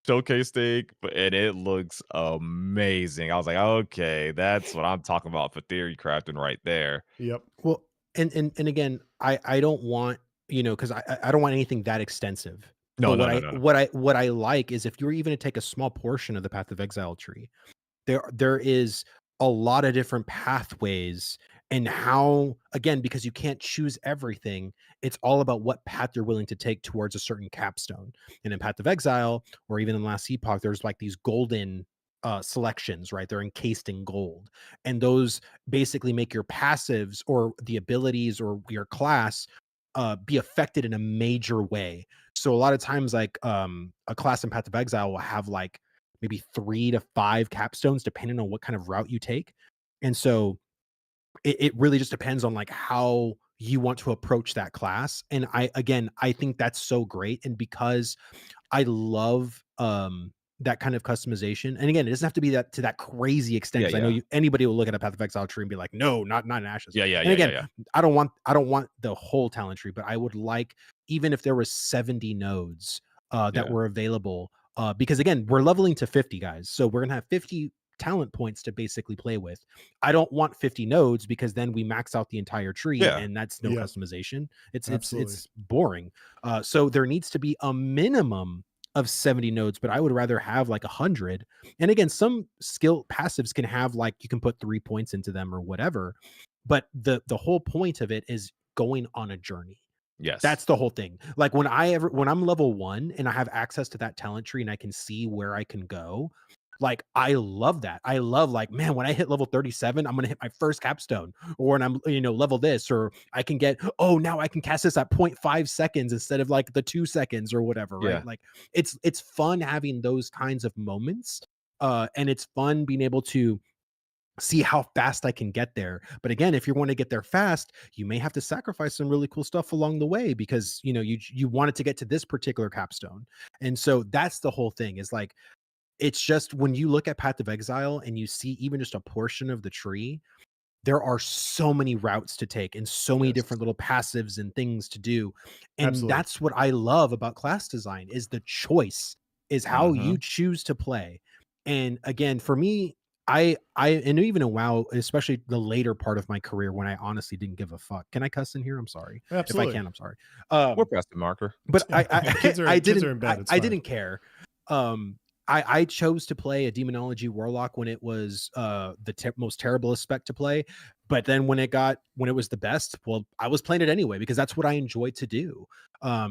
showcase thing, and it looks amazing. I was like, okay, that's what I'm talking about for theory crafting right there. Yep. Well, and again, I don't want, because I don't want anything that extensive. No. What I like is, if you were even to take a small portion of the Path of Exile tree, there is a lot of different pathways and how, again, because you can't choose everything, it's all about what path you're willing to take towards a certain capstone. And in Path of Exile, or even in Last Epoch, there's like these golden selections, right? They're encased in gold, and those basically make your passives or the abilities or your class be affected in a major way. So a lot of times, like a class in Path of Exile will have like maybe 3 to 5 capstones depending on what kind of route you take. And so it really just depends on like how you want to approach that class. And I think that's so great. And because I love that kind of customization. And again, it doesn't have to be that to that crazy extent. Yeah, 'Cause I know yeah. anybody will look at a Path of Exile tree and be like, no, not in Ashes. Yeah, yeah, And yeah, yeah, again, yeah. I don't want the whole talent tree, but I would like, even if there was 70 nodes that Yeah. were available. Because again, we're leveling to 50, guys. So we're gonna have 50 talent points to basically play with. I don't want 50 nodes because then we max out the entire tree Yeah. and that's no Yeah. customization. Absolutely. It's boring. So there needs to be a minimum of 70 nodes, but I would rather have like 100. And again, some skill passives can have like you can put 3 points into them or whatever. But the whole point of it is going on a journey. Yes. That's the whole thing. Like when I'm level 1 and I have access to that talent tree and I can see where I can go, like I love that. I love like, man, when I hit level 37, I'm going to hit my first capstone, or when I'm, level this, or I can get, oh, now I can cast this at 0.5 seconds instead of like the 2 seconds or whatever, right? Yeah. Like it's fun having those kinds of moments. And it's fun being able to see how fast I can get there. But again, if you want to get there fast, you may have to sacrifice some really cool stuff along the way because you wanted to get to this particular capstone. And so that's the whole thing, is like, it's just when you look at Path of Exile and you see even just a portion of the tree, there are so many routes to take and so many Yes. different little passives and things to do. And Absolutely. that's what I love about class design, is the choice, is how you choose to play. And again, for me, and even in WoW, especially the later part of my career when I honestly didn't give a fuck. Can I cuss in here? I'm sorry. Absolutely. If I can, I'm sorry. We're past the marker. But Kids are in bed. It's I fine. didn't care. I chose to play a Demonology Warlock when it was the most terrible spec to play. But then when it was the best, well, I was playing it anyway because that's what I enjoy to do.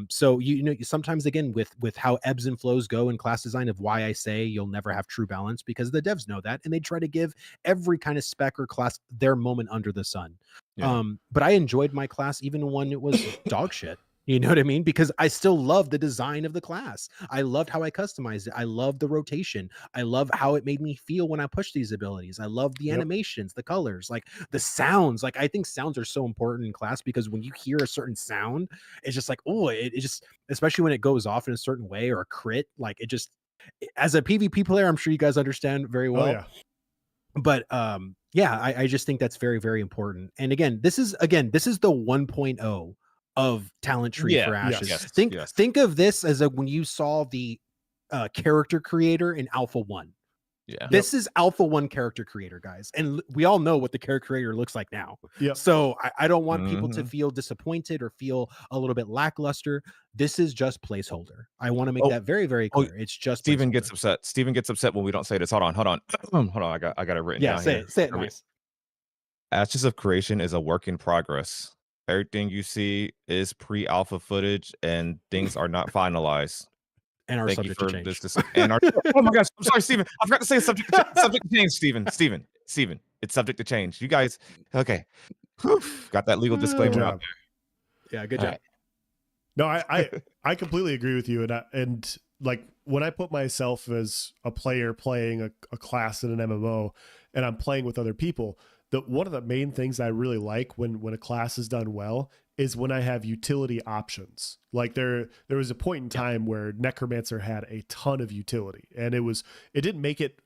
So sometimes, again, with how ebbs and flows go in class design, of why I say you'll never have true balance, because the devs know that and they try to give every kind of spec or class their moment under the sun. Yeah. But I enjoyed my class even when it was dog shit. You know what I mean? Because I still love the design of the class. I loved how I customized it. I love the rotation. I love how it made me feel when I pushed these abilities. I love the animations, the colors, like the sounds. Like I think sounds are so important in class, because when you hear a certain sound, it's just like, oh, it just, especially when it goes off in a certain way or a crit, like it just, as a PvP player, I'm sure you guys understand very well. Oh yeah. But yeah, I just think that's very, very important. And again, this is the 1.0 of talent tree for Ashes. Yes, Think of this as when you saw the character creator in Alpha 1. Yeah. This is Alpha 1 character creator, guys. And we all know what the character creator looks like now. Yep. So I don't want people to feel disappointed or feel a little bit lackluster. This is just placeholder. I want to make that very, very clear. It's just Steven gets upset. Steven gets upset when we don't say this. Hold on. Hold on. I got it written down here. Say it nice. Ashes of Creation is a work in progress. Everything you see is pre-alpha footage and things are not finalized. And are Thank you subject to for change. this. Oh my gosh, I'm sorry, Steven. I forgot to say subject to change, Steven. It's subject to change. You guys, okay. Whew, got that legal disclaimer out there. Yeah, good job. Right. No, I completely agree with you. And like when I put myself as a player playing a class in an MMO and I'm playing with other people, one of the main things I really like when a class is done well is when I have utility options. Like there was a point in time where Necromancer had a ton of utility, and it didn't make it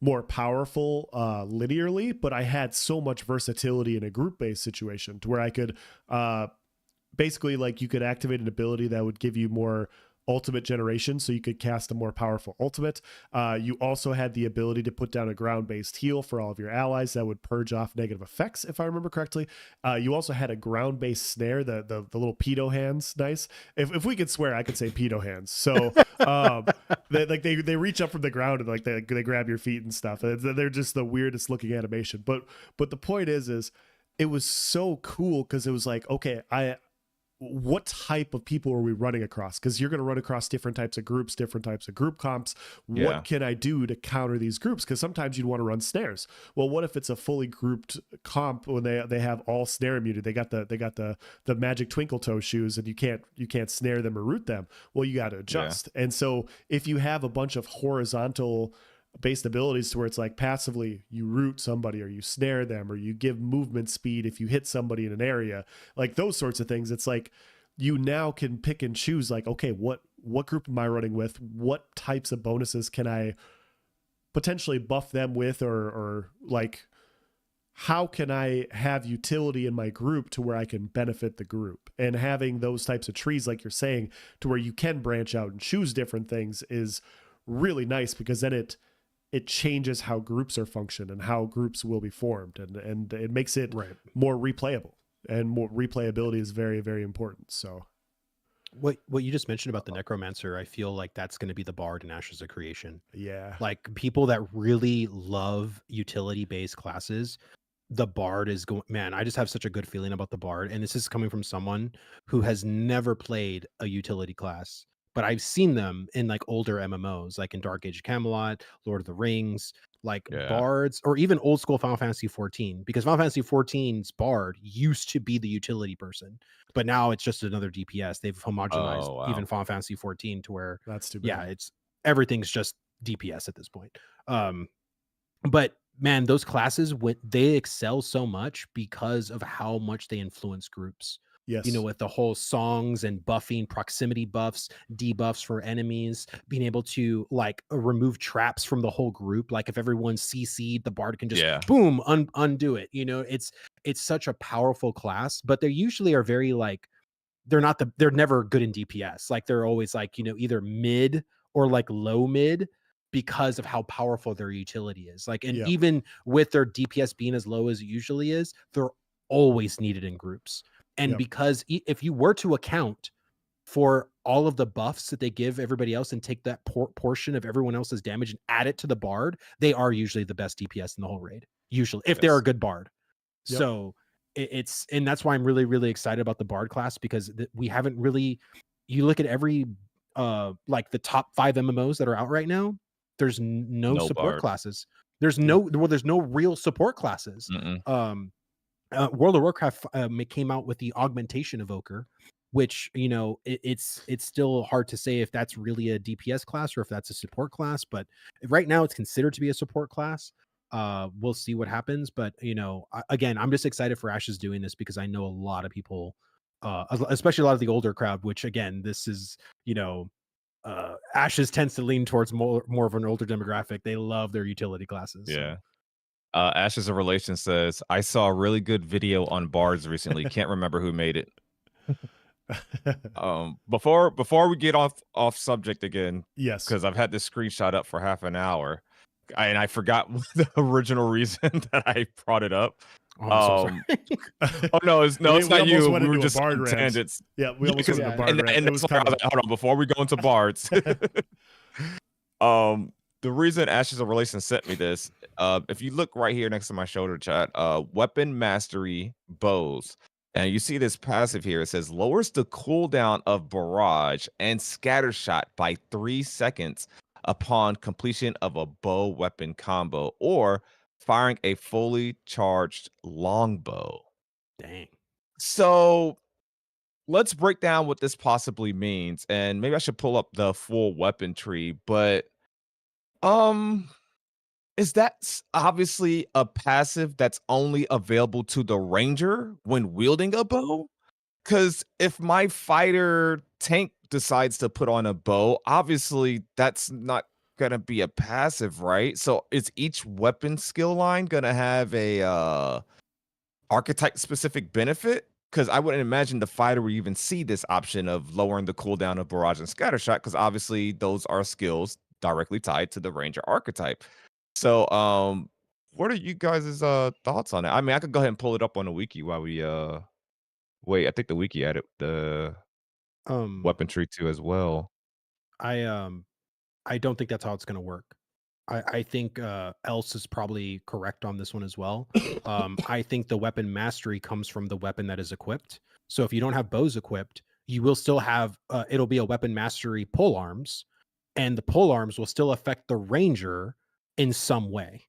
more powerful linearly, but I had so much versatility in a group-based situation to where I could basically, like, you could activate an ability that would give you more ultimate generation, so you could cast a more powerful ultimate. You also had the ability to put down a ground-based heal for all of your allies that would purge off negative effects, if I remember correctly. You also had a ground-based snare, the little pedo hands. Nice. If we could swear, I could say pedo hands. So they reach up from the ground and like they grab your feet and stuff. They're just the weirdest looking animation. But the point is it was so cool because it was like, okay, what type of people are we running across? Because you're going to run across different types of groups, different types of group comps. What can I do to counter these groups? Because sometimes you'd want to run snares. Well, what if it's a fully grouped comp when they have all snare muted? They got the magic twinkle toe shoes, and you can't snare them or root them. Well, you got to adjust. And so if you have a bunch of horizontal based abilities to where it's like passively you root somebody or you snare them or you give movement speed if you hit somebody in an area, like those sorts of things, it's like you now can pick and choose, like, okay, what group am I running with? What types of bonuses can I potentially buff them with, or like how can I have utility in my group to where I can benefit the group? And having those types of trees, like you're saying, to where you can branch out and choose different things is really nice, because then it changes how groups are functioned and how groups will be formed, and it makes it more replayable, and more replayability is very, very important. So what you just mentioned about the necromancer, I feel like that's going to be the bard in Ashes of Creation. Yeah. Like people that really love utility based classes, the bard is going, man, I just have such a good feeling about the bard. And this is coming from someone who has never played a utility class, but I've seen them in like older MMOs, like in Dark Age of Camelot, Lord of the Rings, like bards, or even old school Final Fantasy 14, because Final Fantasy 14's bard used to be the utility person, but now it's just another DPS. They've homogenized even Final Fantasy 14 to where that's too bad. Yeah, it's everything's just DPS at this point. But man, those classes, they excel so much because of how much they influence groups. Yes. You know, with the whole songs and buffing, proximity buffs, debuffs for enemies, being able to like remove traps from the whole group. Like if everyone's CC'd, the bard can just boom, undo it. You know, it's such a powerful class, but they usually are very like, they're never good in DPS. Like they're always like, you know, either mid or like low mid, because of how powerful their utility is. Like, and even with their DPS being as low as it usually is, they're always needed in groups. And because if you were to account for all of the buffs that they give everybody else and take that portion of everyone else's damage and add it to the bard, they are usually the best DPS in the whole raid. Usually, if they're a good bard. So it's, and that's why I'm really, really excited about the bard class, because we haven't really, you look at every, like the top 5 MMOs that are out right now, there's no support bard. Classes. There's no real support classes. World of Warcraft came out with the augmentation evoker, which, you know, it's still hard to say if that's really a DPS class or if that's a support class, but right now it's considered to be a support class. We'll see what happens, but you know, again, I'm just excited for Ashes doing this, because I know a lot of people, especially a lot of the older crowd, which again, this is, you know, Ashes tends to lean towards more of an older demographic. They love their utility classes. So. Ashes of Relation says, I saw a really good video on bards recently. Can't remember who made it. Before we get off subject again, because I've had this screenshot up for half an hour, and I forgot the original reason that I brought it up. Oh, oh no, it's not you. We were just bard tangents. Yeah, we almost went into bard rant. And it was like, hold on, before we go into bards. The reason Ashes of Relation sent me this, if you look right here next to my shoulder chat, weapon mastery bows, and you see this passive here. It says lowers the cooldown of barrage and scatter shot by 3 seconds upon completion of a bow weapon combo or firing a fully charged longbow. Dang. So let's break down what this possibly means, and maybe I should pull up the full weapon tree, but is that obviously a passive that's only available to the ranger when wielding a bow? Because if my fighter tank decides to put on a bow, obviously that's not gonna be a passive, right? So is each weapon skill line gonna have a archetype specific benefit? Because I wouldn't imagine the fighter would even see this option of lowering the cooldown of barrage and scattershot, because obviously those are skills directly tied to the ranger archetype. So what are you guys' thoughts on it? I mean, I could go ahead and pull it up on the wiki while we wait. I think the wiki added the weapon tree too as well. I don't think that's how it's going to work. I think Else is probably correct on this one as well. I think the weapon mastery comes from the weapon that is equipped. So if you don't have bows equipped, you will still have it'll be a weapon mastery pole arms, and the pole arms will still affect the ranger in some way.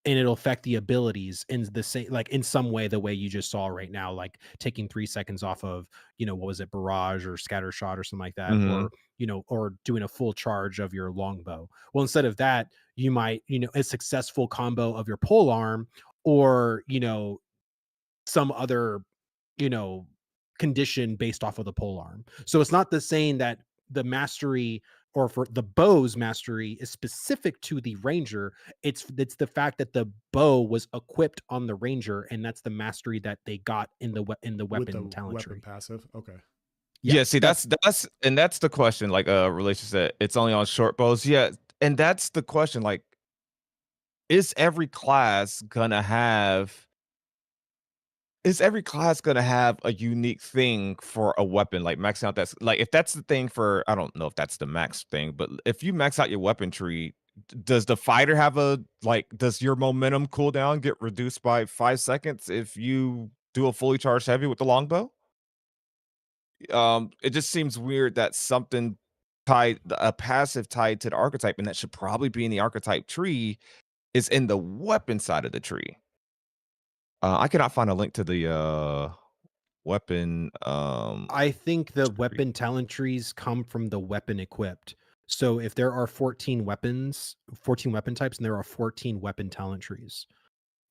And it'll affect the abilities in the same, like in some way, the way you just saw right now, like taking 3 seconds off of, what was it, barrage or scatter shot or something like that, Mm-hmm. or or doing a full charge of your longbow. Well, instead of that, you might, a successful combo of your pole arm, or some other, you know, condition based off of the pole arm. So it's not the saying that the mastery, or for the bow's mastery, is specific to the ranger. It's the fact that the bow was equipped on the ranger, and that's the mastery that they got in the with weapon the talent weapon tree. passive. Okay. Yeah, see, that's the question. Like, Relation said, it's only on short bows. Yeah, and that's the question. Like, is every class gonna have? Is every class gonna have a unique thing for a weapon? Like maxing out that's like if that's the thing for I don't know if that's the max thing, but if you max out your weapon tree, does the fighter have a does your momentum cooldown get reduced by 5 seconds if you do a fully charged heavy with the longbow? It just seems weird that something a passive tied to the archetype, and that should probably be in the archetype tree, is in the weapon side of the tree. I cannot find a link to the weapon I think the tree. weapon talent trees come from the weapon equipped. So if there are 14 weapons, 14 weapon types, and there are 14 weapon talent trees.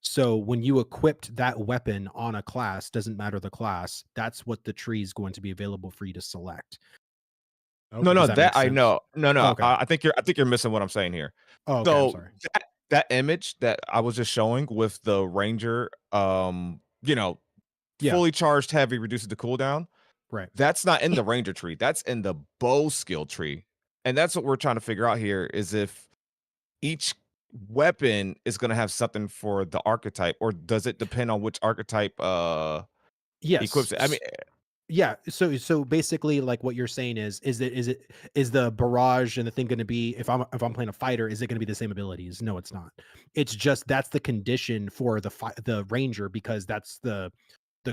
So when you equipped that weapon on a class, doesn't matter the class, that's what the tree is going to be available for you to select. No, Okay. no, Does that that make I sense? know. No, Oh, no, okay. I think you're missing what I'm saying here. Oh, okay. I'm So sorry. that image that I was just showing with the ranger, Yeah. fully charged heavy reduces the cooldown. Right. That's not in the ranger tree. That's in the bow skill tree. And that's what we're trying to figure out here is if each weapon is going to have something for the archetype, or does it depend on which archetype Yes. equips it? I mean, Yeah. So basically, like what you're saying is the barrage and the thing going to be, if I'm playing a fighter, is it going to be the same abilities? No, it's not. It's just that's the condition for the ranger, because that's the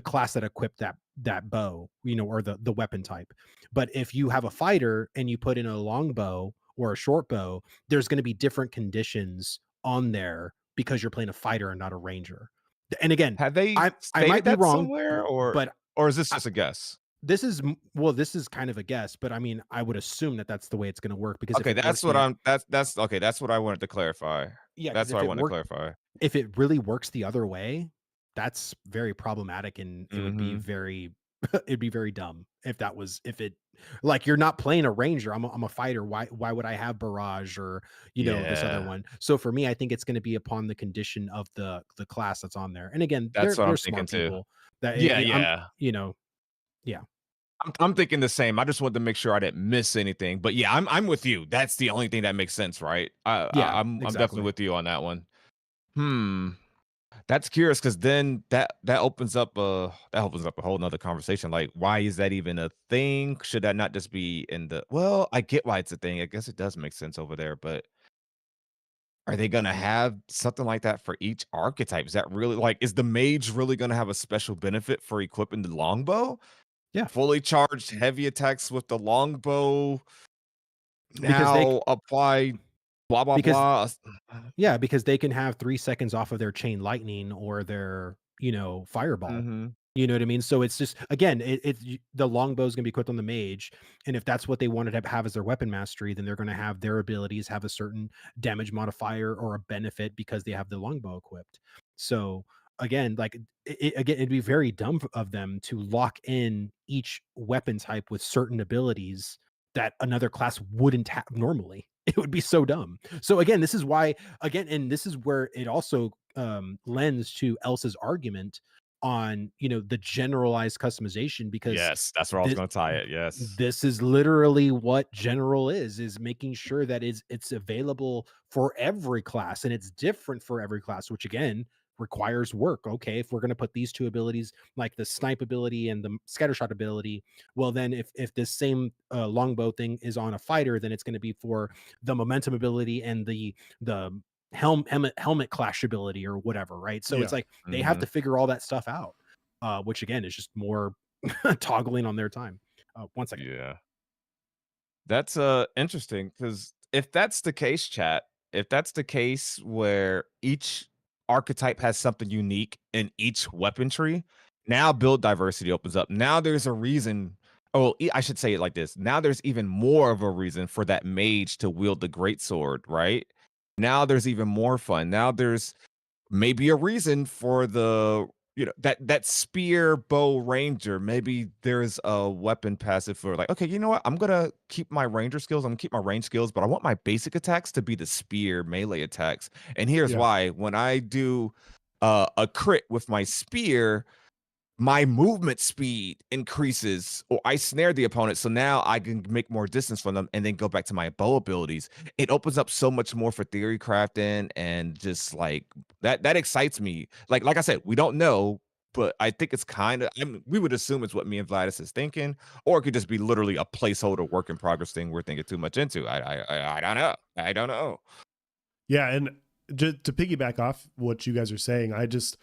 class that equipped that bow, or the weapon type. But if you have a fighter and you put in a longbow or a short bow, there's going to be different conditions on there because you're playing a fighter and not a ranger. And again, have they I might stated be that wrong, somewhere, but or is this just a guess? this is kind of a guess, but I mean, I would assume that that's the way it's going to work, because if Okay, it works that's okay. That's what I wanted to clarify. yeah, because That's what I wanted to clarify. if it really works the other way, that's very problematic, and it would be Mhm. very it'd be very dumb if it, like, you're not playing a ranger. I'm a fighter. Why would I have barrage, or this other Yeah. one? So for me, I think it's going to be upon the condition of the class that's on there. And again, That's what I'm they're thinking smart too. people that Yeah, I'm yeah. yeah. I'm thinking the same. I just wanted to make sure I didn't miss anything. But yeah, I'm with you. That's the only thing that makes sense, right? Yeah, I'm definitely exactly. with you on that one. Hmm. That's curious because then that opens up a whole nother conversation. Like, why is that even a thing? Should that not just be in the well, I get why it's a thing. I guess it does make sense over there, but are they gonna have something like that for each archetype? Is that really like is the mage really gonna have a special benefit for equipping the longbow? Yeah, Fully charged heavy attacks with the longbow because they now apply blah blah because blah. yeah, because they can have 3 seconds off of their chain lightning or their, fireball. Mhm. You know what I mean? So it's just, again, the longbow is going to be equipped on the mage, and if that's what they wanted to have as their weapon mastery, then they're going to have their abilities have a certain damage modifier or a benefit because they have the longbow equipped. So again, like again, it'd be very dumb of them to lock in each weapon type with certain abilities that another class wouldn't have normally. It would be so dumb. So again, this is why, and this is where it also lends to Elsa's argument on, the generalized customization, because Yes, that's where I was this gonna tie it. Yes. this is literally what general is making sure that it's available for every class, and it's different for every class, which again requires work. Okay, if we're going to put these two abilities, like the snipe ability and the scattershot ability, well then if this same longbow thing is on a fighter, then it's going to be for the momentum ability and the helmet clash ability or whatever, right? So it's Yeah. like they have hmm to figure all that stuff out, which again is just more toggling on their time. 1 second. Yeah. That's interesting because if that's the case, chat, if that's the case where each archetype has something unique in each weapon tree, now build diversity opens up. Now there's a reason. Oh, I should say it like this. Now there's even more of a reason for that mage to wield the greatsword, right? Now there's even more fun. Now there's maybe a reason for the that spear bow ranger. Maybe there's a weapon passive for like, okay, you know what, I'm gonna keep my ranger skills, I'm gonna keep my range skills, but I want my basic attacks to be the spear melee attacks. And here's Yeah. why: when I do a crit with my spear, my movement speed increases, or I snare the opponent, so now I can make more distance from them and then go back to my bow abilities. It opens up so much more for theory crafting, and just like that excites me. Like I said, we don't know, but I think it's kind of, I mean, we would assume it's what me and Vladis is thinking, or it could just be literally a placeholder work in progress thing we're thinking too much into. I don't know. I don't know. Yeah. And to piggyback off what you guys are saying, I just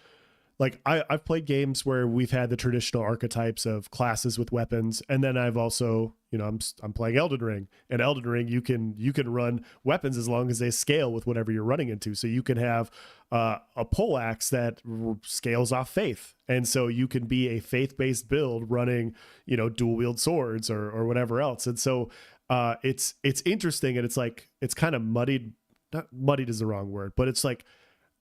like I've played games where we've had the traditional archetypes of classes with weapons, and then I've also, I'm playing Elden Ring, and Elden Ring you can run weapons as long as they scale with whatever you're running into. So you can have a pole axe that scales off faith, and so you can be a faith based build running dual wield swords or whatever else. And so it's interesting, and it's like it's kind of muddied. Not muddied is the wrong word, but it's like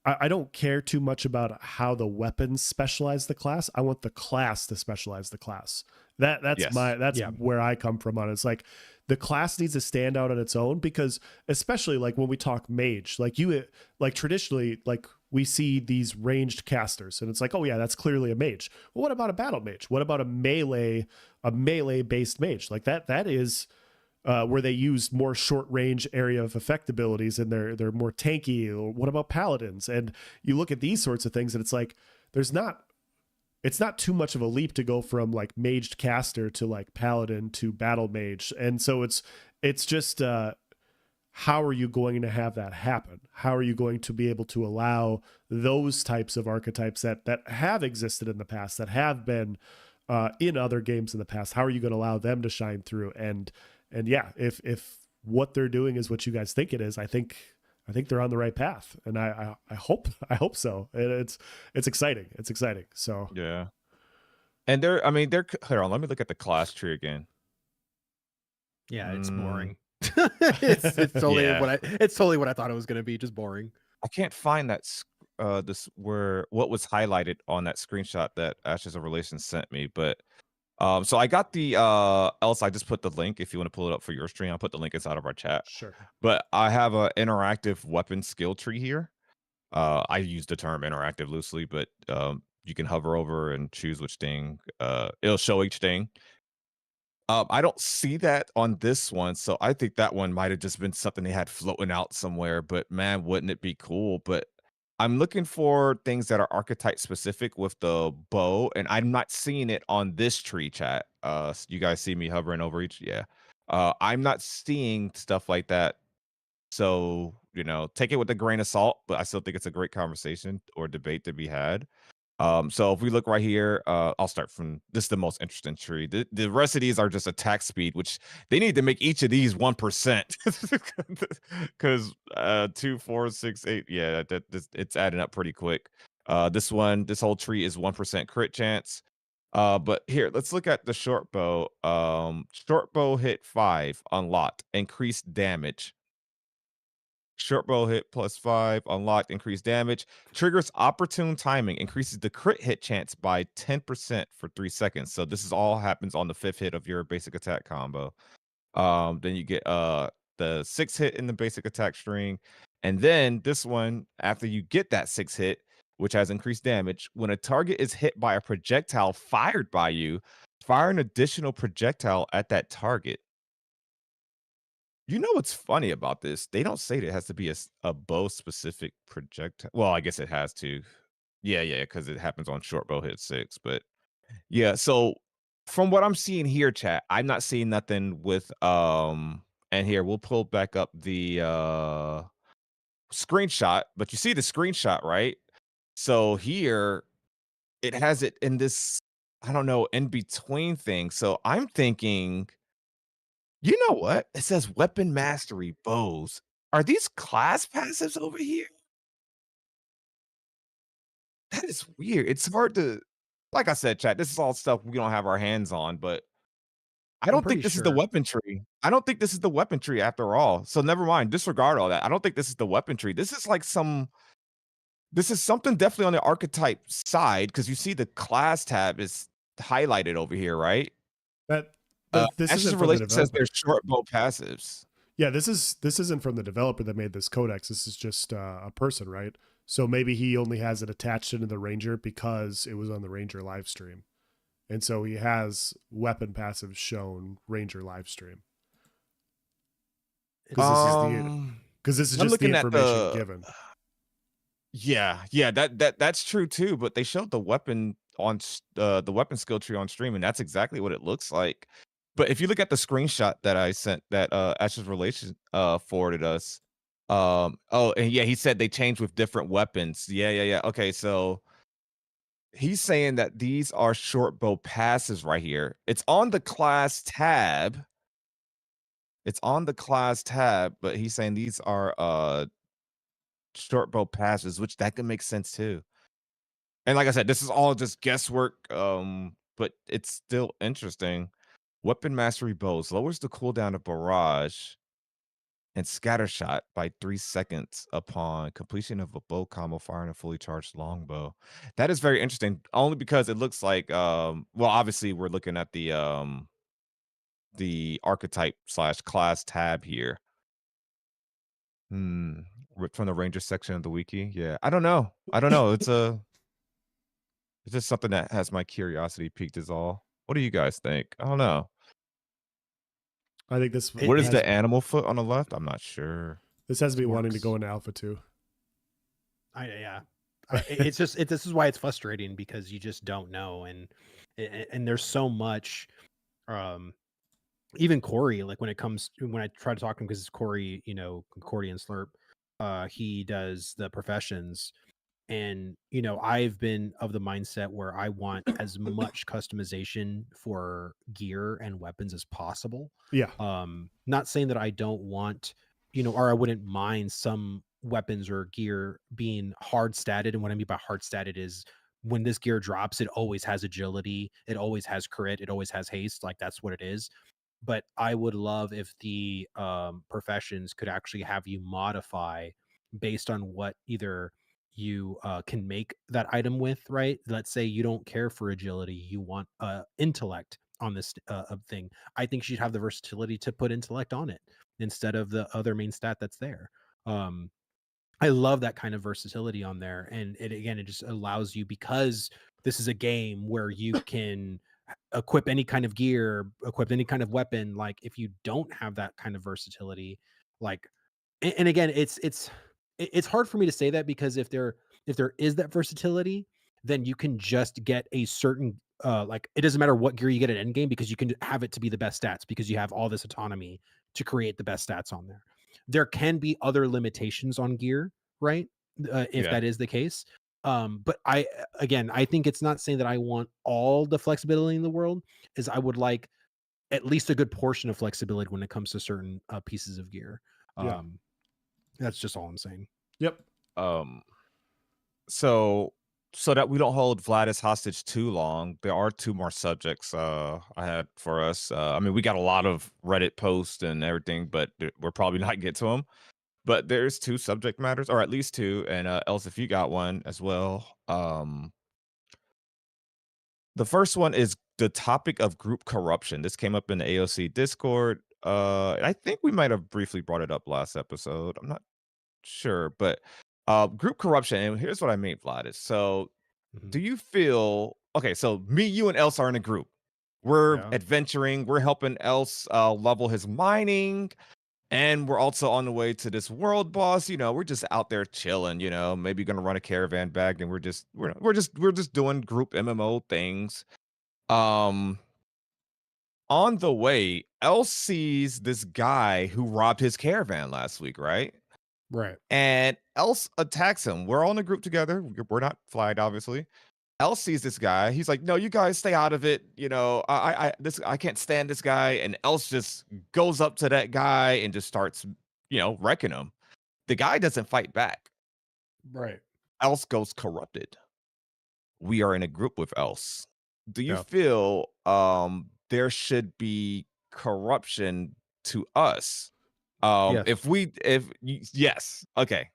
I don't care too much about how the weapons specialize the class. I want the class to specialize the class. That's Yes. where I come from on it. It's like the class needs to stand out on its own, because especially like when we talk mage, like traditionally, like we see these ranged casters and it's like, oh yeah, that's clearly a mage. Well, what about a battle mage? What about a melee based mage? Like that is where they use more short range area of effect abilities, and they're more tanky. Or what about paladins? And you look at these sorts of things, and it's like it's not too much of a leap to go from like maged caster to like paladin to battle mage. And so it's just how are you going to have that happen? How are you going to be able to allow those types of archetypes that have existed in the past, that have been in other games in the past? How are you going to allow them to shine through? And yeah, if what they're doing is what you guys think it is, I think they're on the right path, and I hope so. And it's exciting. It's exciting. So Yeah. And they're here on. Let me look at the class tree again. Yeah, it's Mm, boring. It's totally yeah. it's totally what I thought it was going to be, just boring. I can't find this where what was highlighted on that screenshot that Ashes of Relations sent me, but so I got the else I just put the link if you want to pull it up for your stream. I'll put the link inside of our chat. sure. But I have an interactive weapon skill tree here. I use the term interactive loosely, but you can hover over and choose which thing. It'll show each thing. I don't see that on this one, so I think that one might have just been something they had floating out somewhere. But man, wouldn't it be cool? But I'm looking for things that are archetype specific with the bow, and I'm not seeing it on this tree, chat. You guys see me hovering over each? Yeah. I'm not seeing stuff like that. So, take it with a grain of salt, but I still think it's a great conversation or debate to be had. So if we look right here, I'll start from this is the most interesting tree. The rest of these are just attack speed, which they need to make each of these 1%. Because 2, 4, 6, 8, yeah, it's adding up pretty quick. This whole tree is 1% crit chance. But here, let's look at the short bow. Short bow hit 5, unlocked, increased damage. Short bow hit +5, unlocked, increased damage. Triggers opportune timing, increases the crit hit chance by 10% for 3 seconds. So this is all happens on the 5th hit of your basic attack combo. Then you get the 6th hit in the basic attack string. And then this one, after you get that 6th hit, which has increased damage, when a target is hit by a projectile fired by you, fire an additional projectile at that target. You know what's funny about this? They don't say that it has to be a bow specific projectile. Well, I guess it has to. Yeah, because it happens on short bow hit 6. But yeah, so from what I'm seeing here, chat, I'm not seeing nothing with and here we'll pull back up the screenshot, but you see the screenshot, right? So here it has it in this, I don't know, in between thing. So I'm thinking, you know what? It says weapon mastery bows. Are these class passives over here? That is weird. It's hard to, like I said, chat, this is all stuff we don't have our hands on, but I I'm don't think pretty this is the sure. weapon tree. I don't think this is the weapon tree after all. So never mind. Disregard all that. I don't think this is the weapon tree. This is like this is something definitely on the archetype side because you see the class tab is highlighted over here, right? This Ashes isn't of from the Relation says developer. they're short bow passives. Yeah, this isn't from the developer that made this codex. This is just a person, right? So maybe he only has it attached into the Ranger because it was on the Ranger live stream, and so he has weapon passives shown Ranger live stream. Because this is I'm just the looking at information given. Yeah, that's true too. But they showed the weapon on the weapon skill tree on stream, and that's exactly what it looks like. But if you look at the screenshot that I sent, that Ash's Relation forwarded us, oh, and yeah, he said they changed with different weapons. Yeah. Okay, so he's saying that these are short bow passes right here. It's on the class tab. It's on the class tab, but he's saying these are short bow passes, which that can make sense too. And like I said, this is all just guesswork, but it's still interesting. Weapon mastery bows lowers the cooldown of barrage and scatter shot by 3 seconds upon completion of a bow combo firing a fully charged longbow. That is very interesting, only because it looks like well, obviously we're looking at the archetype / class tab here. Ripped from the Ranger section of the wiki. Yeah, I don't know. It's just something that has my curiosity piqued is all. What do you guys think? I don't know. I think this. What is has, the animal foot on the left? I'm not sure. This has me wanting to Marks. go into alpha too. It's just this is why it's frustrating because you just don't know, and there's so much. Even Corey, like when I try to talk to him, because it's Corey, Concordian Slurp, he does the professions, and I've been of the mindset where I want as much customization for gear and weapons as possible. Yeah. Not saying that I don't want, or I wouldn't mind some weapons or gear being hard statted. And what I mean by hard statted is when this gear drops, it always has agility, it always has crit, it always has haste. Like that's what it is. But I would love if the professions could actually have you modify based on what either you can make that item with, right? Let's say you don't care for agility, you want intellect on this thing. I think she'd have the versatility to put intellect on it instead of the other main stat that's there. I love that kind of versatility on there, and it just allows you, because this is a game where you can equip any kind of gear, equip any kind of weapon. Like if you don't have that kind of versatility, like, and again, it's hard for me to say that, because if there is that versatility, then you can just get a certain like it doesn't matter what gear you get at end game, because you can have it to be the best stats, because you have all this autonomy to create the best stats on there. There can be other limitations on gear, right? If that is the case. But I think it's not saying that I want all the flexibility in the world, is I would like at least a good portion of flexibility when it comes to certain pieces of gear. That's just all I'm saying. Yep. So that we don't hold Vladis hostage too long, there are 2 more subjects I had for us. I mean, we got a lot of Reddit posts and everything, but we're probably not get to them. But there's 2 subject matters, or at least 2, and else if you got one as well. The first one is the topic of group corruption. This came up in the AOC Discord. I think we might have briefly brought it up last episode. I'm not sure, but group corruption. And here's what I mean, Vladis. So, do you feel okay? So, me, you, and Else are in a group. We're adventuring. We're helping Else level his mining, And we're also on the way to this world boss. We're just out there chilling. Maybe gonna run a caravan back, and we're just doing group MMO things. Um, on the way, Elle sees this guy who robbed his caravan last week, right? Right. And Else attacks him. We're all in a group together. We're not flagged, obviously. Else sees this guy. He's like, "No, you guys stay out of it. I can't stand this guy." And Else just goes up to that guy and just starts, wrecking him. The guy doesn't fight back. Right. Else goes corrupted. We are in a group with Else. Do you Yeah. feel there should be corruption to us? Yes. Yes. Okay.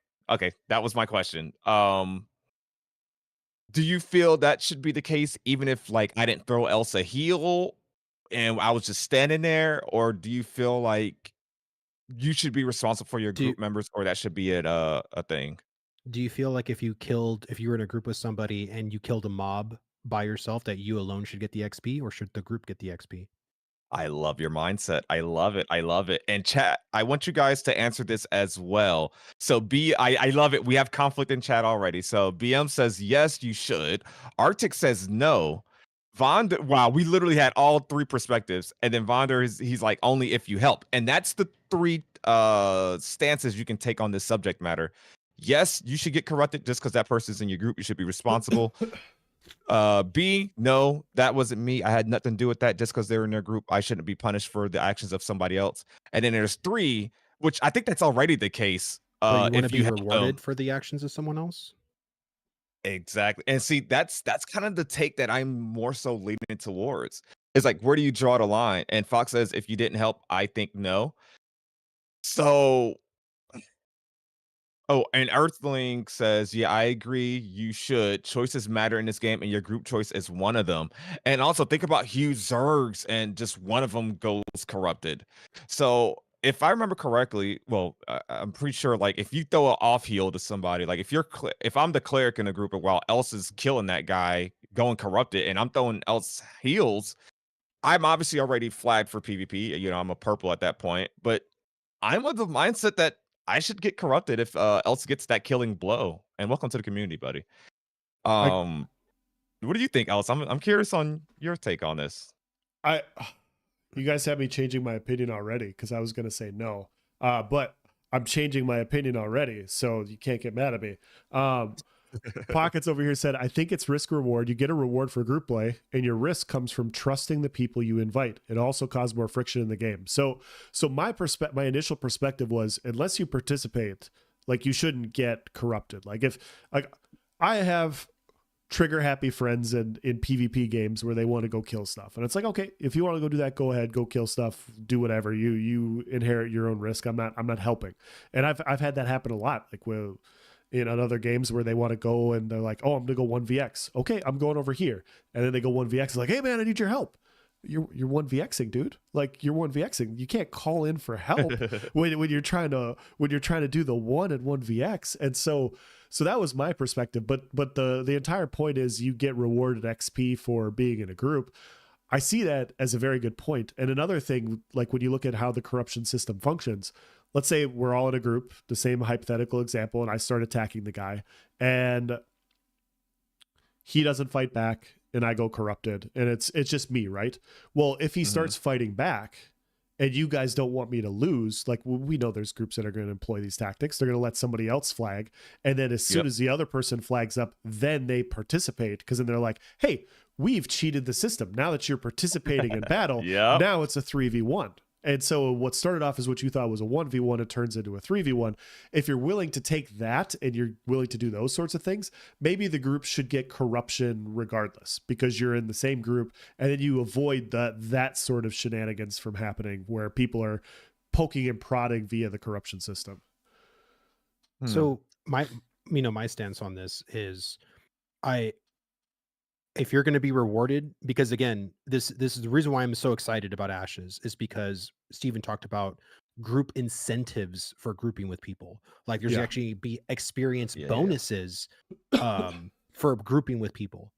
That was my question. Do you feel that should be the case even if like I didn't throw Elsa heal and I was just standing there, or do you feel like you should be responsible for your Do group members, or that should be a thing? do you feel like if you were in a group with somebody and you killed a mob by yourself, that you alone should get the XP, or should the group get the XP? I love your mindset. I love it. I love it. And chat, I want you guys to answer this as well. So I love it. We have conflict in chat already. So BM says yes, you should. Arctic says no. Wow, we literally had all three perspectives. And then Vonder he's like only if you help. And that's the three stances you can take on this subject matter. Yes, you should get corrupted just because that person's in your group. You should be responsible. B, no, that wasn't me. I had nothing to do with that. Just because they're in their group, I shouldn't be punished for the actions of somebody else. And then there's 3, which I think that's already the case. But you want to If be you have rewarded for the actions of someone else? exactly. And see, that's kind of the take that I'm more so leaning towards. It's like, where do you draw the line? And Fox says, if you didn't help, I think no. So oh, and Earthling says, "Yeah, I agree. You should. Choices matter in this game, and your group choice is one of them. And also think about huge Zergs, and just one of them goes corrupted. So if I remember correctly, well, I'm pretty sure like if you throw an off heal to somebody, like if I'm the cleric in a group, and while else is killing that guy, going corrupted, and I'm throwing else heals, I'm obviously already flagged for PvP. I'm a purple at that point, but I'm of the mindset that I should get corrupted if else gets that killing blow. And welcome to the community, buddy. I, What do you think, Alice? I'm curious on your take on this. you guys have me changing my opinion already because I was going to say no, but I'm changing my opinion already, so you can't get mad at me. Pockets over here said, I think it's risk reward. You get a reward for group play, and your risk comes from trusting the people you invite. It also causes more friction in the game. So my initial perspective was, unless you participate, like you shouldn't get corrupted. Like if like I have trigger happy friends in PvP games where they want to go kill stuff, and it's like, okay, if you want to go do that, go ahead, go kill stuff, do whatever. You inherit your own risk. I'm not helping, and I've had that happen a lot. Like in other games where they want to go and they're like, oh, I'm gonna go 1vx. Okay, I'm going over here. And then they go 1vx. It's like, hey man, I need your help. You're 1vxing, dude. Like you're 1vxing. You can't call in for help when you're trying to do the 1 and 1vx. And so that was my perspective. But the entire point is you get rewarded XP for being in a group. I see that as a very good point. And another thing, like when you look at how the corruption system functions, let's say we're all in a group, the same hypothetical example, and I start attacking the guy, and he doesn't fight back, and I go corrupted, and it's just me, right? Well, if he starts fighting back, and you guys don't want me to lose, like we know there's groups that are going to employ these tactics. They're going to let somebody else flag, and then as soon as the other person flags up, then they participate, because then they're like, hey, we've cheated the system. Now that you're participating in battle, now it's a 3v1. And so what started off as what you thought was a 1v1, it turns into a 3v1. If you're willing to take that and you're willing to do those sorts of things, maybe the group should get corruption regardless, because you're in the same group, and then you avoid that sort of shenanigans from happening where people are poking and prodding via the corruption system. So my stance on this is, if you're going to be rewarded, because again, this is the reason why I'm so excited about Ashes, is because Steven talked about group incentives for grouping with people. Like there's actually be experience bonuses for grouping with people.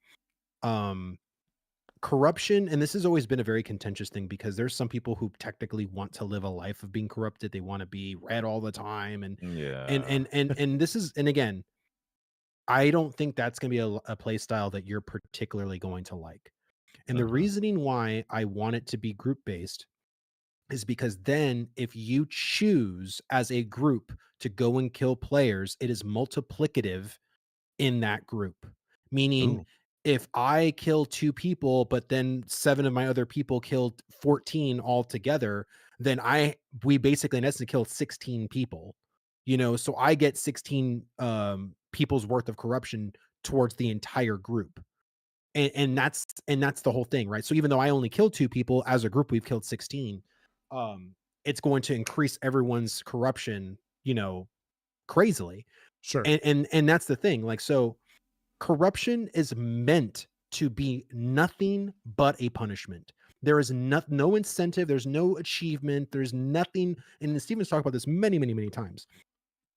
corruption, and this has always been a very contentious thing because there's some people who technically want to live a life of being corrupted. They want to be read all the time, and Yeah. this is, and again, I don't think that's going to be a play style that you're particularly going to like. And the reasoning why I want it to be group based is because then if you choose as a group to go and kill players, it is multiplicative in that group. Meaning, Ooh. if I kill 2 people, but then 7 of my other people killed 14 altogether, then we basically in essence killed 16 people. So I get 16 people's worth of corruption towards the entire group. And that's the whole thing, right? So even though I only killed 2 people, as a group we've killed 16. It's going to increase everyone's corruption, crazily. Sure. And that's the thing. Like, so corruption is meant to be nothing but a punishment. There is no incentive, there's no achievement, there's nothing. And Steven's talked about this many, many, many times.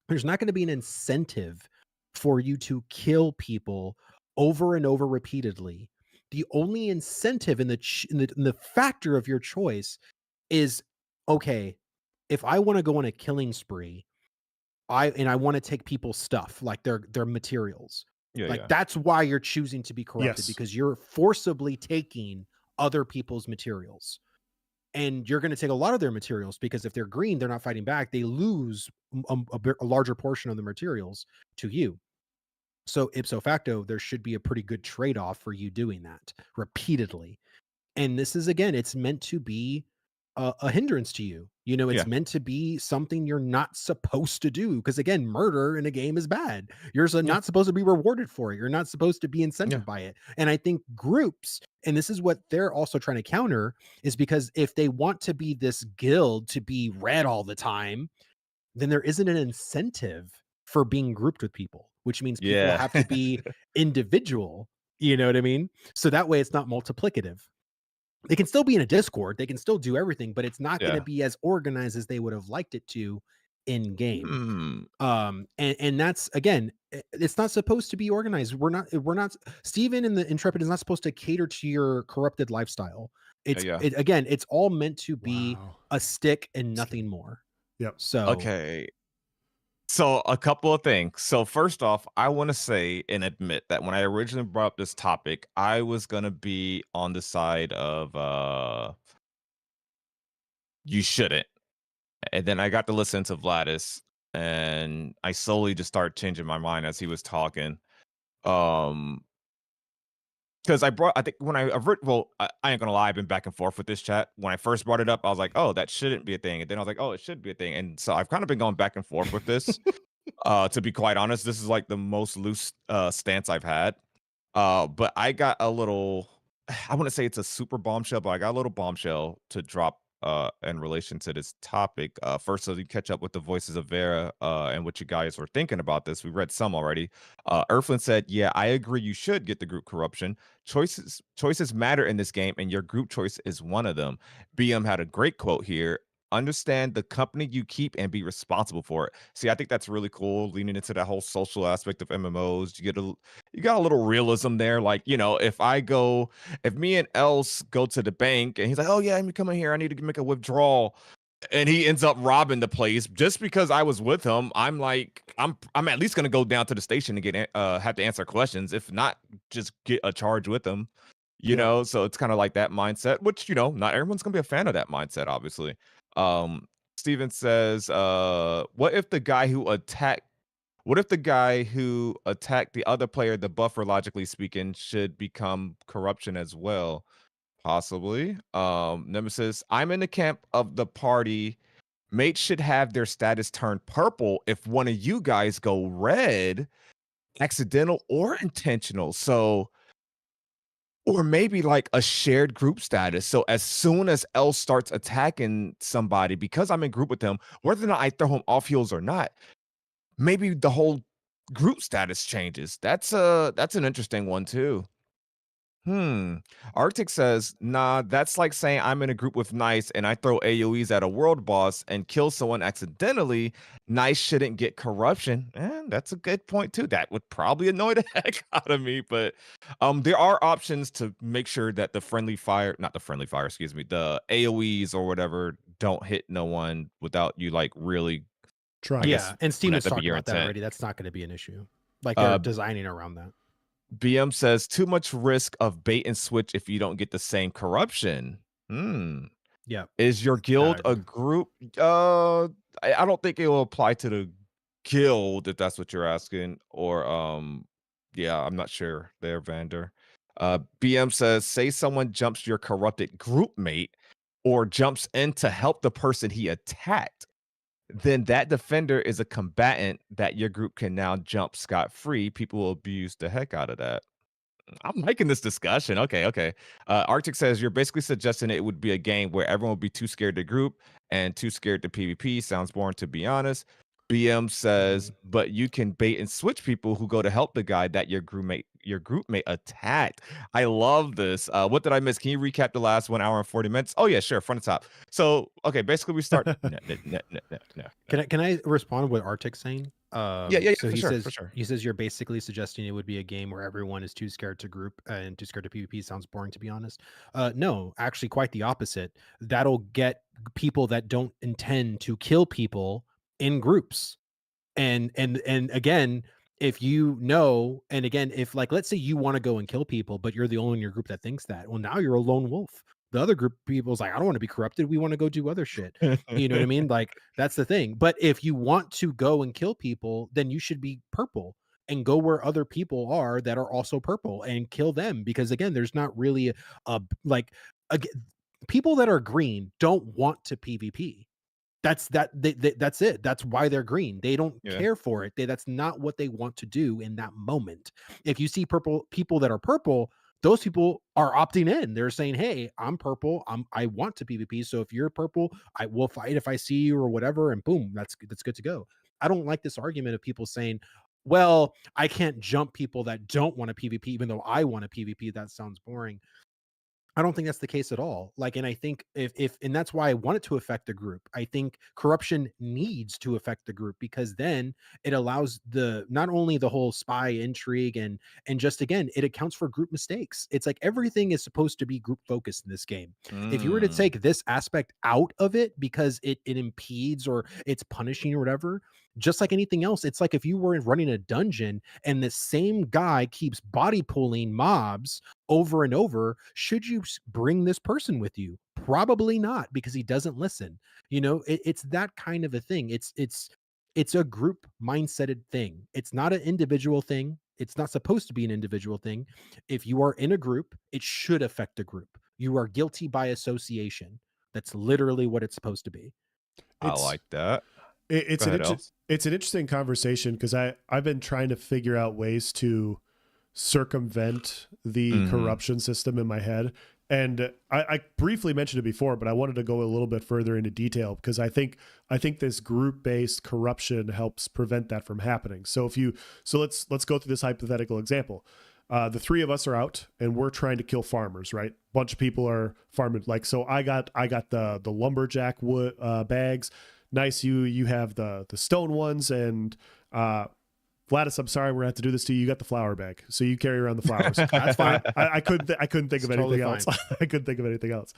There's not going to be an incentive for you to kill people over and over repeatedly. The only incentive in the factor of your choice is, okay, if I want to go on a killing spree, I want to take people's stuff, like their materials. Like, that's why you're choosing to be corrupted, Yes. because you're forcibly taking other people's materials. And you're going to take a lot of their materials, because if they're green, they're not fighting back. They lose a larger portion of the materials to you. So ipso facto, there should be a pretty good trade-off for you doing that repeatedly. And this is, again, it's meant to be a hindrance to you. It's meant to be something you're not supposed to do. Because again, murder in a game is bad. You're not supposed to be rewarded for it. You're not supposed to be incentivized by it. And I think groups, and this is what they're also trying to counter, is because if they want to be this guild to be read all the time, then there isn't an incentive for being grouped with people, which means people have to be individual. You know what I mean? So that way it's not multiplicative. They can still be in a Discord, they can still do everything, but it's not going to be as organized as they would have liked it to in game. And that's, again, it's not supposed to be organized. We're not Steven in the Intrepid is not supposed to cater to your corrupted lifestyle. Again, it's all meant to be a stick and nothing more. Yep. So Okay. So a couple of things. So first off, I want to say and admit that when I originally brought up this topic, I was gonna be on the side of you shouldn't. And then I got to listen to Vladis, and I slowly just started changing my mind as he was talking. Because I think when I ain't gonna lie, I've been back and forth with this chat. When I first brought it up, I was like, oh, that shouldn't be a thing. And then I was like, oh, it should be a thing. And so I've kind of been going back and forth with this. To be quite honest, this is like the most loose stance I've had. But I got a little, I wouldn't say it's a super bombshell, but I got a little bombshell to drop in relation to this topic. First, so you catch up with the voices of Verra and what you guys were thinking about this. We read some already. Earthland said, yeah, I agree, you should get the group corruption. Choices matter in this game, and your group choice is one of them. BM had a great quote here. Understand the company you keep and be responsible for it. See, I think that's really cool, leaning into that whole social aspect of MMOs. You got a little realism there. Like, if me and Else go to the bank and he's like, oh yeah, I'm coming here, I need to make a withdrawal, and he ends up robbing the place just because I was with him, I'm like, I'm at least gonna go down to the station and get have to answer questions, if not just get a charge with him. So it's kind of like that mindset, which not everyone's gonna be a fan of that mindset, obviously. Steven says, what if the guy who attacked the other player, the buffer, logically speaking, should become corruption as well? Possibly. Nemesis, I'm in the camp of the party. Mates should have their status turn purple if one of you guys go red, accidental or intentional. So, or maybe like a shared group status. So as soon as L starts attacking somebody, because I'm in group with them, whether or not I throw him off heels or not, maybe the whole group status changes. That's an interesting one too. Arctic says, nah, that's like saying I'm in a group with Nice and I throw AoEs at a world boss and kill someone accidentally. Nice shouldn't get corruption. And that's a good point too. That would probably annoy the heck out of me. But there are options to make sure that the friendly fire, not the friendly fire, excuse me, the AoEs or whatever don't hit no one without you like really. Try. Yeah, and Steam has that be talked your about that intent. already. That's not going to be an issue. Like they're designing around that. BM says too much risk of bait and switch if you don't get the same corruption. Yeah. Is your guild a group? I don't think it will apply to the guild if that's what you're asking. Or yeah, I'm not sure there, Vander. BM says, say someone jumps your corrupted group mate or jumps in to help the person he attacked. Then that defender is a combatant that your group can now jump scot-free. People will abuse the heck out of that. I'm liking this discussion. Okay. Arctic says you're basically suggesting it would be a game where everyone would be too scared to group and too scared to PvP. Sounds boring, to be honest. BM says, but you can bait and switch people who go to help the guy that your group mate attacked. I love this. What did I miss? Can you recap the last 1 hour and 40 minutes? Oh yeah, sure. Front to top. So okay, basically we start. No. Can I respond to what Arctic's saying? Yeah. So he for sure. he says you're basically suggesting it would be a game where everyone is too scared to group and too scared to PvP. Sounds boring, to be honest. No, actually, quite the opposite. That'll get people that don't intend to kill people in groups. And again, if you know, and again, if like let's say you want to go and kill people, but you're the only one in your group that thinks that, well, now you're a lone wolf. The other group of people's like, I don't want to be corrupted. We want to go do other shit. You know what I mean? Like that's the thing. But if you want to go and kill people, then you should be purple and go where other people are that are also purple and kill them. Because again, there's not really people that are green don't want to PvP. That's it. That's why they're green. They don't care for it. That's not what they want to do in that moment. If you see purple people that are purple, those people are opting in. They're saying, hey, I'm purple. I want to PvP. So if you're purple, I will fight if I see you or whatever. And boom, that's good to go. I don't like this argument of people saying, well, I can't jump people that don't want to PvP, even though I want to PvP. That sounds boring. I don't think that's the case at all. Like, and I think if and that's why I want it to affect the group. I think corruption needs to affect the group because then it allows not only the whole spy intrigue and just again, it accounts for group mistakes. It's like everything is supposed to be group focused in this game. If you were to take this aspect out of it because it impedes or it's punishing or whatever, just like anything else, it's like if you were running a dungeon and the same guy keeps body pulling mobs over and over, should you bring this person with you? Probably not, because he doesn't listen. You know, it's that kind of a thing. It's a group mindseted thing. It's not an individual thing. It's not supposed to be an individual thing. If you are in a group, it should affect a group. You are guilty by association. That's literally what it's supposed to be. I like that. It's an interesting conversation because I've been trying to figure out ways to circumvent the corruption system in my head. And I briefly mentioned it before, but I wanted to go a little bit further into detail because I think this group-based corruption helps prevent that from happening. So let's go through this hypothetical example. The three of us are out and we're trying to kill farmers, right? Bunch of people are farming. Like, so I got the lumberjack wood bags. Nice, you have the stone ones, and Vladis, I'm sorry, we're gonna have to do this to you. You got the flower bag, so you carry around the flowers. That's fine. I couldn't think of anything else. I couldn't think of anything else.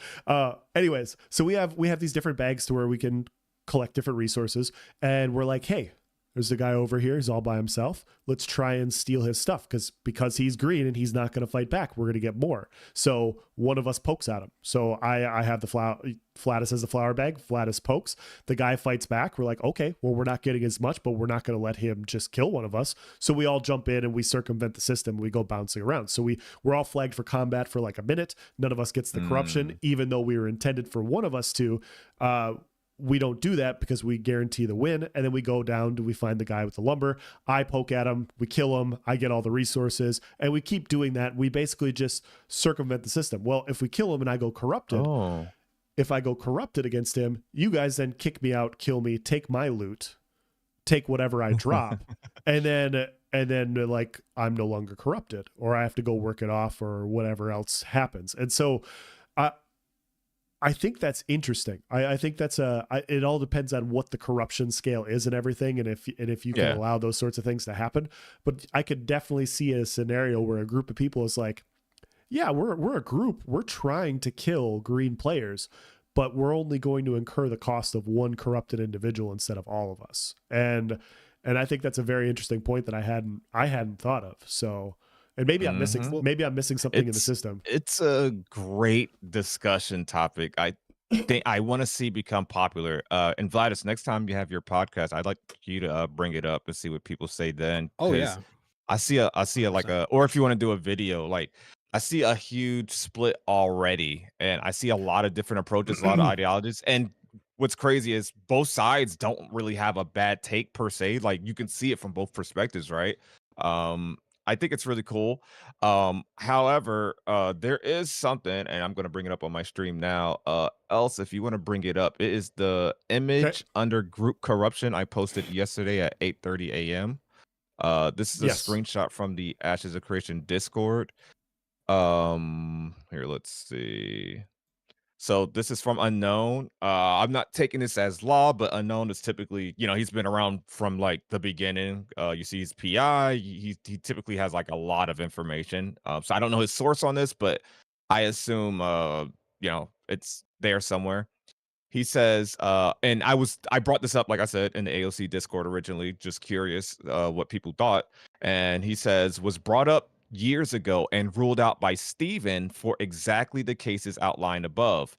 Anyways, so we have these different bags to where we can collect different resources, and we're like, hey, there's a guy over here. He's all by himself. Let's try and steal his stuff because he's green and he's not going to fight back. We're going to get more. So one of us pokes at him. So I have the Vladis has the flower bag. Vladis pokes. The guy fights back. We're like, okay, well, we're not getting as much, but we're not going to let him just kill one of us. So we all jump in and we circumvent the system. We go bouncing around. So we're all flagged for combat for like a minute. None of us gets the corruption, even though we were intended for one of us to. We don't do that because we guarantee the win. And then we go down we find the guy with the lumber. I poke at him. We kill him. I get all the resources. And we keep doing that. We basically just circumvent the system. Well, if we kill him and I go corrupted, if I go corrupted against him, you guys then kick me out, kill me, take my loot, take whatever I drop. And then and then like I'm no longer corrupted, or I have to go work it off, or whatever else happens. And so I think that's interesting. I think that's it all depends on what the corruption scale is and everything, and if you can Yeah. allow those sorts of things to happen. But I could definitely see a scenario where a group of people is like, yeah, we're a group, we're trying to kill green players, but we're only going to incur the cost of one corrupted individual instead of all of us. And I think that's a very interesting point that I hadn't thought of. So, and maybe I'm missing Mhm. something in the system. It's a great discussion topic. I think I want to see become popular. And Vladis, next time you have your podcast, I'd like you to bring it up and see what people say then. Oh Because yeah, I see a like 100%. or if you want to do a video, like I see a huge split already, and I see a lot of different approaches, a lot of ideologies. And what's crazy is both sides don't really have a bad take per se. Like you can see it from both perspectives, right? Um, I think it's really cool. However, there is something, and I'm gonna bring it up on my stream now. Else, if you want to bring it up, it is the Okay. image under group corruption I posted yesterday at 8:30 a.m. This is a Yes. screenshot from the Ashes of Creation Discord. Here, let's see. So this is from Unknown. I'm not taking this as law, but Unknown is typically, he's been around from like the beginning. You see his PI. He typically has like a lot of information. So I don't know his source on this, but I assume it's there somewhere. He says, and I brought this up, like I said, in the AOC Discord originally, just curious what people thought. And he says, was brought up years ago and ruled out by Steven for exactly the cases outlined above.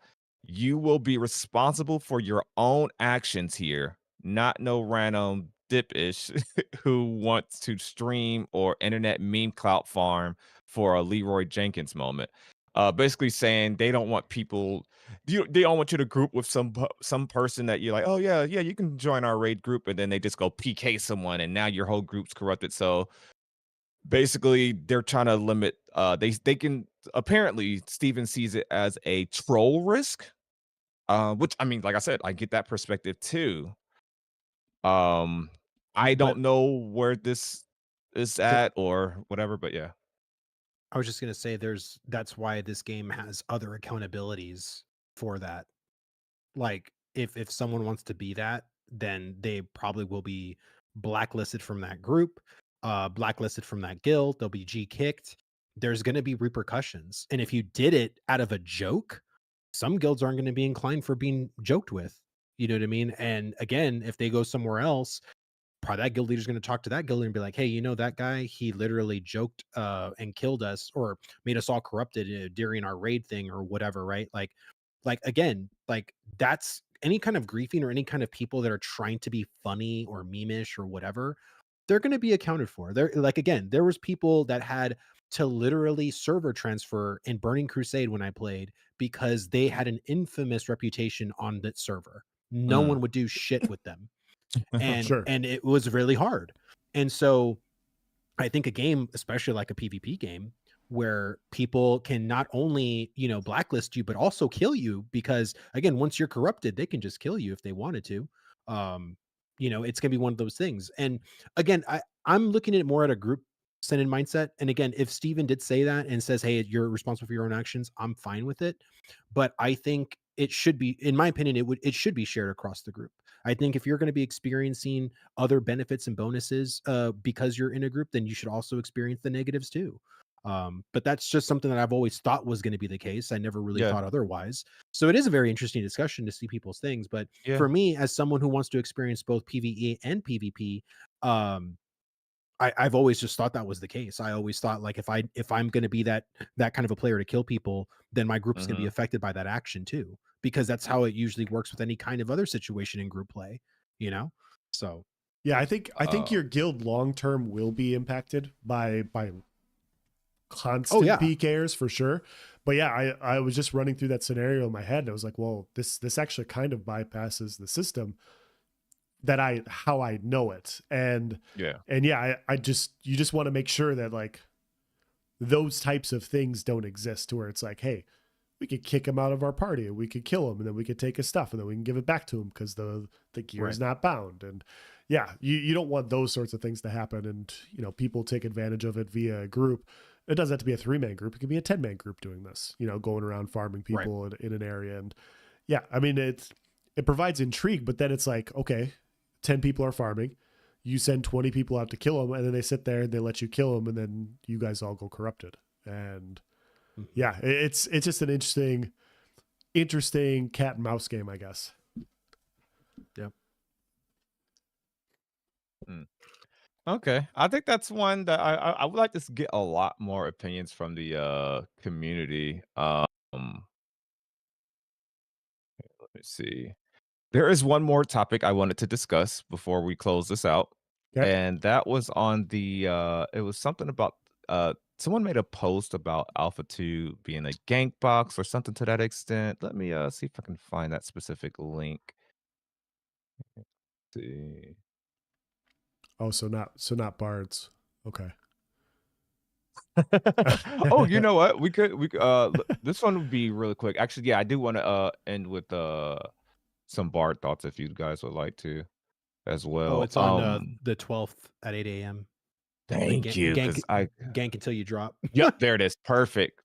You will be responsible for your own actions here, not no random dip-ish who wants to stream or internet meme clout farm for a Leroy Jenkins moment. Basically saying they don't want people they don't want you to group with some person that you're like, oh yeah, you can join our raid group, and then they just go PK someone, and now your whole group's corrupted. So basically, they're trying to limit. They can apparently Steven sees it as a troll risk, which I mean, like I said, I get that perspective too. I But don't know where this is the, at or whatever, but yeah, I was just gonna say that's why this game has other accountabilities for that. Like if someone wants to be that, then they probably will be blacklisted from that group, blacklisted from that guild. They'll be G kicked. There's going to be repercussions. And if you did it out of a joke, some guilds aren't going to be inclined for being joked with. You know what I mean? And again, if they go somewhere else, probably that guild leader's going to talk to that guild leader and be like, hey, that guy, he literally joked and killed us or made us all corrupted during our raid thing or whatever, right? Like again, like that's any kind of griefing or any kind of people that are trying to be funny or memeish or whatever, they're going to be accounted for. They're like, again, there was people that had to literally server transfer in Burning Crusade when I played because they had an infamous reputation on that server. No Mm. one would do shit with them. and Sure. and it was really hard. And so I think a game, especially like a PvP game, where people can not only blacklist you but also kill you, because again, once you're corrupted, they can just kill you if they wanted to. It's gonna be one of those things. And again, I'm looking at it more at a group centered mindset. And again, if Steven did say that and says, hey, you're responsible for your own actions, I'm fine with it. But I think it should be, in my opinion, it should be shared across the group. I think if you're going to be experiencing other benefits and bonuses because you're in a group, then you should also experience the negatives too. But that's just something that I've always thought was going to be the case. I never really Yeah, thought otherwise. So it is a very interesting discussion to see people's things. But yeah, for me, as someone who wants to experience both PvE and PvP, I've always just thought that was the case. I always thought like if I'm going to be that kind of a player to kill people, then my group is going to be affected by that action too, because that's how it usually works with any kind of other situation in group play, you know. So Yeah, I think uh, your guild long term will be impacted by oh constant yeah, PKers for sure. But yeah, I was just running through that scenario in my head and I was like, well, this actually kind of bypasses the system that how I know it. yeah, And yeah, you just want to make sure that like those types of things don't exist to where it's like, hey, we could kick him out of our party, and we could kill him, and then we could take his stuff, and then we can give it back to him because the gear is not bound. And yeah, you don't want those sorts of things to happen. And people take advantage of it via a group. It doesn't have to be a 3-man group. It can be a 10-man group doing this, going around farming people in an area. And yeah, I mean, it provides intrigue, but then it's like, okay, 10 people are farming. You send 20 people out to kill them, and then they sit there and they let you kill them, and then you guys all go corrupted. And yeah, it's just an interesting cat and mouse game, I guess. Yeah. Okay, I think that's one that I would like to get a lot more opinions from the community. Let me see. There is one more topic I wanted to discuss before we close this out. Okay. And that was on the it was something about someone made a post about Alpha 2 being a gank box or something to that extent. Let me see if I can find that specific link. Let's see. Oh, so not bards. Okay. Oh, you know what? We could this one would be really quick. Actually, yeah, I do want to end with some bard thoughts if you guys would like to as well. Oh, it's on the 12th at 8 a.m. Thank you. Gank until you drop. Yep, there it is. Perfect.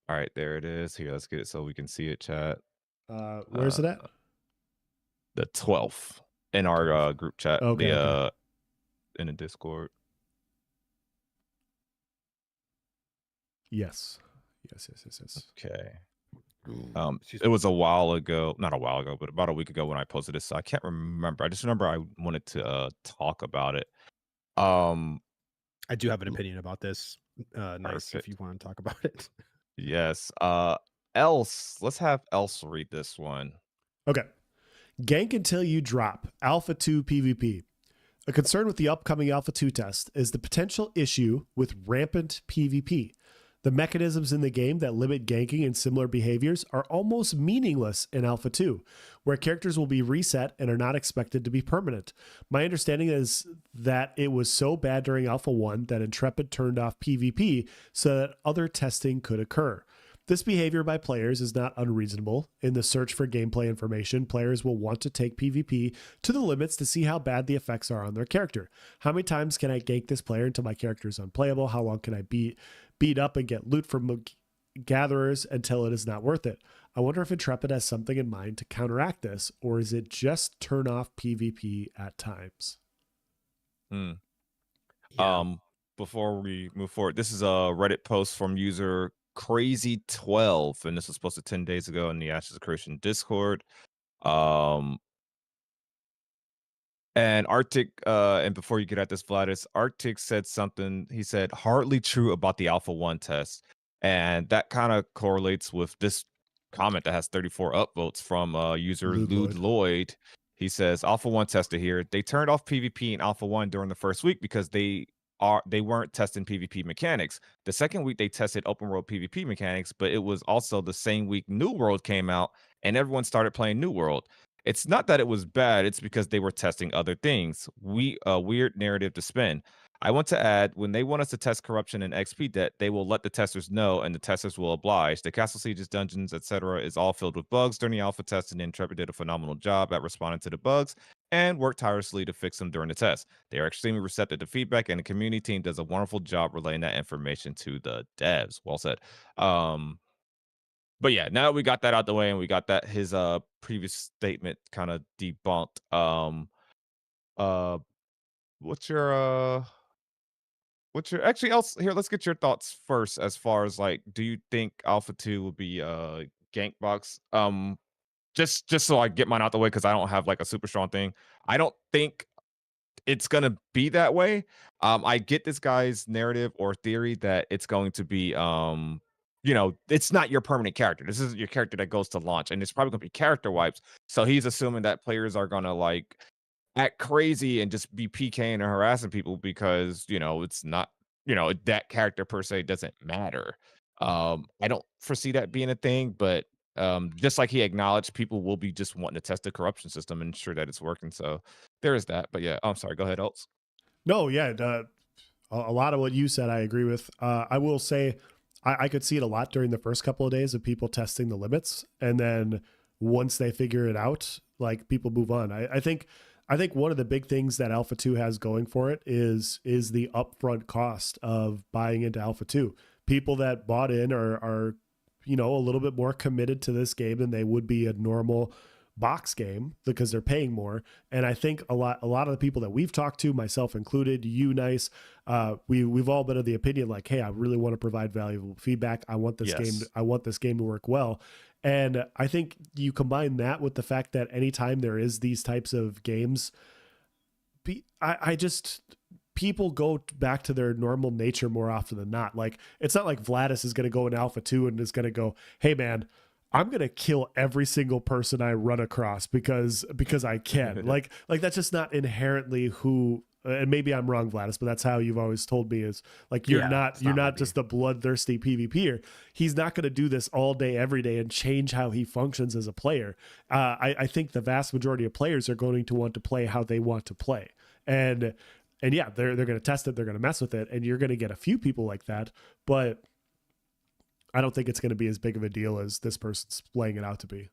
All right, there it is. Here, let's get it so we can see it, chat. Where's it at? The 12th in our group chat. Okay, in the Discord. Yes. Okay. It was a while ago, not a while ago, but about a week ago when I posted this. So I can't remember. I just remember I wanted to talk about it. I do have an opinion about this. Nice if you want to talk about it. Yes. Let's have Else read this one. Okay. Gank until you drop. Alpha 2 PvP. A concern with the upcoming Alpha 2 test is the potential issue with rampant PvP. The mechanisms in the game that limit ganking and similar behaviors are almost meaningless in Alpha 2, where characters will be reset and are not expected to be permanent. My understanding is that it was so bad during Alpha 1 that Intrepid turned off PvP so that other testing could occur. This behavior by players is not unreasonable. In the search for gameplay information, players will want to take PvP to the limits to see how bad the effects are on their character. How many times can I gank this player until my character is unplayable? How long can I beat up and get loot from gatherers until it is not worth it? I wonder if Intrepid has something in mind to counteract this, or is it just turn off PvP at times? Yeah. Before we move forward, this is a Reddit post from user Crazy12, and this was posted 10 days ago in the Ashes of Creation Discord. And Arctic, and before you get at this, Vladis, Arctic said something. He said, hardly true about the Alpha 1 test. And that kind of correlates with this comment that has 34 upvotes from user Lude Lloyd. He says, Alpha 1 tester here. They turned off PvP in Alpha 1 during the first week because they weren't testing PvP mechanics. The second week they tested open world PvP mechanics, but it was also the same week New World came out and everyone started playing New World. It's not that it was bad, it's because they were testing other things. Weird narrative to spin. I want to add, when they want us to test corruption and XP debt, they will let the testers know and the testers will oblige. The castle sieges, dungeons, etc. is all filled with bugs during the alpha test, and Intrepid did a phenomenal job at responding to the bugs and worked tirelessly to fix them during the test. They are extremely receptive to feedback, and the community team does a wonderful job relaying that information to the devs. Well said. But yeah, now that we got that out the way and we got that his previous statement kind of debunked. What's your actually else here? Let's get your thoughts first as far as like, do you think Alpha 2 will be gank box? Just so I get mine out the way because I don't have like a super strong thing. I don't think it's gonna be that way. I get this guy's narrative or theory that it's going to be it's not your permanent character. This isn't your character that goes to launch, and it's probably gonna be character wipes. So he's assuming that players are gonna like act crazy and just be PKing and harassing people because it's not that character per se doesn't matter. I don't foresee that being a thing, but just like he acknowledged, people will be just wanting to test the corruption system and ensure that it's working. So there is that. But yeah, I'm sorry. Go ahead, Elts. No, yeah, a lot of what you said I agree with. I will say I could see it a lot during the first couple of days of people testing the limits, and then once they figure it out, like people move on. I think one of the big things that Alpha 2 has going for it is the upfront cost of buying into Alpha 2. People that bought in are a little bit more committed to this game than they would be a normal box game because they're paying more. And I think a lot of the people that we've talked to, myself included, you, Nice, we've all been of the opinion like, hey, I really want to provide valuable feedback. I want this game to work well. And I think you combine that with the fact that anytime there is these types of games, people go back to their normal nature more often than not. Like, it's not like Vladis is going to go in Alpha 2 and is going to go, hey man, I'm going to kill every single person I run across because I can. like that's just not inherently who, and maybe I'm wrong, Vladis, but that's how you've always told me is like, you're not just a bloodthirsty PvPer. He's not going to do this all day, every day and change how he functions as a player. I think the vast majority of players are going to want to play how they want to play. And yeah, they're going to test it. They're going to mess with it. And you're going to get a few people like that, but I don't think it's going to be as big of a deal as this person's laying it out to be.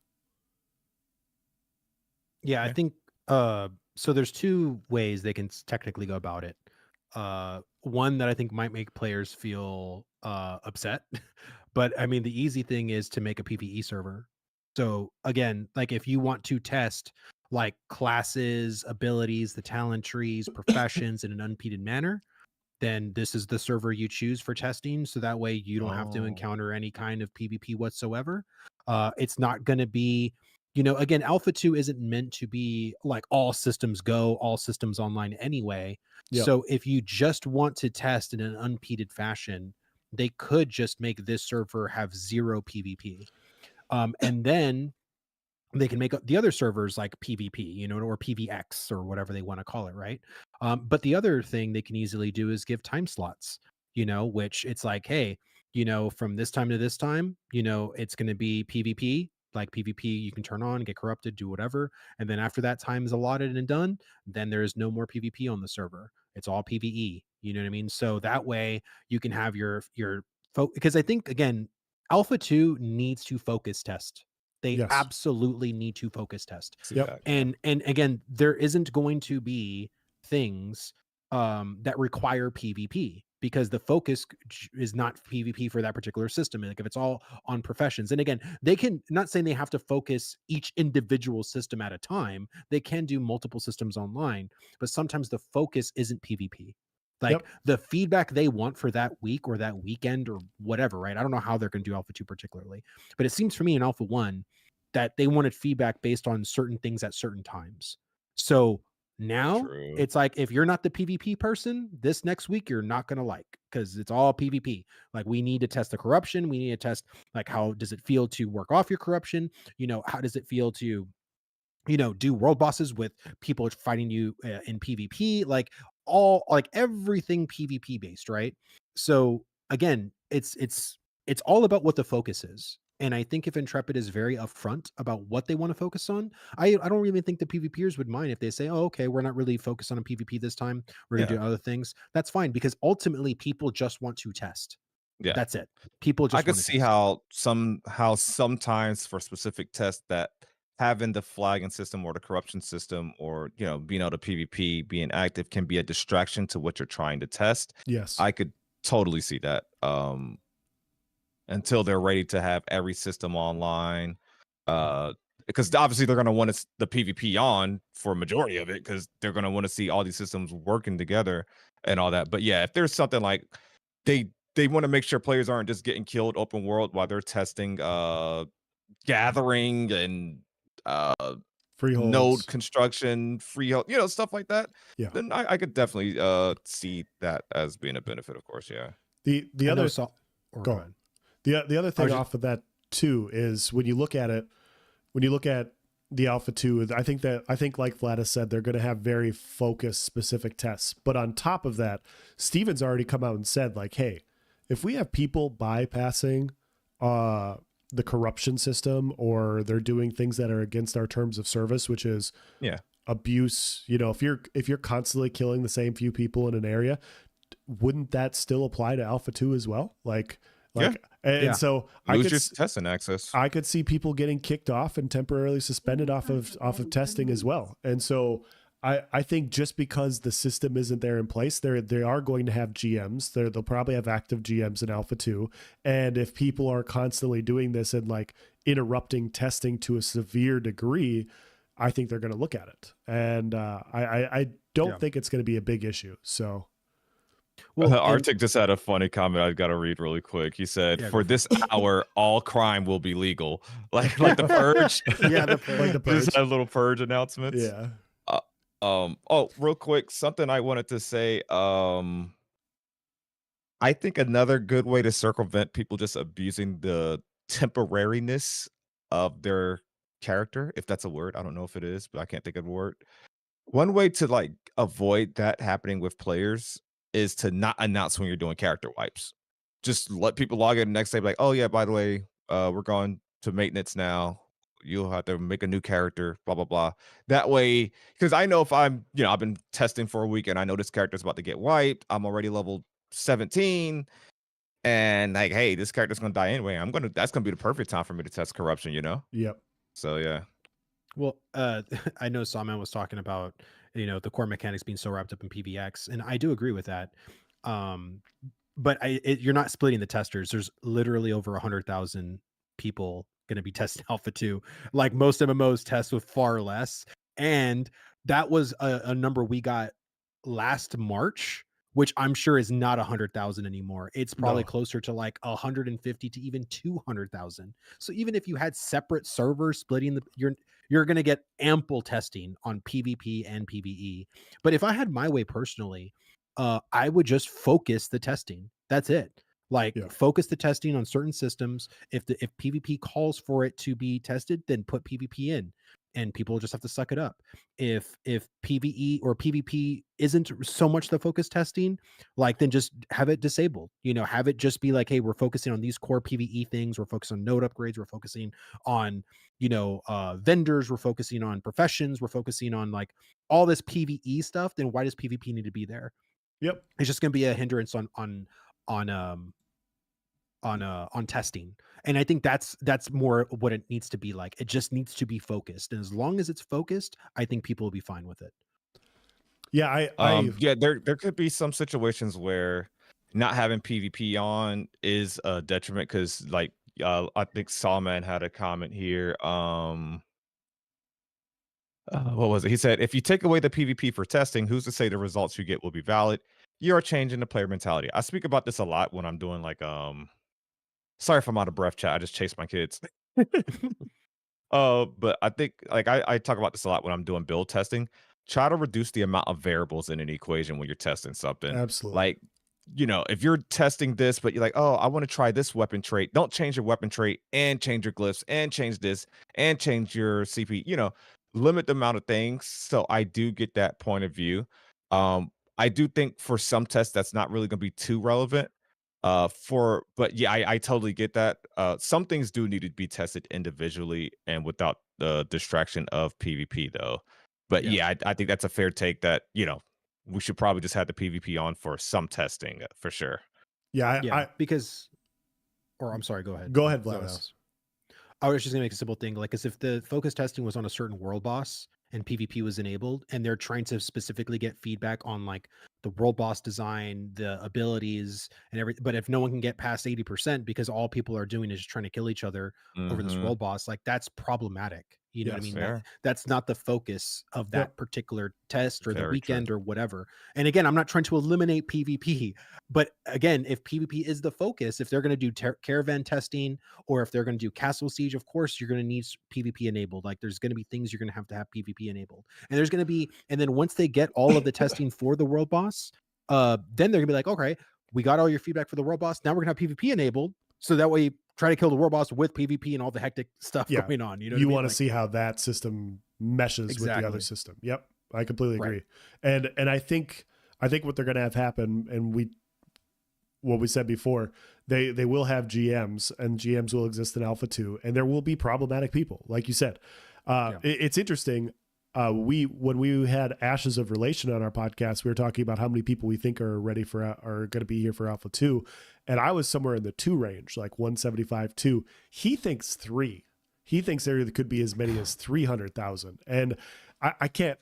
Yeah, I think so there's two ways they can technically go about it. One that I think might make players feel upset, but I mean the easy thing is to make a PvE server. So again, like if you want to test like classes, abilities, the talent trees, professions in an unpeated manner, then this is the server you choose for testing. So that way you don't have to encounter any kind of PvP whatsoever. It's not going to be, again, Alpha 2 isn't meant to be like all systems go, all systems online anyway. Yep. So if you just want to test in an unpeated fashion, they could just make this server have 0 PvP. And then they can make the other servers like PvP, or PvX or whatever they want to call it, right? But the other thing they can easily do is give time slots, which it's like, hey, from this time to this time, it's going to be PvP. Like PvP, you can turn on, get corrupted, do whatever. And then after that time is allotted and done, then there is no more PvP on the server. It's all PvE. You know what I mean? So that way you can have your because I think, again, Alpha 2 needs to focus test. They absolutely need to focus test. Yep. And again, there isn't going to be things that require PvP because the focus is not PvP for that particular system. Like if it's all on professions. And again, they can, not saying they have to focus each individual system at a time. They can do multiple systems online, but sometimes the focus isn't PvP. Like the feedback they want for that week or that weekend or whatever, right? I don't know how they're going to do Alpha 2 particularly, but it seems for me in Alpha 1 that they wanted feedback based on certain things at certain times. So now it's like, if you're not the PvP person, this next week you're not going to like, because it's all PvP. Like we need to test the corruption. We need to test like, how does it feel to work off your corruption? How does it feel to, do world bosses with people fighting you in PvP? Like everything PvP based, right? So again, it's all about what the focus is. And I think if Intrepid is very upfront about what they want to focus on, I don't really think the PvPers would mind if they say, oh, okay, we're not really focused on a PvP this time. We're going to do other things. That's fine, because ultimately people just want to test. Yeah. That's it. People just I could see how sometimes for specific tests that having the flagging system or the corruption system or, being able to PvP, being active can be a distraction to what you're trying to test. Yes. I could totally see that. Until they're ready to have every system online. Because obviously they're going to want the PvP on for a majority of it, because they're going to want to see all these systems working together and all that. But yeah, if there's something like they want to make sure players aren't just getting killed open world while they're testing gathering and freeholds, node construction, freehold, stuff like that. Yeah, then I could definitely see that as being a benefit, of course. Yeah. The other go ahead. The other thing off of that too is when you look at the Alpha 2, I think like Vladis said, they're going to have very focused specific tests. But on top of that, Steven's already come out and said like, hey, if we have people bypassing the corruption system, or they're doing things that are against our terms of service, which is abuse, if you're constantly killing the same few people in an area, wouldn't that still apply to Alpha 2 as well? Like, Like, and so lose your testing access. I could see people getting kicked off and temporarily suspended off of testing as well. And so I think just because the system isn't there in place, they are going to have GMs. They'll probably have active GMs in Alpha 2. And if people are constantly doing this and like interrupting testing to a severe degree, I think they're going to look at it. And I don't think it's going to be a big issue. So. Well, Arctic just had a funny comment I've got to read really quick. He said, "For this hour, all crime will be legal." Like the purge. Yeah, like the purge. Just had little purge announcements. Yeah. Oh, real quick, something I wanted to say. I think another good way to circumvent people just abusing the temporariness of their character, if that's a word, I don't know if it is, but I can't think of a word. One way to like avoid that happening with players is to not announce when you're doing character wipes. Just let people log in the next day, like, oh yeah, by the way, we're going to maintenance now. You'll have to make a new character, blah blah blah. That way, because I know if I'm, I've been testing for a week and I know this character's about to get wiped. I'm already level 17, and like, hey, this character's gonna die anyway. That's gonna be the perfect time for me to test corruption. Yep. So yeah. Well, I know Sawman was talking about, the core mechanics being so wrapped up in PVX, and I do agree with that. But you're not splitting the testers. There's literally over 100,000 people going to be testing Alpha 2. Like most MMOs test with far less. And that was a number we got last March, which I'm sure is not 100,000 anymore. It's probably closer to like 150 to even 200,000. So even if you had separate servers splitting you're going to get ample testing on PvP and PvE. But if I had my way personally, I would just focus the testing. That's it. Like focus the testing on certain systems. If PvP calls for it to be tested, then put PvP in, and people just have to suck it up. If PvE or PvP isn't so much the focus testing, like then just have it disabled. Have it just be like, hey, we're focusing on these core PvE things. We're focusing on node upgrades. We're focusing on vendors. We're focusing on professions. We're focusing on like all this PvE stuff. Then why does PvP need to be there? Yep. It's just going to be a hindrance on testing. And I think that's more what it needs to be like. It just needs to be focused. And as long as it's focused, I think people will be fine with it. Yeah. There could be some situations where not having PvP on is a detriment. Cause like, I think Sawman had a comment here. What was it? He said, if you take away the PvP for testing, who's to say the results you get will be valid? You are changing the player mentality. I speak about this a lot when I'm doing like, sorry if I'm out of breath, chat. I just chased my kids. But I think like I talk about this a lot when I'm doing build testing. Try to reduce the amount of variables in an equation when you're testing something. Absolutely. Like, if you're testing this, but you're like, oh, I want to try this weapon trait. Don't change your weapon trait and change your glyphs and change this and change your CP. Limit the amount of things. So I do get that point of view. I do think for some tests that's not really going to be too relevant. But yeah, I totally get that. Some things do need to be tested individually and without the distraction of PvP though. But yeah, I think that's a fair take that, we should probably just have the PvP on for some testing for sure. Yeah. I'm sorry, go ahead. Go ahead, Vlad. I was just gonna make a simple thing, like, as if the focus testing was on a certain world boss and PvP was enabled, and they're trying to specifically get feedback on like the world boss design, the abilities, and everything. But if no one can get past 80% because all people are doing is just trying to kill each other over this world boss, like that's problematic. You know what I mean? That's not the focus of that particular test or the weekend or whatever. And again, I'm not trying to eliminate PvP, but again, if PvP is the focus, if they're going to do caravan testing or if they're going to do castle siege, of course you're going to need PvP enabled. Like there's going to be things you're going to have PvP enabled. And then once they get all of the testing for the world boss, then they're gonna be like, okay, we got all your feedback for the world boss. Now we're gonna have PvP enabled. So that way try to kill the world boss with PvP and all the hectic stuff going on. You want to see how that system meshes with the other system. Yep. I completely agree. And I think what they're going to have happen, and what we said before, they will have GMs, and GMs will exist in Alpha 2, and there will be problematic people, like you said. It's interesting. when we had Ashes of Relation on our podcast, we were talking about how many people we think are ready for are going to be here for Alpha 2, and I was somewhere in the 2 range, like 175 2. He thinks 3. He thinks there could be as many as 300,000, and I can't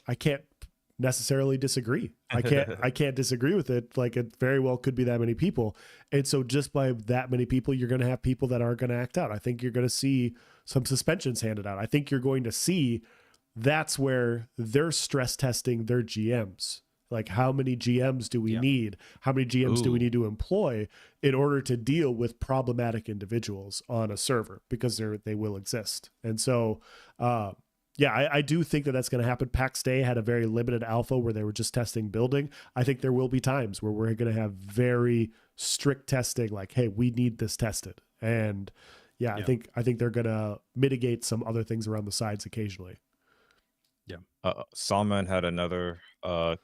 necessarily disagree. I can't disagree with it. Like, it very well could be that many people, and so just by that many people, you're going to have people that are going to act out. I think you're going to see some suspensions handed out. I think you're going to see. That's where they're stress testing their GMs. Like, how many GMs do we need? How many GMs do we need to employ in order to deal with problematic individuals on a server? Because they will exist. And so, I do think that that's going to happen. PAX Day had a very limited alpha where they were just testing building. I think there will be times where we're going to have very strict testing, like, hey, we need this tested. And I think they're going to mitigate some other things around the sides occasionally. Salman had another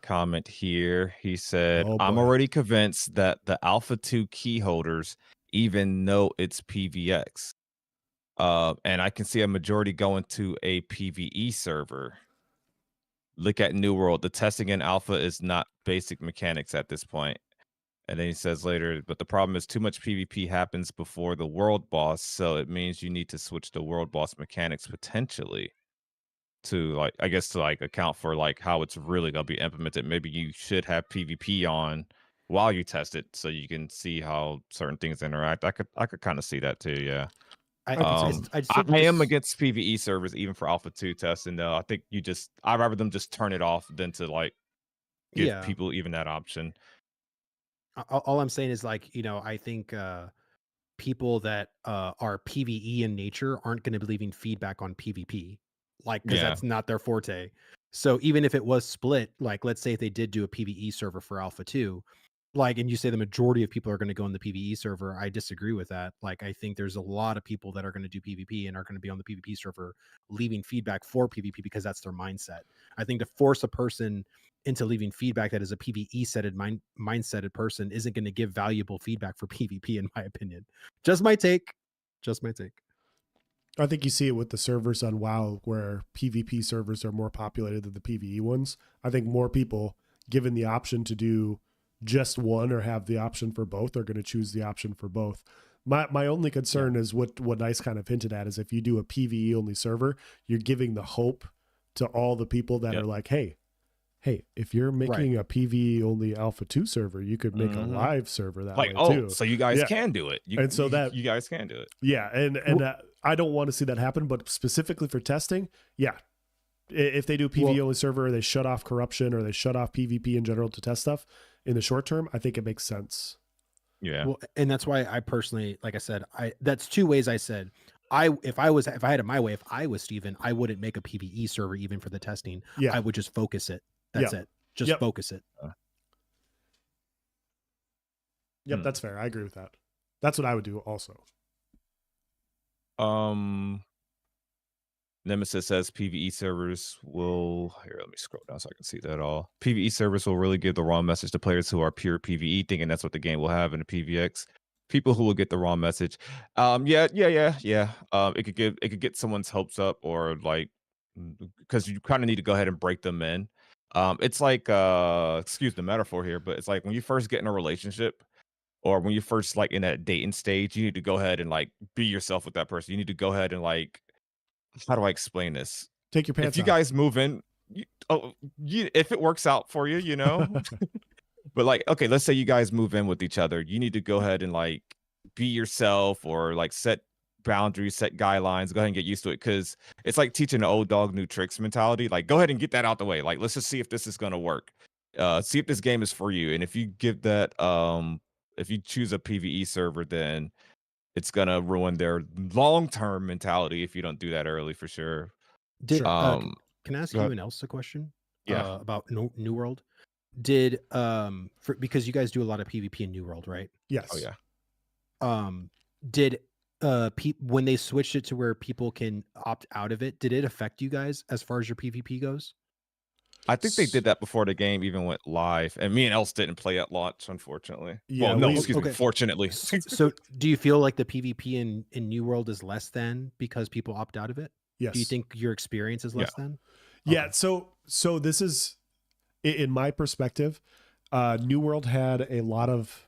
comment here. He said, I'm already convinced that the Alpha 2 key holders even know it's PVX. And I can see a majority going to a PvE server. Look at New World. The testing in Alpha is not basic mechanics at this point. And then he says later, but the problem is too much PvP happens before the world boss. So it means you need to switch to world boss mechanics potentially. To account for like how it's really gonna be implemented. Maybe you should have PvP on while you test it so you can see how certain things interact. I could kind of see that too. Yeah. I am against PvE servers even for Alpha 2 testing though. I think I'd rather them just turn it off than to like give people even that option. All I'm saying is, like, I think people that are PvE in nature aren't going to be leaving feedback on PvP. Like, because that's not their forte. So even if it was split, like, let's say if they did do a PvE server for Alpha 2, like, and you say the majority of people are going to go in the PvE server, I disagree with that. Like, I think there's a lot of people that are going to do PvP and are going to be on the PvP server leaving feedback for PvP because that's their mindset. I think to force a person into leaving feedback that is a PvE-setted mindseted person isn't going to give valuable feedback for PvP, in my opinion. Just my take. I think you see it with the servers on WoW where PvP servers are more populated than the PvE ones. I think more people, given the option to do just one or have the option for both, are going to choose the option for both. My only concern is what Nice kind of hinted at is if you do a PvE only server, you're giving the hope to all the people that are like, hey, if you're making a PvE only Alpha 2 server, you could make a live server that way too. So you guys can do it. You guys can do it. Yeah, and I don't want to see that happen, but specifically for testing, if they do PvE only server, they shut off corruption or they shut off PvP in general to test stuff in the short term, I think it makes sense. Yeah. Well, and that's why I personally, like I said, that's 2 ways I said. If I had it my way, if I was Steven, I wouldn't make a PvE server even for the testing. I would just focus it. That's it. Just focus it. Yep, that's fair. I agree with that. That's what I would do also. Nemesis says PvE servers will let me scroll down so I can see that all. PvE servers will really give the wrong message to players who are pure PvE, thinking that's what the game will have in the PvX. People who will get the wrong message. It could get someone's hopes up, or like, because you kind of need to go ahead and break them in. It's like excuse the metaphor here, but it's like when you first get in a relationship, or when you're first like in that dating stage, you need to go ahead and like be yourself with that person. You need to go ahead and like, how do I explain this? Take your pants off. If you guys move in, if it works out for you, but like, okay, let's say you guys move in with each other. You need to go ahead and like be yourself, or like set boundaries, set guidelines, go ahead and get used to it. Cause it's like teaching an old dog new tricks mentality. Like, go ahead and get that out the way. Like, let's just see if this is going to work. See if this game is for you. And if you give that, if you choose a PvE server, then it's going to ruin their long-term mentality if you don't do that early, for sure. Can I ask you and Elsa a question? Yeah. About New World. Did because you guys do a lot of PvP in New World, right? Yes. Oh yeah. Did when they switched it to where people can opt out of it, did it affect you guys as far as your PvP goes? I think they did that before the game even went live, and me and Els didn't play at launch, unfortunately. Yeah, fortunately. So do you feel like the PvP in New World is less than because people opt out of it? Yes. Do you think your experience is less than? Yeah. So this is, in my perspective, New World had a lot of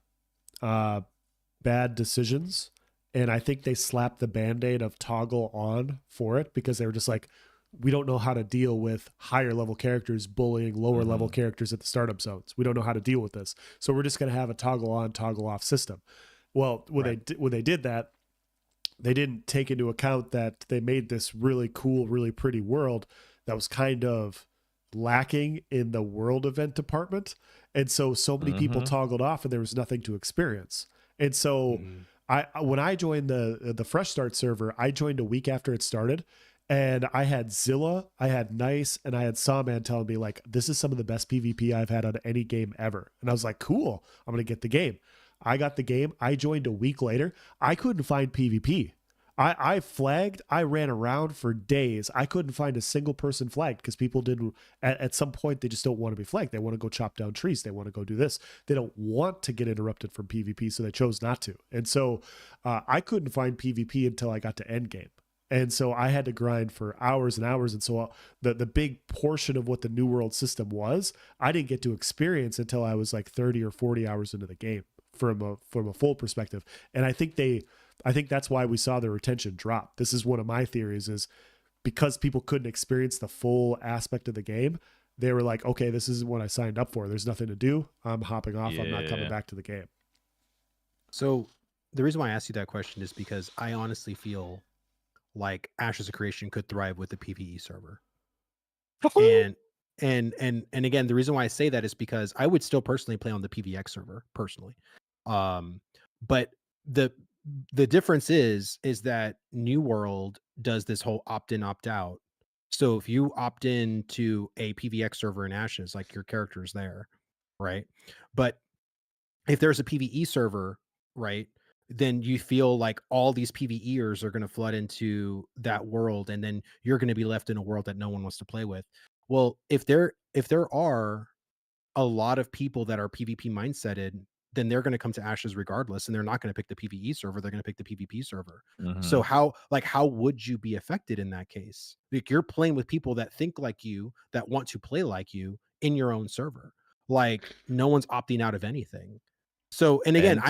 bad decisions, and I think they slapped the band-aid of toggle on for it because they were just like, we don't know how to deal with higher level characters bullying lower level characters at the startup zones. We don't know how to deal with this, so we're just going to have a toggle on, toggle off system. Well, when they did that, they didn't take into account that they made this really cool, really pretty world that was kind of lacking in the world event department. And so many people toggled off and there was nothing to experience. And so when I joined the Fresh Start server, I joined a week after it started, and I had Zilla, I had Nice, and I had Sawman telling me like, this is some of the best PvP I've had on any game ever. And I was like, cool, I'm going to get the game. I got the game. I joined a week later. I couldn't find PvP. I flagged. I ran around for days. I couldn't find a single person flagged because people didn't, at some point, they just don't want to be flagged. They want to go chop down trees. They want to go do this. They don't want to get interrupted from PvP, so they chose not to. And so I couldn't find PvP until I got to endgame. And so I had to grind for hours and hours. And so the big portion of what the New World system was, I didn't get to experience until I was like 30 or 40 hours into the game from a full perspective. And I think that's why we saw the retention drop. This is one of my theories, is because people couldn't experience the full aspect of the game. They were like, okay, this isn't what I signed up for. There's nothing to do. I'm hopping off. I'm not coming back to the game. So the reason why I asked you that question is because I honestly feel like Ashes of Creation could thrive with the PvE server. And again, the reason why I say that is because I would still personally play on the PvX server personally. But the difference is that New World does this whole opt-in, opt-out. So if you opt in to a PvX server in Ashes, like your character is there, right? But if there's a PvE server, right, then you feel like all these PvEers are going to flood into that world, and then you're going to be left in a world that no one wants to play with. Well, if there are a lot of people that are PvP mindseted, then they're going to come to Ashes regardless, and they're not going to pick the PvE server. They're going to pick the PvP server. So how would you be affected in that case? Like, you're playing with people that think like you, that want to play like you in your own server. Like, no one's opting out of anything. So, and again,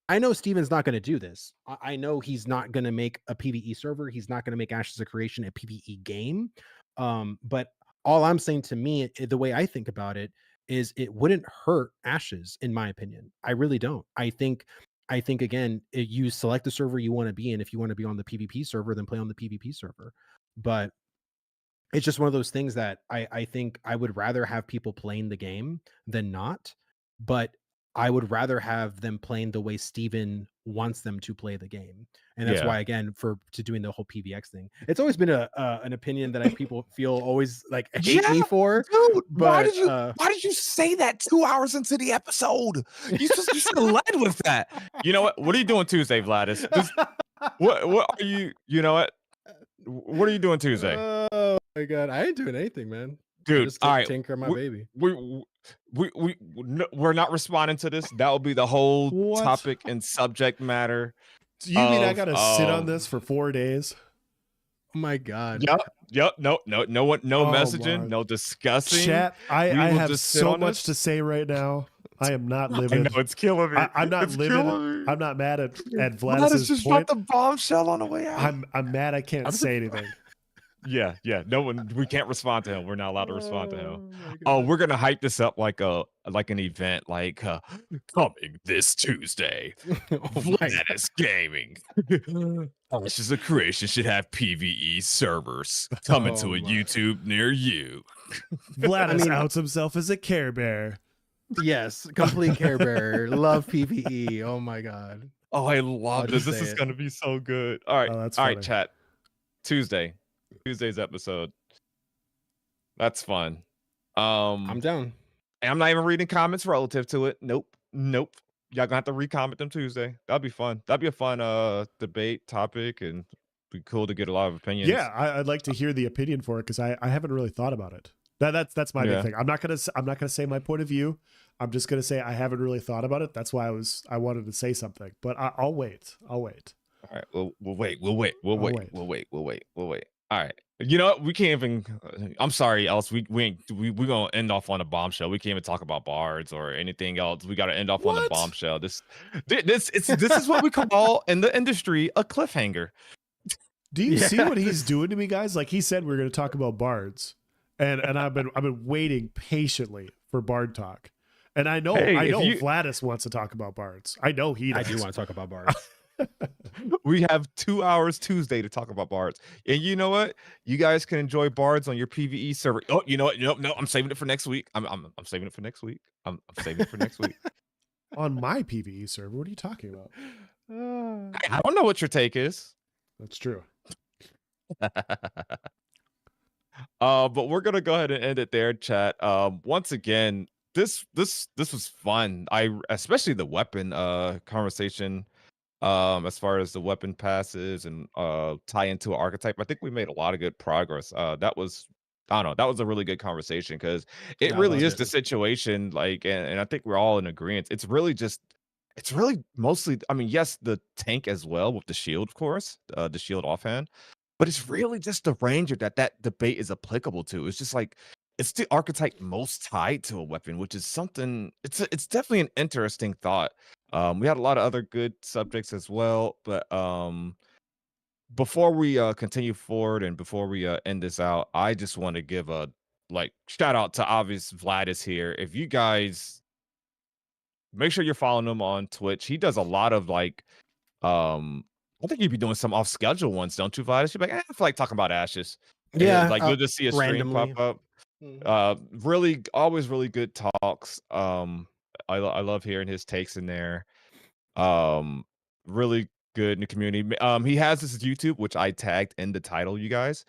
I know Steven's not going to do this. I know he's not going to make a PvE server. He's not going to make Ashes of Creation a PvE game. But all I'm saying, to me, the way I think about it, is it wouldn't hurt Ashes, in my opinion. I really don't. I think again, you select the server you want to be in. If you want to be on the PvP server, then play on the PvP server. But it's just one of those things that I think I would rather have people playing the game than not. But I would rather have them playing the way Steven wants them to play the game. And that's why, again, to doing the whole PvX thing, it's always been an opinion that people feel always like hate me for. Dude, but why did you say that 2 hours into the episode? You should have led with that. You know what? What are you doing Tuesday, Vladis? What are you know what are you doing Tuesday? Oh my God, I ain't doing anything, man. Dude, just all right, taking care of my baby. We're not responding to this. That will be the whole topic and subject matter. Do you mean I gotta sit on this for 4 days? Oh my God. Yep. No one, messaging, no discussing. Chat, I have so much to say right now. I am not living. I know, it's killing me. I'm not living. I'm not mad at Vladis just dropped the bombshell on the way out. I'm mad I can't say anything. Yeah. No one. We can't respond to him. We're not allowed to respond to him. Oh, we're gonna hype this up like an event, like coming this Tuesday. Vladis Gaming. Ashes of Creation should have PvE servers coming to a YouTube near you. Vladis outs himself as a Care Bear. Yes, complete Care Bear. Love PvE. Oh my God. Oh, I love this. This is gonna be so good. All right, all right, chat. Tuesday's episode. That's fun. I'm down. I'm not even reading comments relative to it. Nope. Y'all gonna have to recomment them Tuesday. That'd be fun. That'd be a fun debate topic, and be cool to get a lot of opinions. Yeah, I'd like to hear the opinion for it, because I haven't really thought about it. That's my big thing. I'm not gonna say my point of view. I'm just gonna say I haven't really thought about it. That's why I wanted to say something, but I'll wait. All right. We'll wait. All right. You know what? We can't even. I'm sorry, else we gonna end off on a bombshell. We can't even talk about bards or anything else. We got to end off on a What? bombshell. This is what we call in the industry a cliffhanger. Do you see what he's Yes. doing to me, guys? Like he said, we're going to talk about bards, and I've been waiting patiently for bard talk, and I know Hey, if Vladis wants to talk about bards. I know he I does. do want to talk about bards. We have 2 hours Tuesday to talk about bards, and you know what? You guys can enjoy bards on your PVE server. Oh, you know what? No, I'm saving it for next week. I'm saving it for next week. I'm saving it for next week. On my PVE server. What are you talking about? I don't know what your take is. That's true. But we're gonna go ahead and end it there, chat. Once again, this was fun. Especially the weapon conversation. As far as the weapon passes and tie into an archetype, I think we made a lot of good progress. That was, I don't know, that was a really good conversation because it Yeah, I really loved is it. the situation. Like, and I think we're all in agreement. It's really mostly, I mean, yes, the tank as well with the shield, of course, the shield offhand. But it's really just the ranger that debate is applicable to. It's just like it's the archetype most tied to a weapon, which is something. It's definitely an interesting thought. We had a lot of other good subjects as well, but before we continue forward and before we end this out, I just want to give a shout out to obvious Vlad is here. If you guys make sure you're following him on Twitch, he does a lot of I think you'd be doing some off schedule ones, don't you, Vlad? You'd be like, I feel like talking about ashes. Yeah, Like you'll just see a stream pop randomly. up. Really, always really good talks. I love hearing his takes in there. Really good in the community. He has this YouTube, which I tagged in the title, you guys.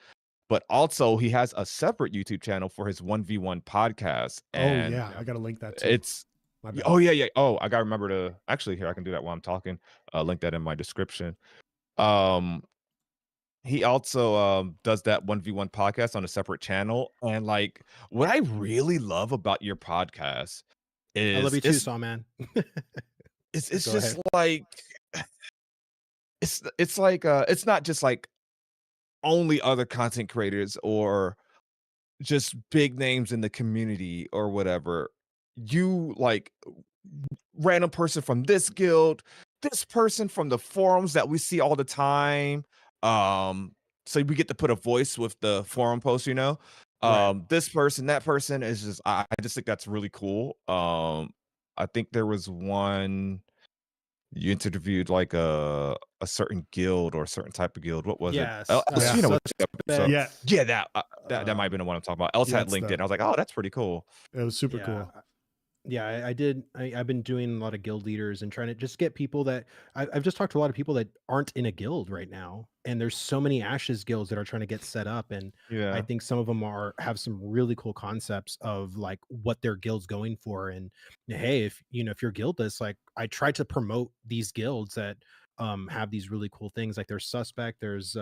But also, he has a separate YouTube channel for his 1v1 podcast. Oh And yeah, I got to link that too. it's My bad. oh yeah. Oh, I gotta remember to actually here I can do that while I'm talking. Link that in my description. He also does that 1v1 podcast on a separate channel. And like what I really love about your podcast I love is you too, Saw Man. it's Go just ahead. like it's like it's not just like only other content creators or just big names in the community or whatever. You like random person from this guild, this person from the forums that we see all the time. So we get to put a voice with the forum post, you know. Right. This person, that person is just I just think that's really cool. I think there was one you interviewed like a certain guild or a certain type of guild. What was Yes. it? Else, you know what episode? Yeah. Yeah, that might have been the one I'm talking about. Else Yeah, had that's LinkedIn. the- I was like, oh, that's pretty cool. It was super Yeah. cool. Yeah, I did. I've been doing a lot of guild leaders and trying to just get people that I've just talked to a lot of people that aren't in a guild right now. And there's so many Ashes guilds that are trying to get set up. And I Yeah. think some of them have some really cool concepts of like what their guild's going for. And hey, if you're guildless, like I try to promote these guilds that have these really cool things. Like there's Suspect, there's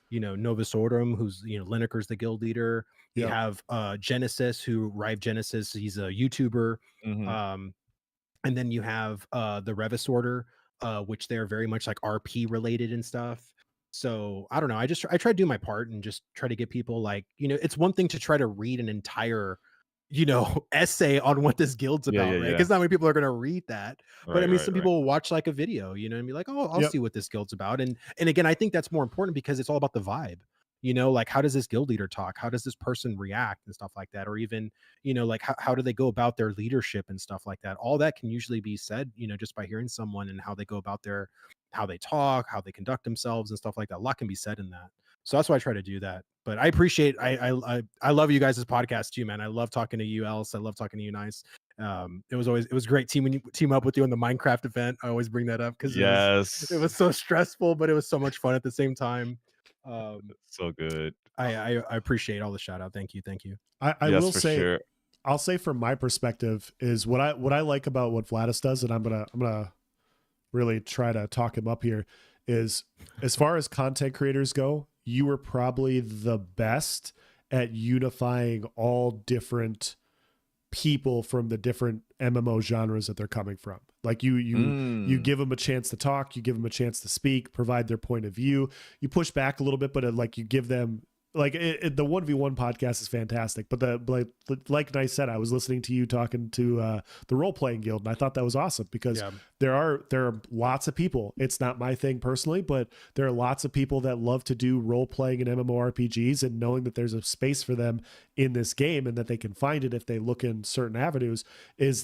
Novus Ordo, who's Lineker's the guild leader. You Yep. have Genesis, who Rive Genesis, he's a YouTuber. Mhm. And then you have the Revis Order, which they're very much like RP related and stuff. So I don't know. I try to do my part and just try to get people like, it's one thing to try to read an entire, essay on what this guild's Yeah, about, yeah, right? yeah. Because not many people are going to read that. But I Right, mean, right, some right. people will watch like a video, and be like, oh, I'll Yep. see what this guild's about. And again, I think that's more important because it's all about the vibe. Like how does this guild leader talk? How does this person react and stuff like that? Or even, like how do they go about their leadership and stuff like that? All that can usually be said, just by hearing someone and how they go about how they talk, how they conduct themselves and stuff like that. A lot can be said in that. So that's why I try to do that. But I appreciate, I love you guys' podcast too, man. I love talking to you, Else. I love talking to you, Nice. It was great team up with you on the Minecraft event. I always bring that up because Yes. it was so stressful, but it was so much fun at the same time. So good. I appreciate all the shout out. Thank you. I Yes, will for say, sure. I'll say from my perspective is what I like about what Vladis does, and I'm gonna really try to talk him up here, is as far as content creators go, you were probably the best at unifying all different people from the different MMO genres that they're coming from. Like you give them a chance to talk, you give them a chance to speak, provide their point of view. You push back a little bit, but like you give them like the 1v1 podcast is fantastic, but like I said, I was listening to you talking to the role playing guild, and I thought that was awesome because there are lots of people. It's not my thing personally, but there are lots of people that love to do role playing and MMORPGs, and knowing that there's a space for them in this game and that they can find it if they look in certain avenues,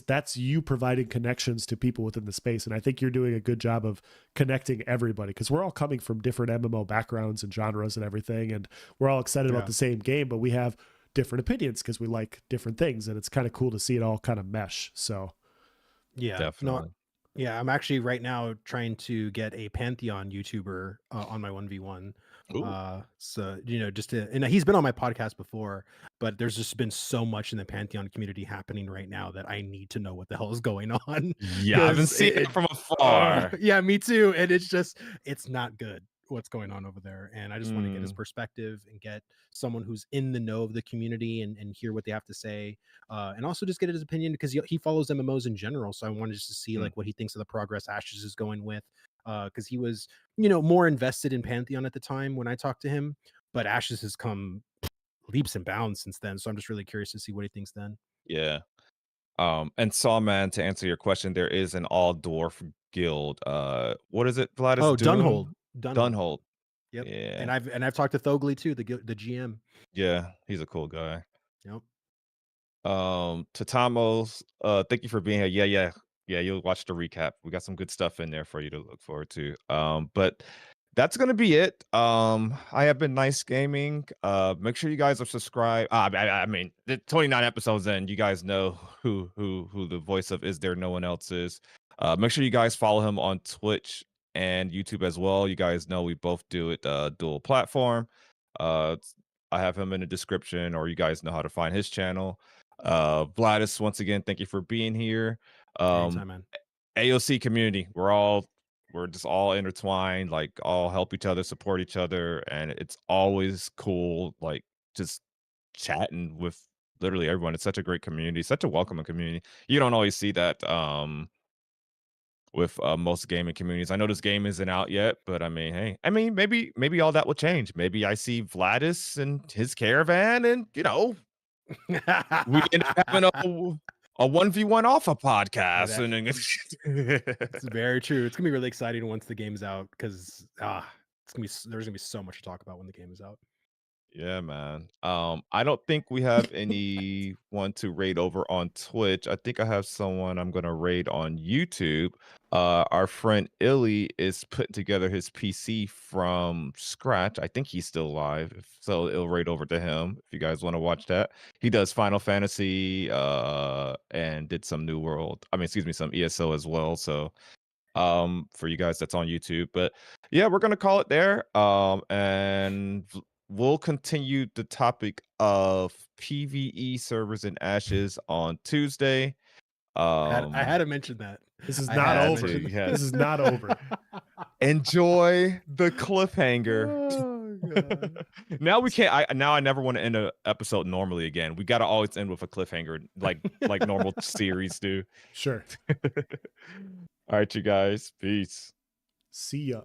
that's you providing connections to people within the space. And I think you're doing a good job of connecting everybody, because we're all coming from different MMO backgrounds and genres and everything, and we're all excited about the same game, but we have different opinions because we like different things, and it's kind of cool to see it all kind of mesh. So definitely. I'm actually right now trying to get a Pantheon YouTuber on my 1v1. So, just to, and he's been on my podcast before, but there's just been so much in the Pantheon community happening right now that I need to know what the hell is going on. Yeah, I've been seeing it from afar. Yeah, me too. And it's not good what's going on over there. And I just want to get his perspective and get someone who's in the know of the community and hear what they have to say. And also just get his opinion, because he follows MMOs in general. So I wanted just to see like what he thinks of the progress Ashes is going with. Because he was, more invested in Pantheon at the time when I talked to him, but Ashes has come leaps and bounds since then. So I'm just really curious to see what he thinks then. Yeah. And Sawman, to answer your question, there is an all dwarf guild. What is it, Vladis? Oh, Dunhold. Dunhold. Yep. Yeah. And I've talked to Thogly too, the GM. Yeah, he's a cool guy. Yep. Tatamos, thank you for being here. Yeah, you'll watch the recap. We got some good stuff in there for you to look forward to. But that's gonna be it. I have been Nice Gaming. Make sure you guys are subscribed. I mean, the 29 episodes in, you guys know who the voice of Is There No One Else is. Make sure you guys follow him on Twitch and YouTube as well. You guys know we both do it dual platform. I have him in the description, or you guys know how to find his channel. Vladis, once again, thank you for being here. Anytime, man. AOC community, we're just all intertwined, like all help each other, support each other, and it's always cool, like just chatting with literally everyone. It's such a great community, such a welcoming community. You don't always see that with most gaming communities. I know this game isn't out yet, but I mean, hey, maybe all that will change. Maybe I see Vladis and his caravan, and we end up having a 1v1 off a podcast. It's very true. It's gonna be really exciting once the game's out, because there's gonna be so much to talk about when the game is out. Yeah, man. I don't think we have anyone to raid over on Twitch. I think I have someone I'm gonna raid on YouTube. Our friend Illy is putting together his PC from scratch. I think he's still live, so it'll raid over to him if you guys want to watch that. He does Final Fantasy and did some some ESO as well. So for you guys that's on YouTube. But yeah, we're gonna call it there. And we'll continue the topic of PvE servers and Ashes on Tuesday. I had to mention that. This is not over. This is not over. Enjoy the cliffhanger. Oh, God. Now we can't. I never want to end an episode normally again. We got to always end with a cliffhanger, like normal series do. Sure. All right, you guys. Peace. See ya.